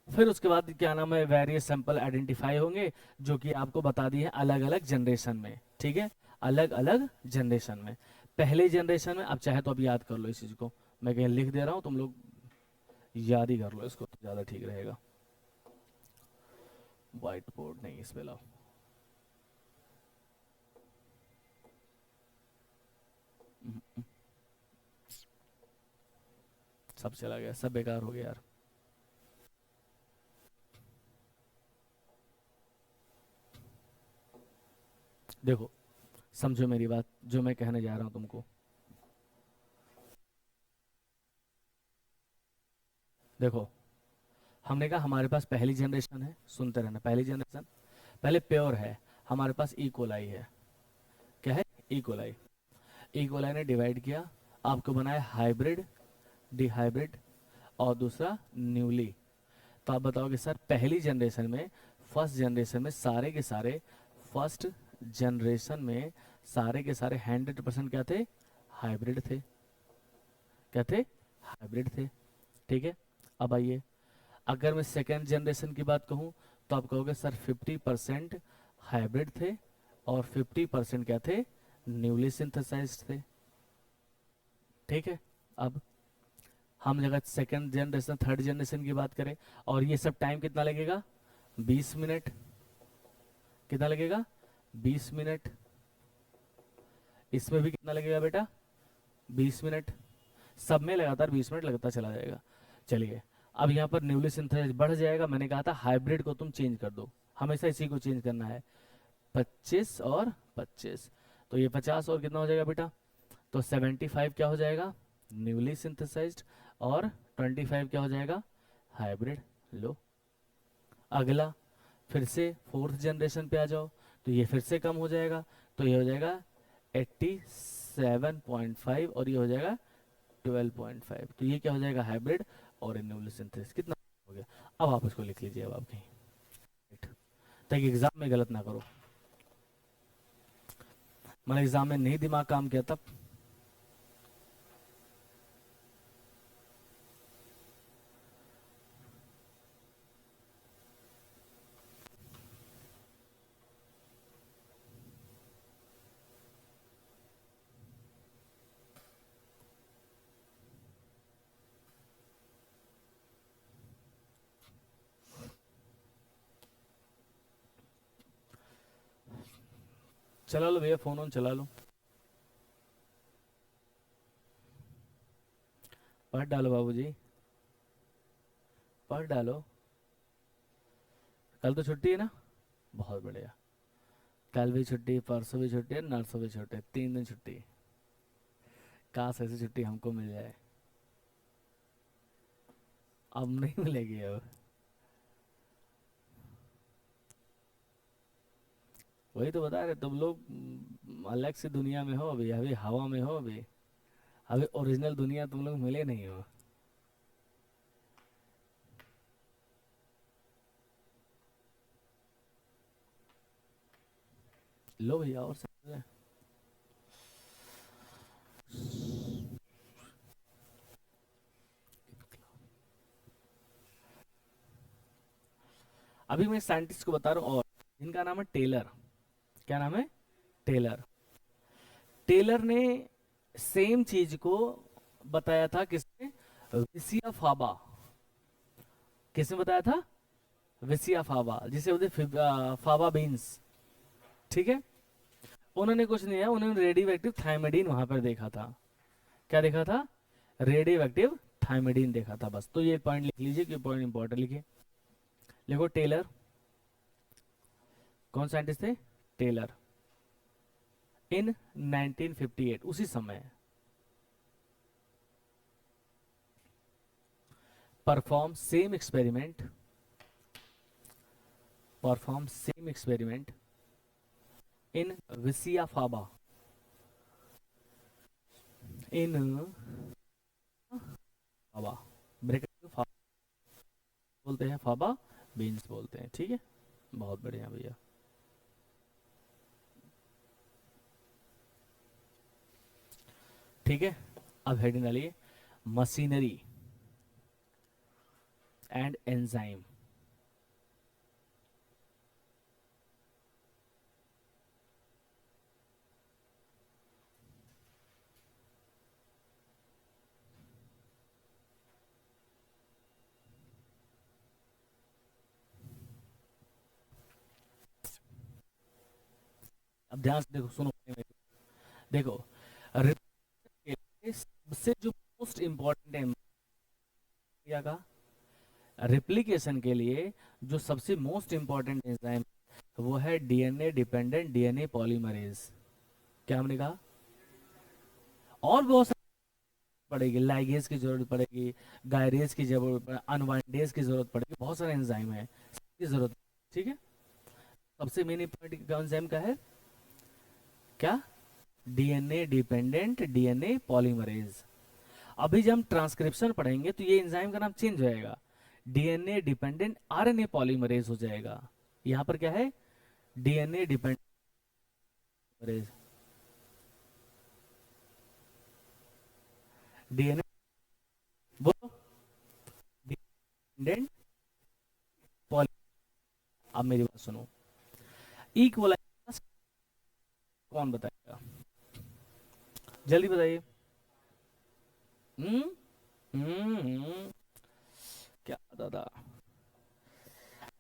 Speaker 1: फिर उसके बाद क्या नाम है, वेरियस सैंपल आइडेंटिफाई होंगे जो कि आपको बता दिए हैं अलग अलग जनरेशन में, ठीक है। अलग अलग जनरेशन में, पहले जनरेशन में, अब चाहे तो अब याद कर लो इस चीज को, मैं कहीं लिख दे रहा हूँ, तुम लोग याद ही कर लो इसको तो ज्यादा ठीक रहेगा। व्हाइट बोर्ड नहीं, इस पे लाओ। सब चला गया, सब बेकार हो गया यार। देखो, समझो मेरी बात जो मैं कहने जा रहा हूँ तुमको। देखो, हमने कहा हमारे पास पहली जनरेशन है, सुनते रहना, पहली जनरेशन पहले प्योर है, हमारे पास इकोलाई है। क्या है? इकोलाई। इकोलाई ने डिवाइड किया, आपको बनाया हाइब्रिड, डिहाइब्रिड और दूसरा न्यूली। तो आप बताओगे सर पहली जनरेशन में, फर्स्ट जनरेशन में सारे के सारे, फर्स्ट जनरेशन में सारे के सारे 100% क्या थे? हाइब्रिड थे। क्या थे? हाइब्रिड थे, ठीक है। अब आइए, अगर मैं सेकेंड जनरेशन की बात कहूँ तो आप कहोगे सर 50% हाइब्रिड थे और 50% क्या थे? न्यूली सिंथेसाइज्ड थे, ठीक है। अब हम अगर सेकेंड जनरेशन थर्ड जनरेशन की बात करें, और ये सब टाइम कितना लगेगा? 20 मिनट। कितना लगेगा? 20 मिनट। इसमें भी कितना लगेगा बेटा? 20 मिनट। सब में लगातार 20 मिनट लगता चला जाएगा। चलिए, अब यहाँ पर न्यूली सिंथेसाइज बढ़ जाएगा, मैंने कहा था हाइब्रिड को तुम चेंज कर दो, हमेशा इसी को चेंज करना है। 25 और 25, तो ये 50 और कितना हो जाएगा बेटा? तो 75 क्या हो जाएगा? Newly synthesized. और 25 क्या हो जाएगा? हाइब्रिड। लो, अगला, फिर से फोर्थ जनरेशन पे आ जाओ, तो ये फिर से कम हो जाएगा, तो ये हो जाएगा 87.5 और ये हो जाएगा 12.5, तो ये क्या हो जाएगा? हाइब्रिड और न्यूली सिंथेसिस। कितना हो गया? अब आप इसको लिख लीजिए, अब आप कहीं, ताकि एग्जाम में गलत ना करो। मतलब एग्जाम में नहीं दिमाग काम किया तब। चला लो भैया, फोन ऑन चला लो, पढ़ डालो बाबूजी, पढ़ डालो। कल तो छुट्टी है ना? बहुत बढ़िया। कल भी छुट्टी, परसों भी छुट्टी है, नरसों भी छुट्टी है, 3 दिन छुट्टी। काश ऐसी छुट्टी हमको मिल जाए। अब नहीं मिलेगी अब। वही तो बता रहे तुम लोग, अलग से दुनिया में हो अभी, अभी हवा में हो अभी, अभी ओरिजिनल दुनिया तुम लोग मिले नहीं हो। लो भैया और सब। अभी मैं साइंटिस्ट को बता रहा हूँ, और इनका नाम है टेलर। क्या नाम है? टेलर। टेलर ने सेम चीज को बताया था किसने? विसिया फाबा। किसने बताया था? विसिया फाबा, जिसे बोलते फाबा बीन्स। ठीक है। उन्होंने कुछ नहीं है, उन्होंने रेडियो एक्टिव थायमिडीन वहां पर देखा था। क्या देखा था? रेडियो एक्टिव थायमिडीन देखा था। बस तो ये पॉइंट लिख लीजिए कि पॉइंट इंपॉर्टेंट लिखिए। देखो टेलर कौन साइंटिस्ट थे? टेलर। इन 1958 उसी समय perform same experiment, perform same experiment in Vicia faba, in faba, bracket में फाबा बोलते हैं, फाबा बीन्स बोलते हैं। ठीक है, बहुत बढ़िया भैया। ठीक है, अब हेडिंग डालिए, मशीनरी एंड एंजाइम। अब ध्यान से देखो, सुनो मेरी। देखो, रिप्लिकेशन के लिए सबसे जो मोस्ट इंपॉर्टेंट है का, रिप्लिकेशन के लिए जो सबसे मोस्ट इंपॉर्टेंट एंजाइम वो है डीएनए डिपेंडेंट डीएनए पॉलीमरेज। क्या हमने कहा? और बहुत सारी पड़ेगी, लाइगेज की जरूरत पड़ेगी, गायरेज की जरूरत पड़ेगी, अनवाइंडेज की जरूरत पड़ेगी, बहुत सारे एंजाइम है की जरूरत। ठीक है, सबसे मेन इंपॉर्टेंट एंजाइम का है क्या? DNA dependent DNA polymerase. अभी जब हम ट्रांसक्रिप्शन पढ़ेंगे तो ये एंजाइम का नाम चेंज हो जाएगा, डीएनए डिपेंडेंट आरएनए पॉलीमरेज हो जाएगा। यहाँ पर क्या है? डीएनए डिपेंडेंट पॉलीमरेज, डीएनए, बोलो, डिपेंडेंट पॉली। अब मेरी बात सुनो, ई कोलाई कौन बताएगा? जल्दी बताइए। हम्म क्या दादा?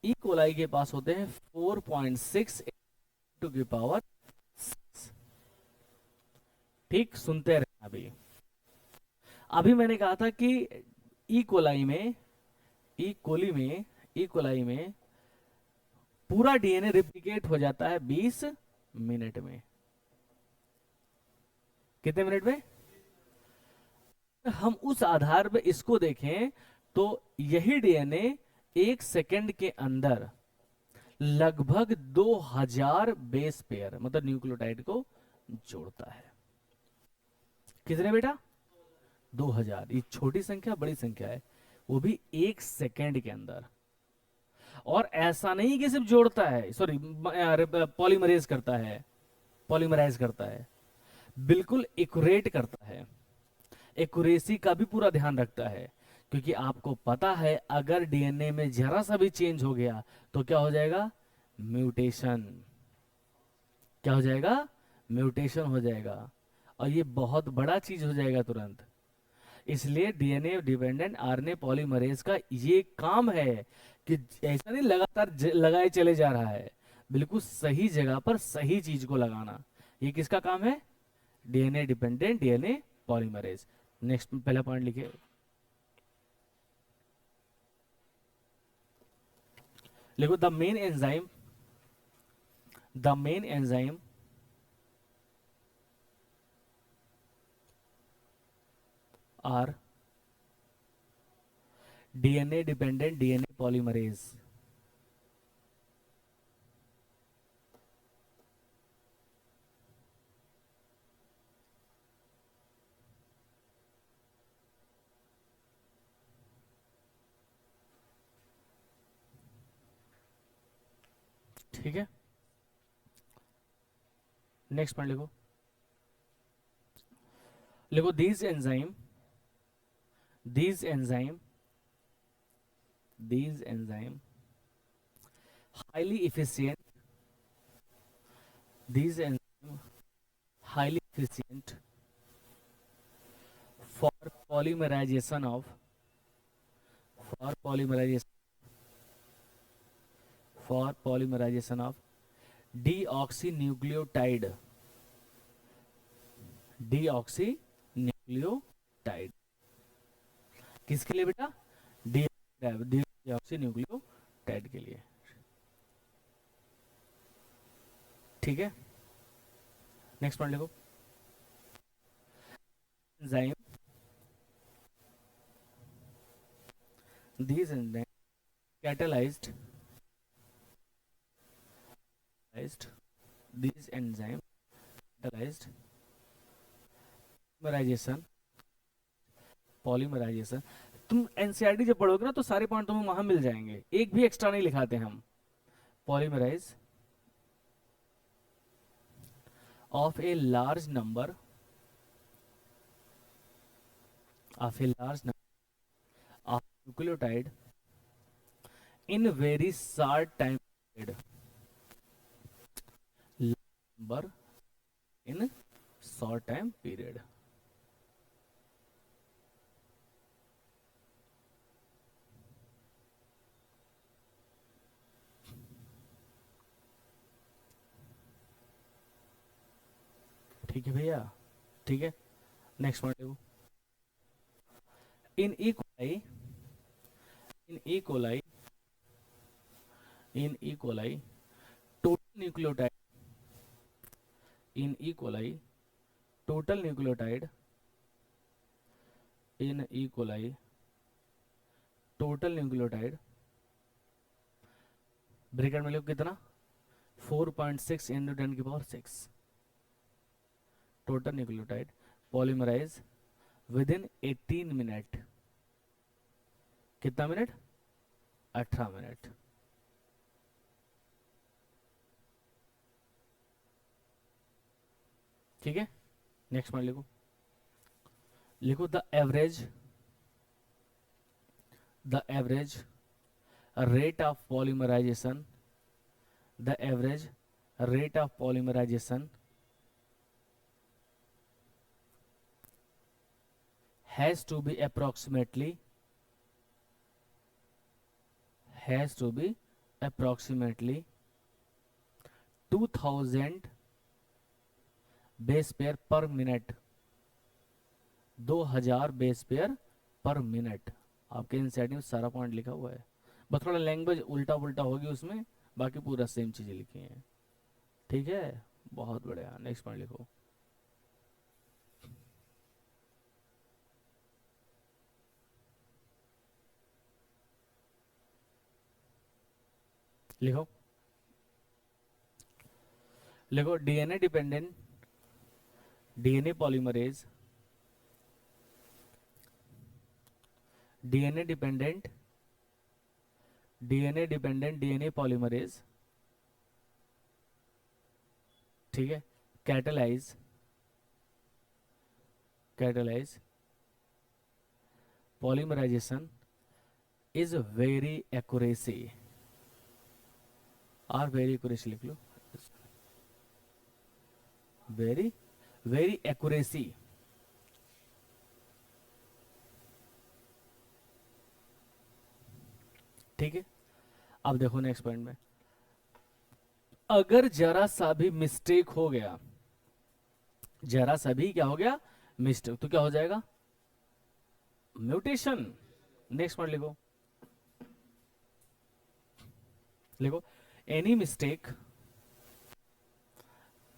Speaker 1: ई कोलाई के पास होते हैं 4.6 टू की पावर 6। ठीक, सुनते रहे। अभी अभी मैंने कहा था कि ई कोलाई में, ई कोली में, ई कोलाई में पूरा डीएनए रिप्लिकेट हो जाता है 20 मिनट में। कितने मिनट में? हम उस आधार पे इसको देखें तो यही डीएनए 1 सेकंड के अंदर लगभग 2000 बेस पेयर मतलब न्यूक्लियोटाइड को जोड़ता है। कितने बेटा? 2000। ये छोटी संख्या बड़ी संख्या है, वो भी 1 सेकंड के अंदर। और ऐसा नहीं कि सिर्फ जोड़ता है, सॉरी, पॉलीमरेज करता है, पॉलीमराइज करता है, बिल्कुल एक्यूरेट करता है, एक्यूरेसी का भी पूरा ध्यान रखता है। क्योंकि आपको पता है अगर डीएनए में जरा सा भी चेंज हो गया तो क्या हो जाएगा? म्यूटेशन। क्या हो जाएगा? म्यूटेशन हो जाएगा, और ये बहुत बड़ा चीज हो जाएगा तुरंत। इसलिए डीएनए डिपेंडेंट आरएनए पॉलीमरेज का ये काम है कि ऐसा नहीं लगातार लगाए चले जा रहा है, बिल्कुल सही जगह पर सही चीज को लगाना। ये किसका काम है? DNA dependent DNA polymerase. Next पहला पॉइंट लिखिए, लिखो the main enzyme are DNA dependent DNA polymerase. ठीक है, नेक्स्ट पॉइंट लिखो, लिखो these enzyme highly efficient, these enzymes highly efficient for polymerization of, for polymerization, for polymerization of deoxynucleotide, deoxynucleotide, किसके लिए बेटा? deoxynucleotide के लिए, ठीक है। नेक्स्ट पॉइंट लिखो, enzyme, these enzymes catalyzed, these enzymes catalyzed polymerization, तुम एनसीईआरटी जब पढ़ोगे ना तो सारे पॉइंट तुम्हें वहां मिल जाएंगे, एक भी एक्स्ट्रा नहीं लिखाते हम। Polymerise of a large number of nucleotide in very short time period, number in short time period, ठीक है भैया, ठीक है। नेक्स्ट पॉइंट देखो, in E coli, in E coli, in E coli total nucleotide, in E coli total nucleotide, in E coli total nucleotide, bracket में लिखो कितना, 4.6 × 10⁶, total nucleotide polymerise within 18 minute, कितना मिनट? 18 मिनट, ठीक है। नेक्स्ट पॉइंट लिखो, लिखो the average rate of polymerization, the average rate of polymerization has to be approximately 2000 base pair पर मिनट, 2000 बेस पेयर पर मिनट। आपके एनसीईआरटी में सारा पॉइंट लिखा हुआ है, बस थोड़ा लैंग्वेज उल्टा पुल्टा होगी उसमें, बाकी पूरा सेम चीजें लिखी हैं, ठीक है। बहुत बढ़िया, नेक्स्ट पॉइंट लिखो, लिखो लिखो DNA dependent, DNA polymerase, DNA dependent, DNA dependent DNA polymerase, ठीक है। Catalyse, catalyse polymerisation is very accuracy, और वेरी एक्यूरेसी लिख लो, वेरी वेरी एक्यूरेसी, ठीक है। अब देखो नेक्स्ट पॉइंट में, अगर जरा सा भी मिस्टेक हो गया, जरा सा भी क्या हो गया? मिस्टेक, तो क्या हो जाएगा? म्यूटेशन। नेक्स्ट पॉइंट लिखो, लिखो एनी मिस्टेक,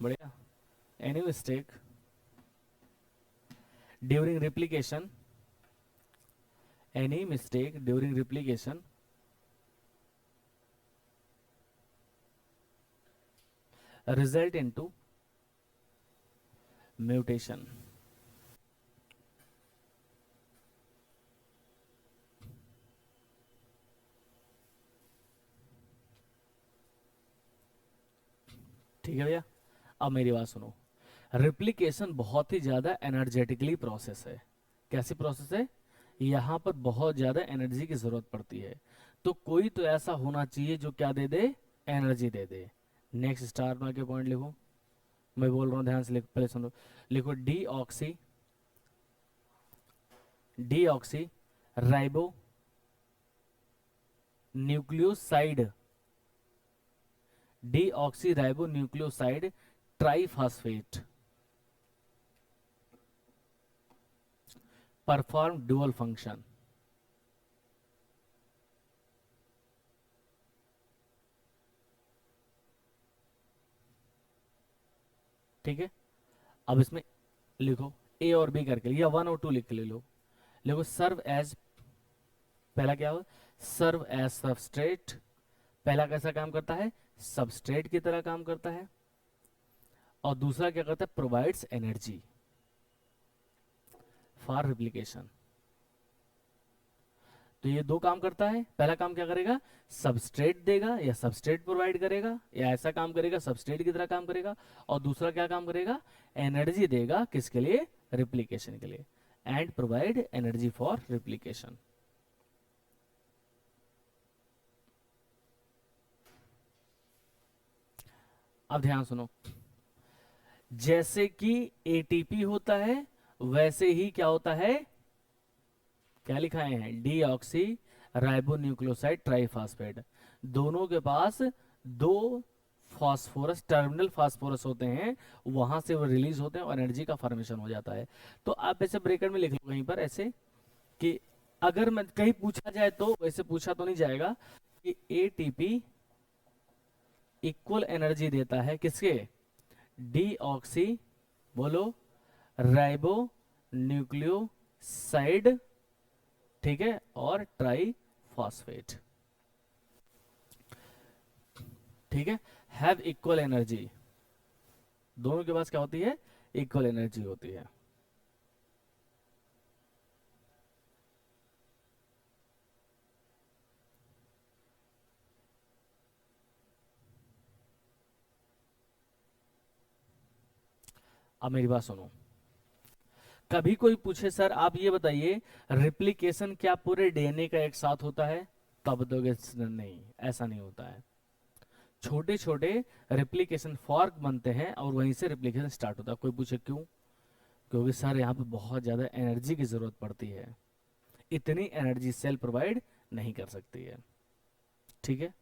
Speaker 1: बढ़िया, any mistake during replication, any mistake during replication result into mutation, ठीक है भैया। अब मेरी बात सुनो, रिप्लिकेशन बहुत ही ज्यादा एनर्जेटिकली प्रोसेस है। कैसी प्रोसेस है? यहाँ पर बहुत ज्यादा एनर्जी की जरूरत पड़ती है, तो कोई तो ऐसा होना चाहिए जो क्या दे दे? एनर्जी दे दे। नेक्स्ट स्टार मार के पॉइंट लिखो, मैं बोल रहा हूँ ध्यान से लिख, पहले सुनो। लिखो D oxy ribo nucleoside, D oxy ribo nucleoside triphosphate perform dual function. ठीक है, अब इसमें लिखो ए और बी करके, या 1 और 2 लिख के ले लो। लिखो सर्व एज, पहला क्या हो, सर्व एज सबस्ट्रेट, पहला कैसा काम करता है, सबस्ट्रेट की तरह काम करता है। और दूसरा क्या करता है, प्रोवाइड्स एनर्जी फॉर रिप्लिकेशन। तो ये दो काम करता है, पहला काम क्या करेगा, सबस्ट्रेट देगा या सबस्ट्रेट प्रोवाइड करेगा, या ऐसा काम करेगा सबस्ट्रेट की तरह काम करेगा। और दूसरा क्या काम करेगा, एनर्जी देगा, किसके लिए, रिप्लिकेशन के लिए, and provide energy for replication. अब ध्यान सुनो, जैसे कि एटीपी होता है वैसे ही क्या होता है, क्या लिखाए हैं, डी ऑक्सी राइबोन्यूक्लियोसाइड ट्राइफॉस्फेट, दोनों के पास दो फास्फोरस, टर्मिनल फास्फोरस होते हैं, वहां से वो रिलीज होते हैं और एनर्जी का फॉर्मेशन हो जाता है। तो आप ऐसे ब्रेकेट में लिख लो कहीं पर ऐसे, कि अगर मैं कहीं पूछा जाए, तो वैसे पूछा तो नहीं जाएगा, कि एटीपी इक्वल एनर्जी देता है किसके, डी ऑक्सी, बोलो, राइबो न्यूक्लियोसाइड, ठीक है, और ट्राई फॉस्फेट, ठीक है, हैव इक्वल एनर्जी, दोनों के पास क्या होती है, इक्वल एनर्जी होती है। अब मेरी बात सुनो, कभी कोई पूछे सर आप ये बताइए रिप्लिकेशन क्या पूरे डीएनए का एक साथ होता है, तब दोगे नहीं, ऐसा नहीं होता है। छोटे छोटे रिप्लिकेशन फॉर्क बनते हैं और वहीं से रिप्लिकेशन स्टार्ट होता है। कोई पूछे क्यों, क्योंकि सर यहाँ पे बहुत ज्यादा एनर्जी की जरूरत पड़ती है, इतनी एनर्जी सेल प्रोवाइड नहीं कर सकती है। ठीक है,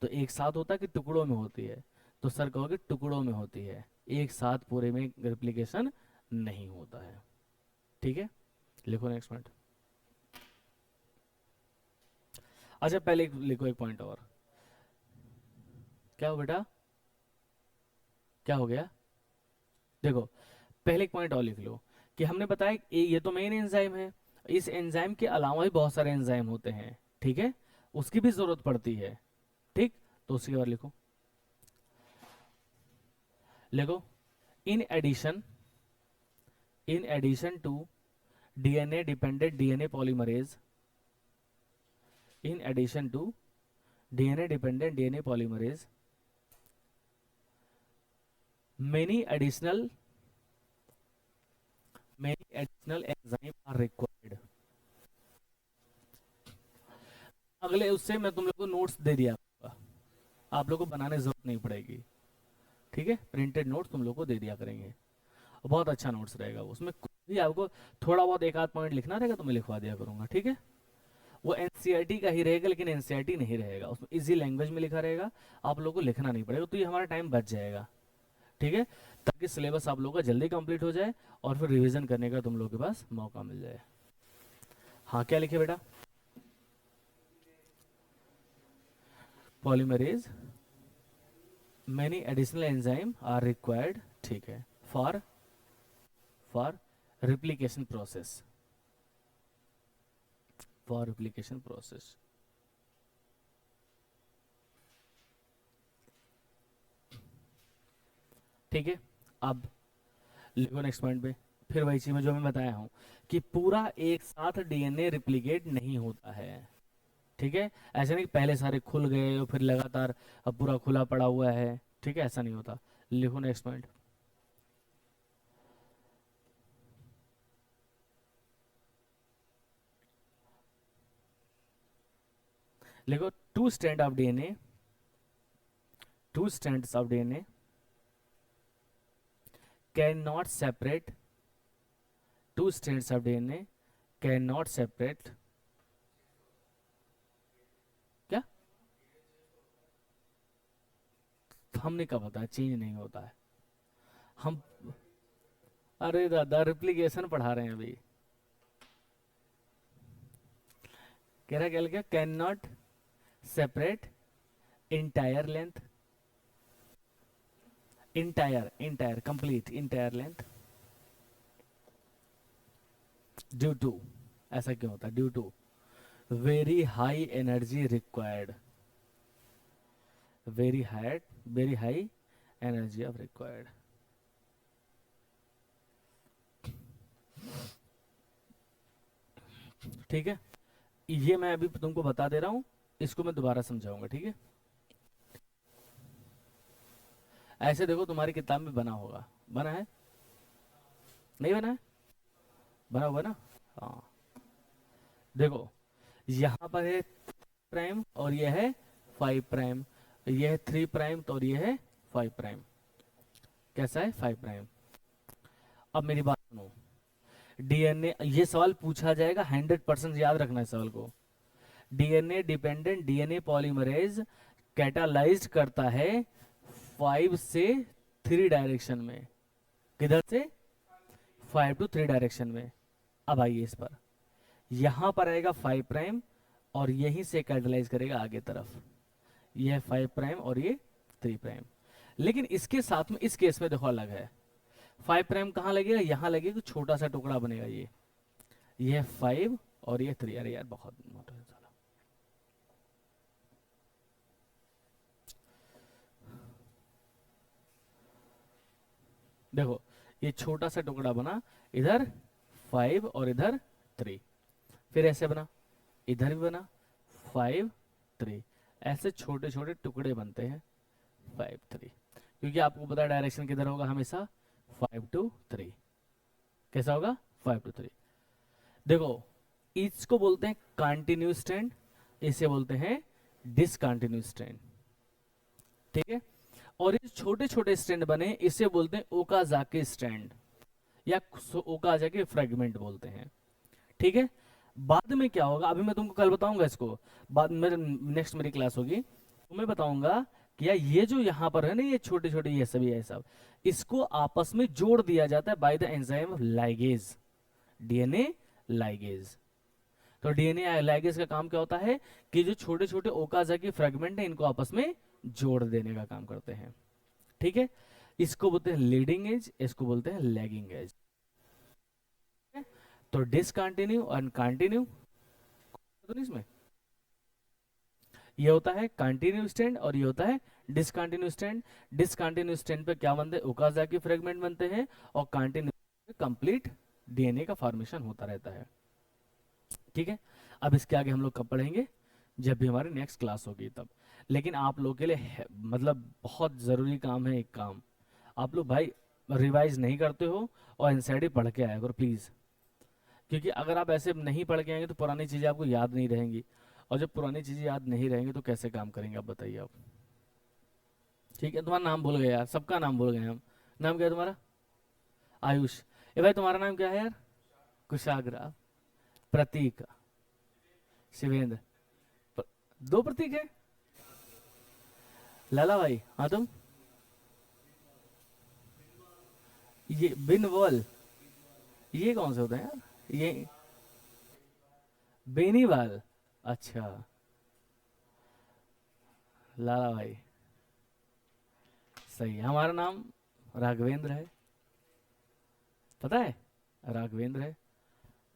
Speaker 1: तो एक साथ होता है कि टुकड़ों में होती है, तो सर कहोगे टुकड़ों में होती है, एक साथ पूरे में रिप्लिकेशन नहीं होता है। ठीक है, लिखो नेक्स्ट पॉइंट। अच्छा पहले लिखो एक पॉइंट और, क्या हो बेटा, क्या हो गया, देखो पहले एक पॉइंट और लिख लो, कि हमने बताया ये तो मेन एंजाइम है, इस एंजाइम के अलावा भी बहुत सारे एंजाइम होते हैं, ठीक है, उसकी भी जरूरत पड़ती है। ठीक, तो उसके बाद लिखो, लिखो in addition, in addition to DNA dependent DNA polymerase, in addition to DNA dependent DNA polymerase, many additional many additional enzyme are required। अगले उससे मैं तुम लोग को नोट्स दे दिया करूंगा, आप लोग को बनाने की जरूरत नहीं पड़ेगी। ठीक है, प्रिंटेड नोट तुम लोग को दे दिया करेंगे, बहुत अच्छा नोट्स रहेगा, उसमें कुछ भी आपको थोड़ा बहुत एक आध पॉइंट लिखना रहेगा तो मैं लिखवा दिया करूंगा। ठीक है, वो एनसीईआरटी का ही रहेगा, लेकिन एनसीईआरटी नहीं रहेगा, उसमें इजी लैंग्वेज में लिखा रहेगा, आप लोग को लिखना नहीं पड़ेगा, तो ये हमारा टाइम बच जाएगा। ठीक है, ताकि सिलेबस आप लोगों का जल्दी कंप्लीट हो जाए और फिर रिवीजन करने का तुम लोगों के पास मौका मिल जाए। हाँ क्या लिखे बेटा, polymerase many additional enzyme are required, ठीक है, for replication process, for replication process। ठीक है, अब लिखो नेक्स्ट पॉइंट पे, फिर वही चीज में जो मैं बताया हूं, कि पूरा एक साथ डीएनए रिप्लिकेट नहीं होता है। ठीक है, ऐसा नहीं कि पहले सारे खुल गए और फिर लगातार अब पूरा खुला पड़ा हुआ है, ठीक है, ऐसा नहीं होता। लिखो नेक्स्ट पॉइंट, लिखो two strand of DNA, two strands of DNA cannot separate, two strands of DNA cannot separate, क्या हमने कहा बताया चेंज नहीं होता है हम, अरे दादा रिप्लिकेशन पढ़ा रहे हैं अभी, कह रहा क्या can not separate entire length, entire complete entire length due to, ऐसा क्यों होता है, due to very high energy required, very high energy of required. ठीक है, ये मैं अभी तुमको बता दे रहा हूं, इसको मैं दोबारा समझाऊंगा, ठीक है। ऐसे देखो तुम्हारी किताब में बना होगा, बना है नहीं बना है, बना होगा ना, हाँ। देखो यहाँ पर है प्राइम और ये है 5 प्राइम, ये है 3 प्राइम तो और ये है 5 प्राइम, कैसा है 5 प्राइम। अब मेरी बात सुनो, डीएनए, ये सवाल पूछा जाएगा 100% याद रखना है सवाल को। DNA dependent DNA polymerase catalysed करता है 5 से 3 डायरेक्शन में, किधर से 5 to 3 डायरेक्शन में। अब आइए इस पर, यहां पर आएगा 5 प्राइम और यहीं से कैटालाइज करेगा आगे तरफ, यह 5 प्राइम और ये 3 प्राइम। लेकिन इसके साथ में इस केस में देखो अलग है, 5 प्राइम कहाँ लगेगा, यहां लगेगा, छोटा सा टुकड़ा बनेगा, ये 5 और ये 3, अरे यार बहुत मोटा है साला। देखो ये छोटा सा टुकड़ा बना, इधर 5 और इधर 3, फिर ऐसे बना, इधर भी बना 5 3, ऐसे छोटे छोटे टुकड़े बनते हैं 5 3, क्योंकि आपको पता है डायरेक्शन किधर होगा हमेशा 5 to 3, कैसा होगा 5 to 3। देखो इसको बोलते हैं कंटिन्यूस स्ट्रैंड, इसे बोलते हैं डिसकंटिन्यूस स्ट्रैंड, ठीक है। और ये छोटे छोटे स्ट्रैंड बने इसे बोलते हैं ओकाजाकी स्ट्रैंड या ओकाजाकी फ्रेगमेंट बोलते हैं, ठीक है। बाद में क्या होगा अभी मैं तुमको कल बताऊंगा इसको, बाद में नेक्स्ट मेरी क्लास होगी तो मैं बताऊंगा कि यार ये जो यहाँ पर है ना, ये छोटे छोटे ये सभी है सब, इसको आपस में जोड़ दिया जाता है by the enzyme ligase, DNA ligase. तो डीएनए लाइगेज का काम क्या होता है कि जो छोटे छोटे ओकाजाकी फ्रेगमेंट है इनको आपस में जोड़ देने का काम करते हैं, ठीक है। इसको बोलते हैं लीडिंग एज, इसको बोलते हैं लैगिंग एज। तो डिसकंटिन्यू और कंटिन्यू तो इसमें ये होता है कंटिन्यू स्ट्रैंड और ये होता है डिसकंटिन्यू स्ट्रैंड। डिसकंटिन्यू स्ट्रैंड पे क्या बनते हैं, ओकाजाकी फ्रेगमेंट बनते हैं, और कंटिन्यू कंप्लीट डीएनए का फॉर्मेशन होता रहता है, ठीक है। अब इसके आगे हम लोग कब पढ़ेंगे, जब भी हमारी नेक्स्ट क्लास होगी तब। लेकिन आप लोग के लिए मतलब बहुत जरूरी काम है एक काम, आप लोग भाई रिवाइज नहीं करते हो और एनसीईआरटी पढ़ के आया करो प्लीज, क्योंकि अगर आप ऐसे नहीं पढ़ के आएंगे तो पुरानी चीजें आपको याद नहीं रहेंगी, और जब पुरानी चीजें याद नहीं रहेंगी तो कैसे काम करेंगे आप बताइए आप। ठीक है, तुम्हारा नाम भूल गए यार, सबका नाम भूल गए हम। नाम क्या है तुम्हारा, आयुष। ए भाई तुम्हारा नाम क्या है यार, कुशाग्र, प्रतीक, शिवेंद्र, दो प्रतीक है, लाला भाई, हाँ तुम, ये बिनवल, ये कौन से होते हैं यार, ये बेनीवाल, अच्छा, लाला भाई, सही है। हमारा नाम राघवेंद्र है, पता है, राघवेंद्र है।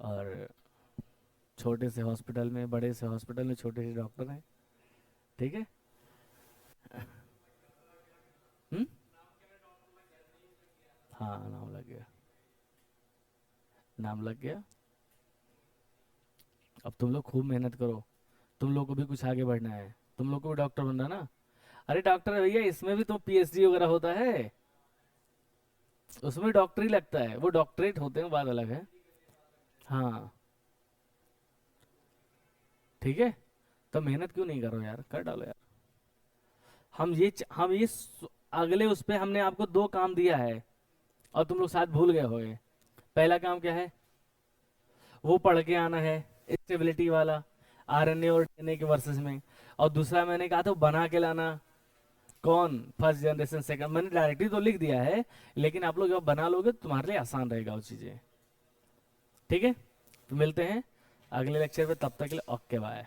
Speaker 1: और छोटे से हॉस्पिटल में, बड़े से हॉस्पिटल में छोटे से डॉक्टर हैं, ठीक है। हम्म, हाँ नाम लग गया, नाम लग गया। अब तुम लोग खूब मेहनत करो, तुम लोग को भी कुछ आगे बढ़ना है, तुम लोग को भी डॉक्टर बनना है ना। अरे डॉक्टर भैया इसमें भी तो पीएचडी वगैरह होता है, उसमें डॉक्टर ही लगता है, वो डॉक्टरेट होते हैं, बात अलग है। हाँ ठीक है, तो मेहनत क्यों नहीं करो यार, कर डालो यार। अगले उस पे हमने आपको 2 काम दिया है और तुम लोग शायद भूल गए होगे। पहला काम क्या है, वो पढ़ के आना है, स्टेबिलिटी वाला, आरएनए और डीएनए के वर्सेस में। और दूसरा मैंने कहा था बना के लाना, कौन, फर्स्ट जनरेशन सेकंड, मैंने डायरेक्टली तो लिख दिया है, लेकिन आप लोग जब बना लोगे तो तुम्हारे लिए आसान रहेगा वो चीजें। ठीक है, तो मिलते हैं अगले लेक्चर में, तब तक के लिए ओके बाय।